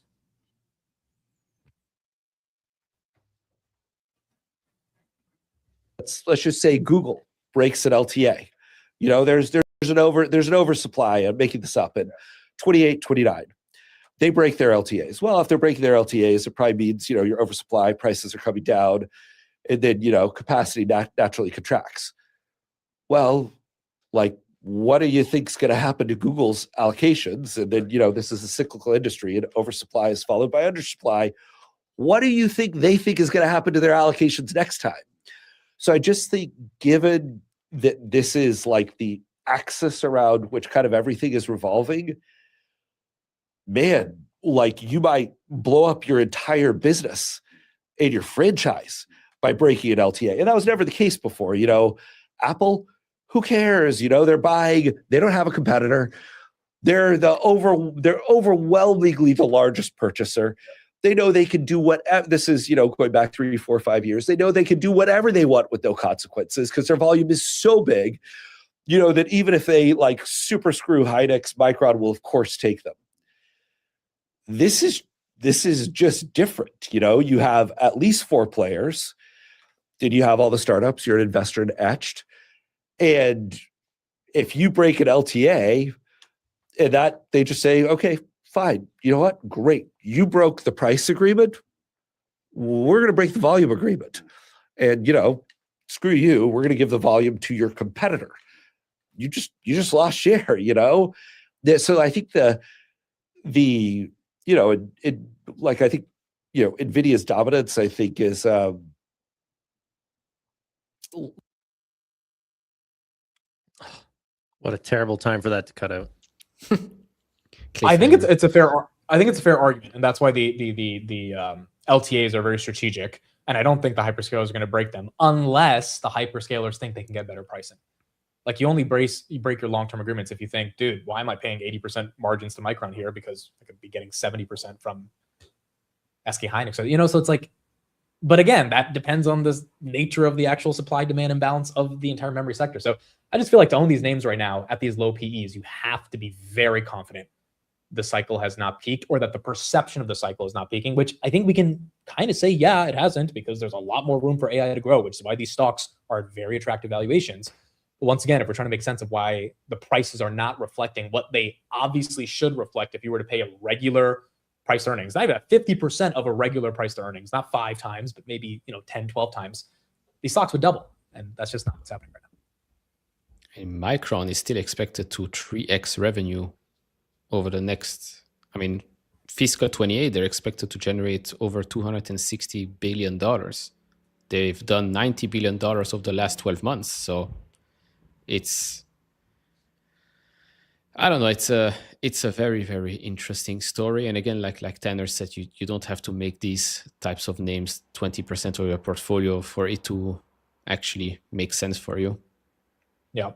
Let's just say Google breaks an LTA. There's an oversupply. I'm making this up in 28, 29. They break their LTAs. Well, if they're breaking their LTAs, it probably means your oversupply, prices are coming down, and then capacity naturally contracts. Well, like, what do you think is going to happen to Google's allocations? And then this is a cyclical industry, and oversupply is followed by undersupply. What do you think they think is going to happen to their allocations next time? So I just think, given that this is like the axis around which kind of everything is revolving, man, like you might blow up your entire business and your franchise by breaking an LTA. And that was never the case before. Apple, who cares? They're buying, they don't have a competitor. They're overwhelmingly the largest purchaser. They know they can do whatever. This is, going back 3, 4, 5 years. They know they can do whatever they want with no consequences because their volume is so big, that even if they like super screw Hynix, Micron will of course take them. This is just different. You have at least 4 players. Then you have all the startups. You're an investor in Etched. And if you break an LTA and that they just say, okay, fine. You know what? Great. You broke the price agreement. We're going to break the volume agreement. And, screw you. We're going to give the volume to your competitor. You just lost share, So I think I think, NVIDIA's dominance, I think, is what a terrible time for that to cut out. I think it's a fair argument, and that's why the LTAs are very strategic. And I don't think the hyperscalers are going to break them unless the hyperscalers think they can get better pricing. Like, you break your long-term agreements if you think, dude, why am I paying 80% margins to Micron here because I could be getting 70% from SK Hynix? So, so it's like, but again, that depends on the nature of the actual supply-demand imbalance of the entire memory sector. So I just feel like to own these names right now at these low PEs, you have to be very confident the cycle has not peaked, or that the perception of the cycle is not peaking, which I think we can kind of say, yeah, it hasn't, because there's a lot more room for AI to grow, which is why these stocks are at very attractive valuations. But once again, if we're trying to make sense of why the prices are not reflecting what they obviously should reflect if you were to pay a regular price to earnings, not even at 50% of a regular price to earnings, not 5 times, but maybe 10, 12 times, these stocks would double. And that's just not what's happening right now. And Micron is still expected to 3x revenue over the next, fiscal 28, they're expected to generate over $260 billion. They've done $90 billion over the last 12 months. So I don't know, it's a very, very interesting story. And again, like Tanner said, you don't have to make these types of names 20% of your portfolio for it to actually make sense for you. Yeah.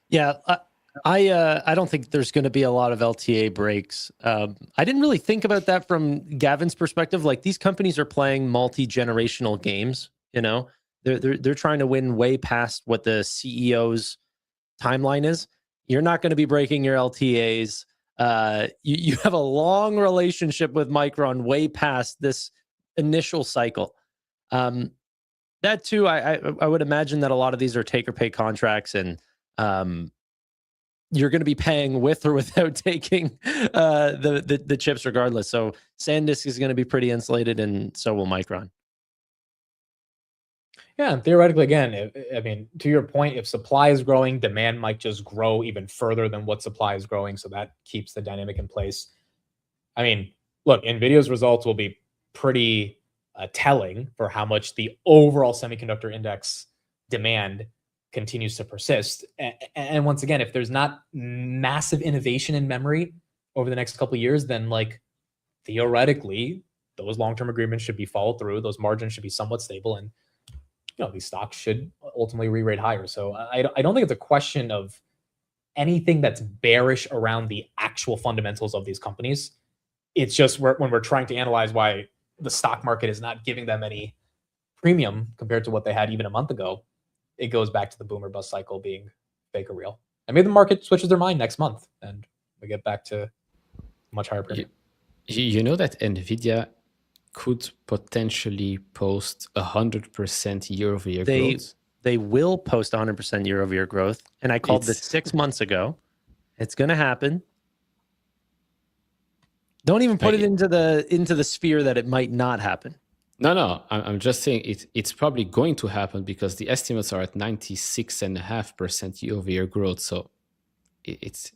Yeah. I don't think there's going to be a lot of LTA breaks. I didn't really think about that from Gavin's perspective. Like, these companies are playing multi-generational games. They're trying to win way past what the CEO's timeline is. You're not going to be breaking your LTAs. You have a long relationship with Micron way past this initial cycle. That too, I would imagine that a lot of these are take or pay contracts, and you're going to be paying with or without taking the chips regardless. So Sandisk is going to be pretty insulated, and so will Micron. Yeah, and theoretically, again, to your point, if supply is growing, demand might just grow even further than what supply is growing. So that keeps the dynamic in place. Look, NVIDIA's results will be pretty telling for how much the overall semiconductor index demand continues to persist. And once again, if there's not massive innovation in memory over the next couple of years, then theoretically, those long-term agreements should be followed through. Those margins should be somewhat stable, and these stocks should ultimately re-rate higher. So I don't think it's a question of anything that's bearish around the actual fundamentals of these companies. It's just when we're trying to analyze why the stock market is not giving them any premium compared to what they had even a month ago, it goes back to the boomer bust cycle being fake or real. And maybe the market switches their mind next month and we get back to much higher premium. You know that NVIDIA could potentially post 100% year-over-year growth? They will post 100% year-over-year growth. And I called this 6 months ago. It's going to happen. Don't even put it into the sphere that it might not happen. No. I'm just saying it's probably going to happen because the estimates are at 96.5% year-over-year growth. So it's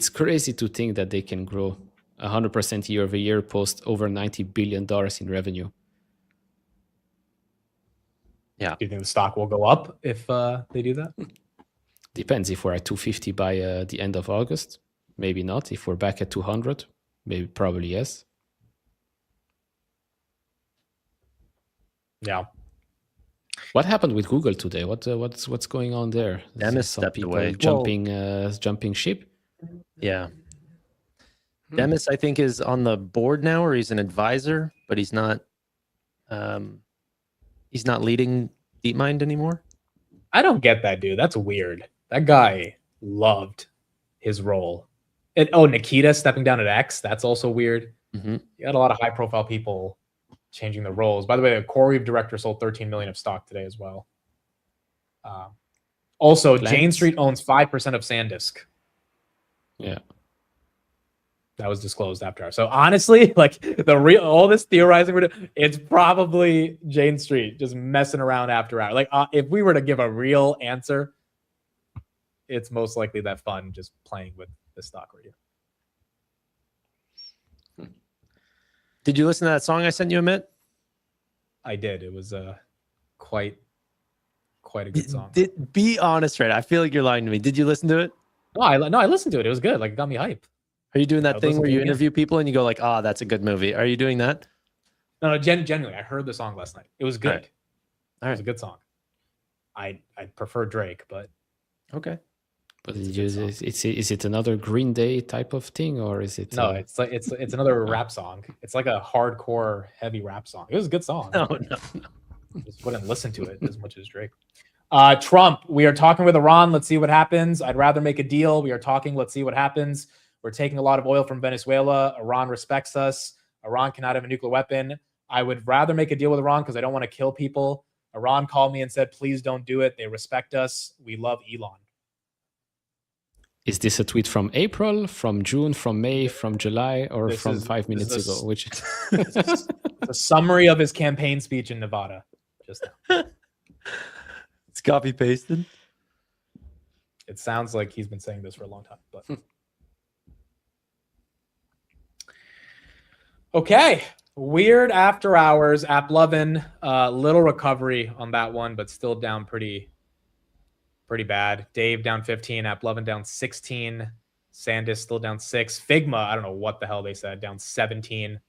crazy to think that they can grow 100% year-over-year, post over $90 billion in revenue. Yeah. Do you think the stock will go up if they do that? Depends. If we're at 250 by the end of August, maybe not. If we're back at 200, probably yes. Yeah. What happened with Google today? What's going on there? Demis Some stepped people away. jumping ship. Yeah. Demis, I think, is on the board now, or he's an advisor, but he's not leading DeepMind anymore. I don't get that, dude. That's weird. That guy loved his role. And Nikita stepping down at X, that's also weird. Mm-hmm. You had a lot of high-profile people changing the roles. By the way, the CoreWeave director sold 13 million of stock today as well. Also, Jane Street owns 5% of Sandisk. Yeah. That was disclosed after hours. So honestly, all this theorizing, it's probably Jane Street just messing around after hours. If we were to give a real answer, it's most likely that fund just playing with the stock right here. Did you listen to that song I sent you, Amit? I did. It was quite a good song. Be honest, right? I feel like you're lying to me. Did you listen to it? No, I listened to it. It was good. Like, it got me hype. Are you doing I that would thing listen where to it you again. interview people and you go like, "Ah, that's a good movie"? Are you doing that? No, genuinely, I heard the song last night. It was good. All right. It was a good song. I prefer Drake, but okay. But is it another Green Day type of thing, or is it? No, it's like it's another rap song. It's like a hardcore heavy rap song. It was a good song. No. Just wouldn't listen to it as much as Drake. Trump, we are talking with Iran. Let's see what happens. I'd rather make a deal. We are talking. Let's see what happens. We're taking a lot of oil from Venezuela. Iran respects us. Iran cannot have a nuclear weapon. I would rather make a deal with Iran because I don't want to kill people. Iran called me and said, please don't do it. They respect us. We love Elon. Is this a tweet from April, from June, from May, from July, or from 5 minutes ago? Which It's a summary of his campaign speech in Nevada just now. It's copy pasted. It sounds like he's been saying this for a long time, but okay. Weird after hours. AppLovin, little recovery on that one, but still down pretty bad. Dave down 15, AppLovin down 16, Sandisk still down 6, Figma, I don't know what the hell they said, down 17,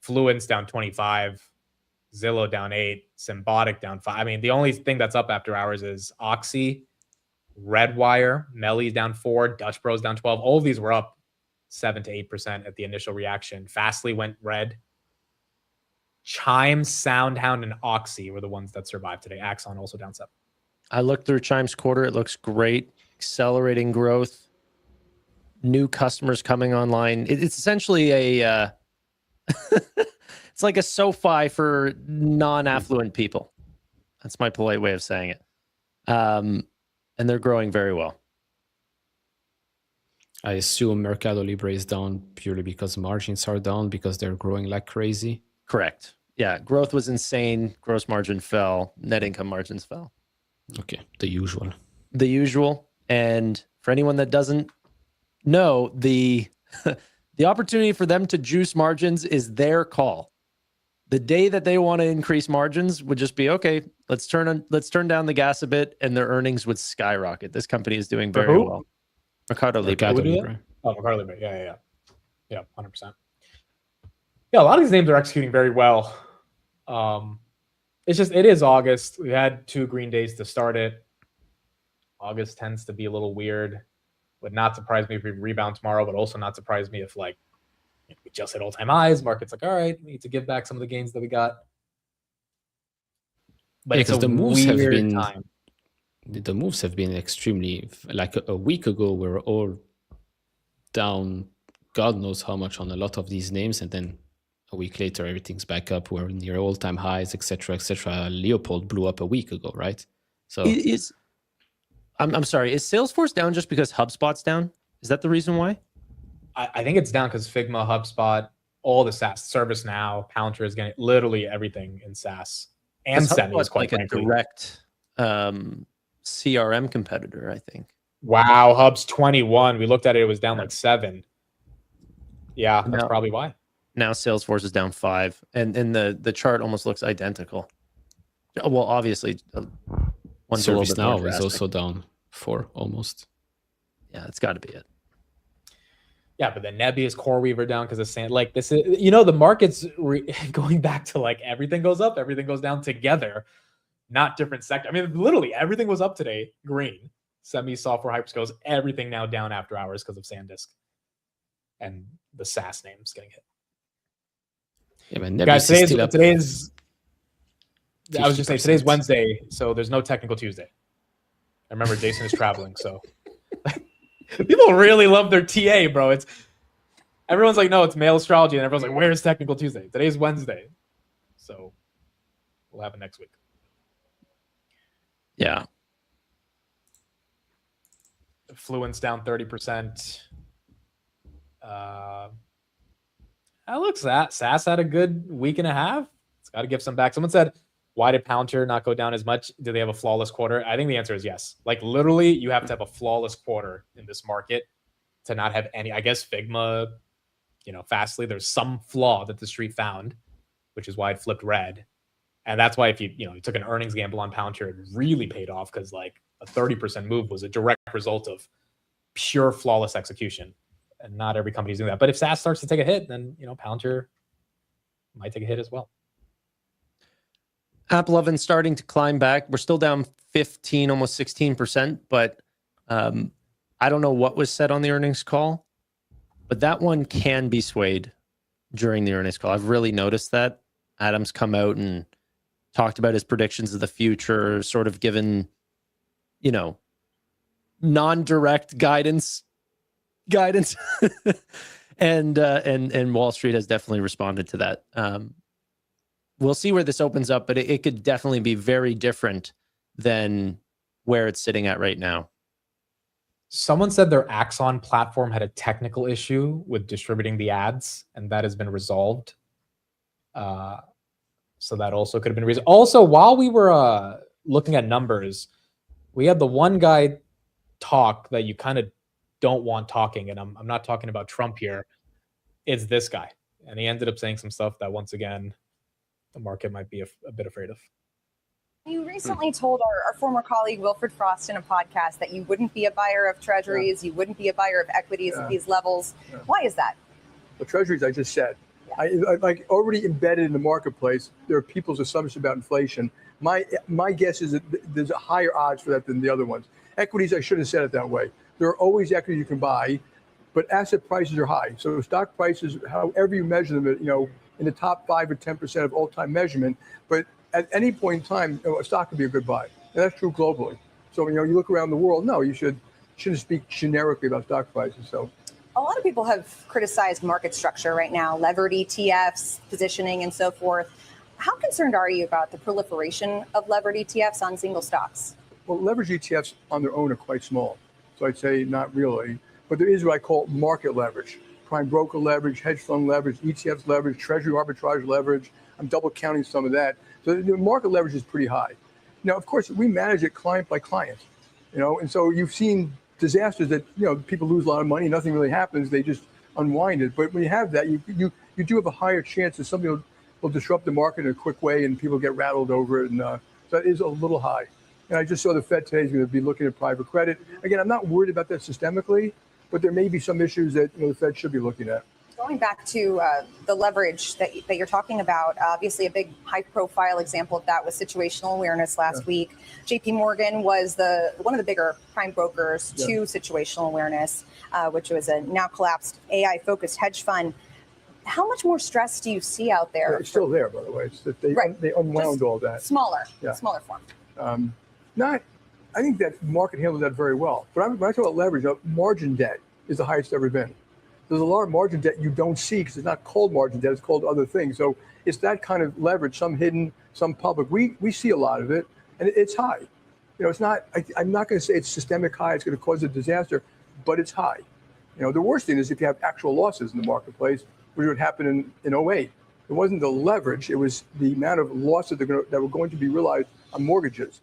Fluence down 25, Zillow down 8, Symbotic down 5. I mean, the only thing that's up after hours is Oxy, Redwire, Melly's down 4, Dutch Bros down 12. All of these were up 7 to 8% at the initial reaction. Fastly went red. Chime, Soundhound, and Oxy were the ones that survived today. Axon also down 7. I looked through Chime's quarter. It looks great. Accelerating growth. New customers coming online. It's essentially a it's like a SoFi for non-affluent people. That's my polite way of saying it. And they're growing very well. I assume Mercado Libre is down purely because margins are down because they're growing like crazy. Correct. Yeah, growth was insane. Gross margin fell. Net income margins fell. Okay, the usual. The usual. And for anyone that doesn't know, the opportunity for them to juice margins is their call. The day that they want to increase margins would just be, okay, let's turn down the gas a bit, and their earnings would skyrocket. This company is doing very well. Mercado Libre. Oh, Mercado Libre. Yeah, 100%. Yeah, a lot of these names are executing very well. It's just, it is August. We had 2 green days to start it. August tends to be a little weird. Would not surprise me if we rebound tomorrow, but also not surprise me if we just hit all-time highs. Market's like, all right, we need to give back some of the gains that we got. But yeah, it's a the moves have weird been time. The moves have been extremely, like a week ago, we were all down God knows how much on a lot of these names, and then a week later everything's back up. We're near all-time highs, etc., etc. Leopold blew up a week ago, right? So I'm sorry, is Salesforce down just because HubSpot's down? Is that the reason why? I think it's down because Figma, HubSpot, all the SaaS, ServiceNow, Palantir is getting literally everything in SaaS, and Semi is quite like frankly. a direct CRM competitor, I think. Wow, Hub's 21. We looked at it; it was down like 7. Yeah, that's No. probably why. Now Salesforce is down 5, and the chart almost looks identical. Well, obviously, one's a little bit more ServiceNow is drastic. also down 4 almost. Yeah, it's got to be it. Yeah, but then Nebius, CoreWeaver down because of sand. Like this is, the market's going back to like everything goes up, everything goes down together, not different sector. I mean, literally everything was up today, green. Semi, software, hyperscales, everything now down after hours because of Sandisk and the SaaS names getting hit. Yeah, but Nebius Guys, is still up today's. I was just saying 50%. today's Wednesday, so there's no technical Tuesday. I remember Jason is traveling, so people really love their TA, bro. Everyone's like, no, it's male astrology, and everyone's like, where's technical Tuesday? Today's Wednesday, so we'll have it next week. Yeah. Fluence down 30%. Look, SaaS had a good week and a half. It's got to give some back. Someone said, why did Palantir not go down as much? Do they have a flawless quarter? I think the answer is yes. Like literally, you have to have a flawless quarter in this market to not have any. I guess Figma Fastly, there's some flaw that the street found, which is why it flipped red. And that's why if you took an earnings gamble on Palantir, it really paid off, because like a 30% move was a direct result of pure flawless execution. And not every company's doing that. But if SaaS starts to take a hit, then Palantir might take a hit as well. AppLovin starting to climb back. We're still down 15, almost 16%, but I don't know what was said on the earnings call, but that one can be swayed during the earnings call. I've really noticed that. Adam's come out and talked about his predictions of the future, sort of given, non-direct guidance. and Wall Street has definitely responded to that. We'll see where this opens up, but it could definitely be very different than where it's sitting at right now. Someone said their Axon platform had a technical issue with distributing the ads, and that has been resolved. So that also could have been a reason. Also, while we were looking at numbers, we had the one guy talk that you kind of don't want talking, and I'm not talking about Trump here. It's this guy, and he ended up saying some stuff that, once again, the market might be a bit afraid of. You recently told our former colleague Wilfred Frost in a podcast that you wouldn't be a buyer of treasuries, you wouldn't be a buyer of equities at these levels. Why is that? The treasuries, I just said. I like already embedded in the marketplace, there are people's assumptions about inflation. My guess is that there's a higher odds for that than the other ones. Equities, I shouldn't have said it that way. There are always equities you can buy, but asset prices are high. So stock prices, however you measure them, in the top 5 or 10% of all-time measurement, but at any point in time, a stock could be a good buy. And that's true globally. So, you look around the world, no, you shouldn't speak generically about stock prices. So, a lot of people have criticized market structure right now, levered ETFs, positioning, and so forth. How concerned are you about the proliferation of levered ETFs on single stocks? Well, leverage ETFs on their own are quite small. So I'd say not really. But there is what I call market leverage. Prime broker leverage, hedge fund leverage, ETFs leverage, treasury arbitrage leverage. I'm double counting some of that. So the market leverage is pretty high. Now, of course, we manage it client by client, and so you've seen disasters that, people lose a lot of money, nothing really happens, they just unwind it. But when you have that, you do have a higher chance that something will disrupt the market in a quick way and people get rattled over it. And so that is a little high. And I just saw the Fed today is going to be looking at private credit. Again, I'm not worried about that systemically, but there may be some issues that the Fed should be looking at. Going back to the leverage that you're talking about, obviously a big high-profile example of that was situational awareness last week. JP Morgan was one of the bigger prime brokers to situational awareness, which was a now collapsed AI-focused hedge fund. How much more stress do you see out there? It's still there, by the way. It's that they unwound Just all that. Smaller form. I think that market handled that very well. But when I talk about leverage, margin debt is the highest ever been. There's a lot of margin debt you don't see because it's not called margin debt, it's called other things. So it's that kind of leverage, some hidden, some public. We see a lot of it, and it's high. It's not, I'm not going to say it's systemic high, it's going to cause a disaster, but it's high. The worst thing is if you have actual losses in the marketplace, which would happen in 08. It wasn't the leverage, it was the amount of losses that were going to be realized on mortgages.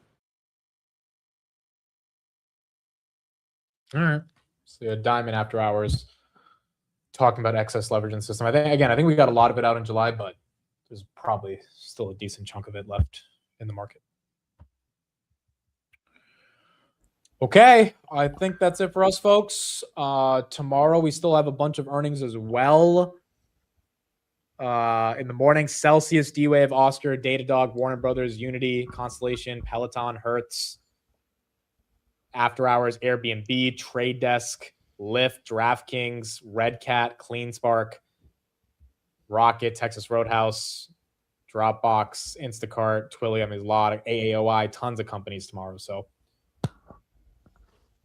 All right. So Diamond after hours talking about excess leverage in the system. I think we got a lot of it out in July, but there's probably still a decent chunk of it left in the market. Okay, I think that's it for us, folks. Tomorrow we still have a bunch of earnings as well. In the morning, Celsius, D-Wave, Oster, Datadog, Warner Brothers, Unity, Constellation, Peloton, Hertz. After hours, Airbnb, Trade Desk, Lyft, DraftKings, Red Cat, CleanSpark, Rocket, Texas Roadhouse, Dropbox, Instacart, Twilio. There's a lot of AAOI, tons of companies tomorrow. So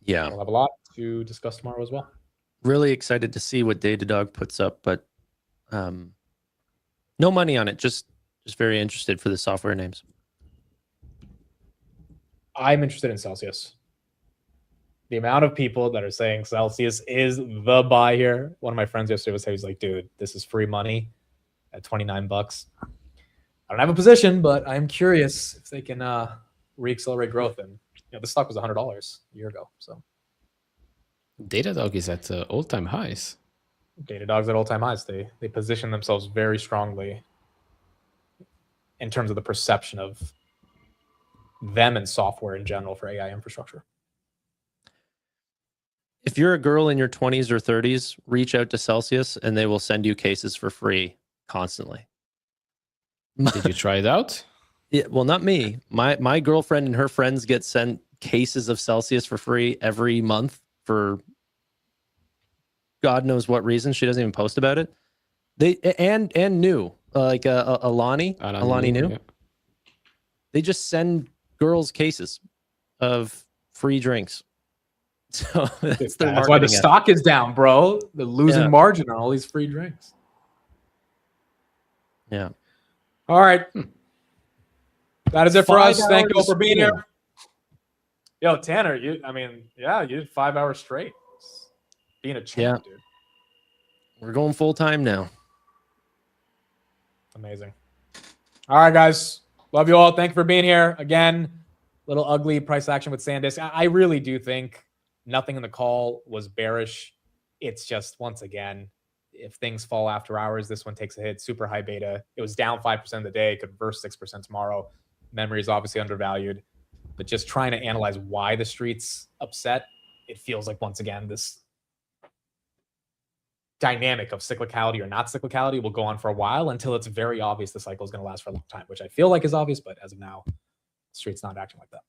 yeah, we'll have a lot to discuss tomorrow as well. Really excited to see what Datadog puts up, but no money on it. Just very interested for the software names. I'm interested in Celsius. The amount of people that are saying Celsius is the buy here. One of my friends yesterday was saying, he's like, dude, this is free money at $29. I don't have a position, but I'm curious if they can reaccelerate growth. And the stock was $100 a year ago. So Datadog is at all-time highs. Datadog's at all-time highs. They position themselves very strongly in terms of the perception of them and software in general for AI infrastructure. If you're a girl in your 20s or 30s, reach out to Celsius and they will send you cases for free constantly. Did you try it out? Yeah, well, not me. My girlfriend and her friends get sent cases of Celsius for free every month for God knows what reason. She doesn't even post about it. They and new like Alani new. Yeah. They just send girls cases of free drinks. So that's their That's why the marketing stock is down, bro. They're losing margin on all these free drinks. Yeah. All right. That is it for 5 us. Thank you all hours for being streaming. here. Yo, Tanner, you did 5 hours straight. Being a champ, dude. We're going full time now. Amazing. All right, guys. Love you all. Thank you for being here. Again, little ugly price action with Sandisk. I really do think nothing in the call was bearish. It's just, once again, if things fall after hours, this one takes a hit. Super high beta. It was down 5% of the day. It could reverse 6% tomorrow. Memory is obviously undervalued. But just trying to analyze why the street's upset, it feels like, once again, this dynamic of cyclicality or not cyclicality will go on for a while until it's very obvious the cycle is going to last for a long time, which I feel like is obvious, but as of now, the street's not acting like that.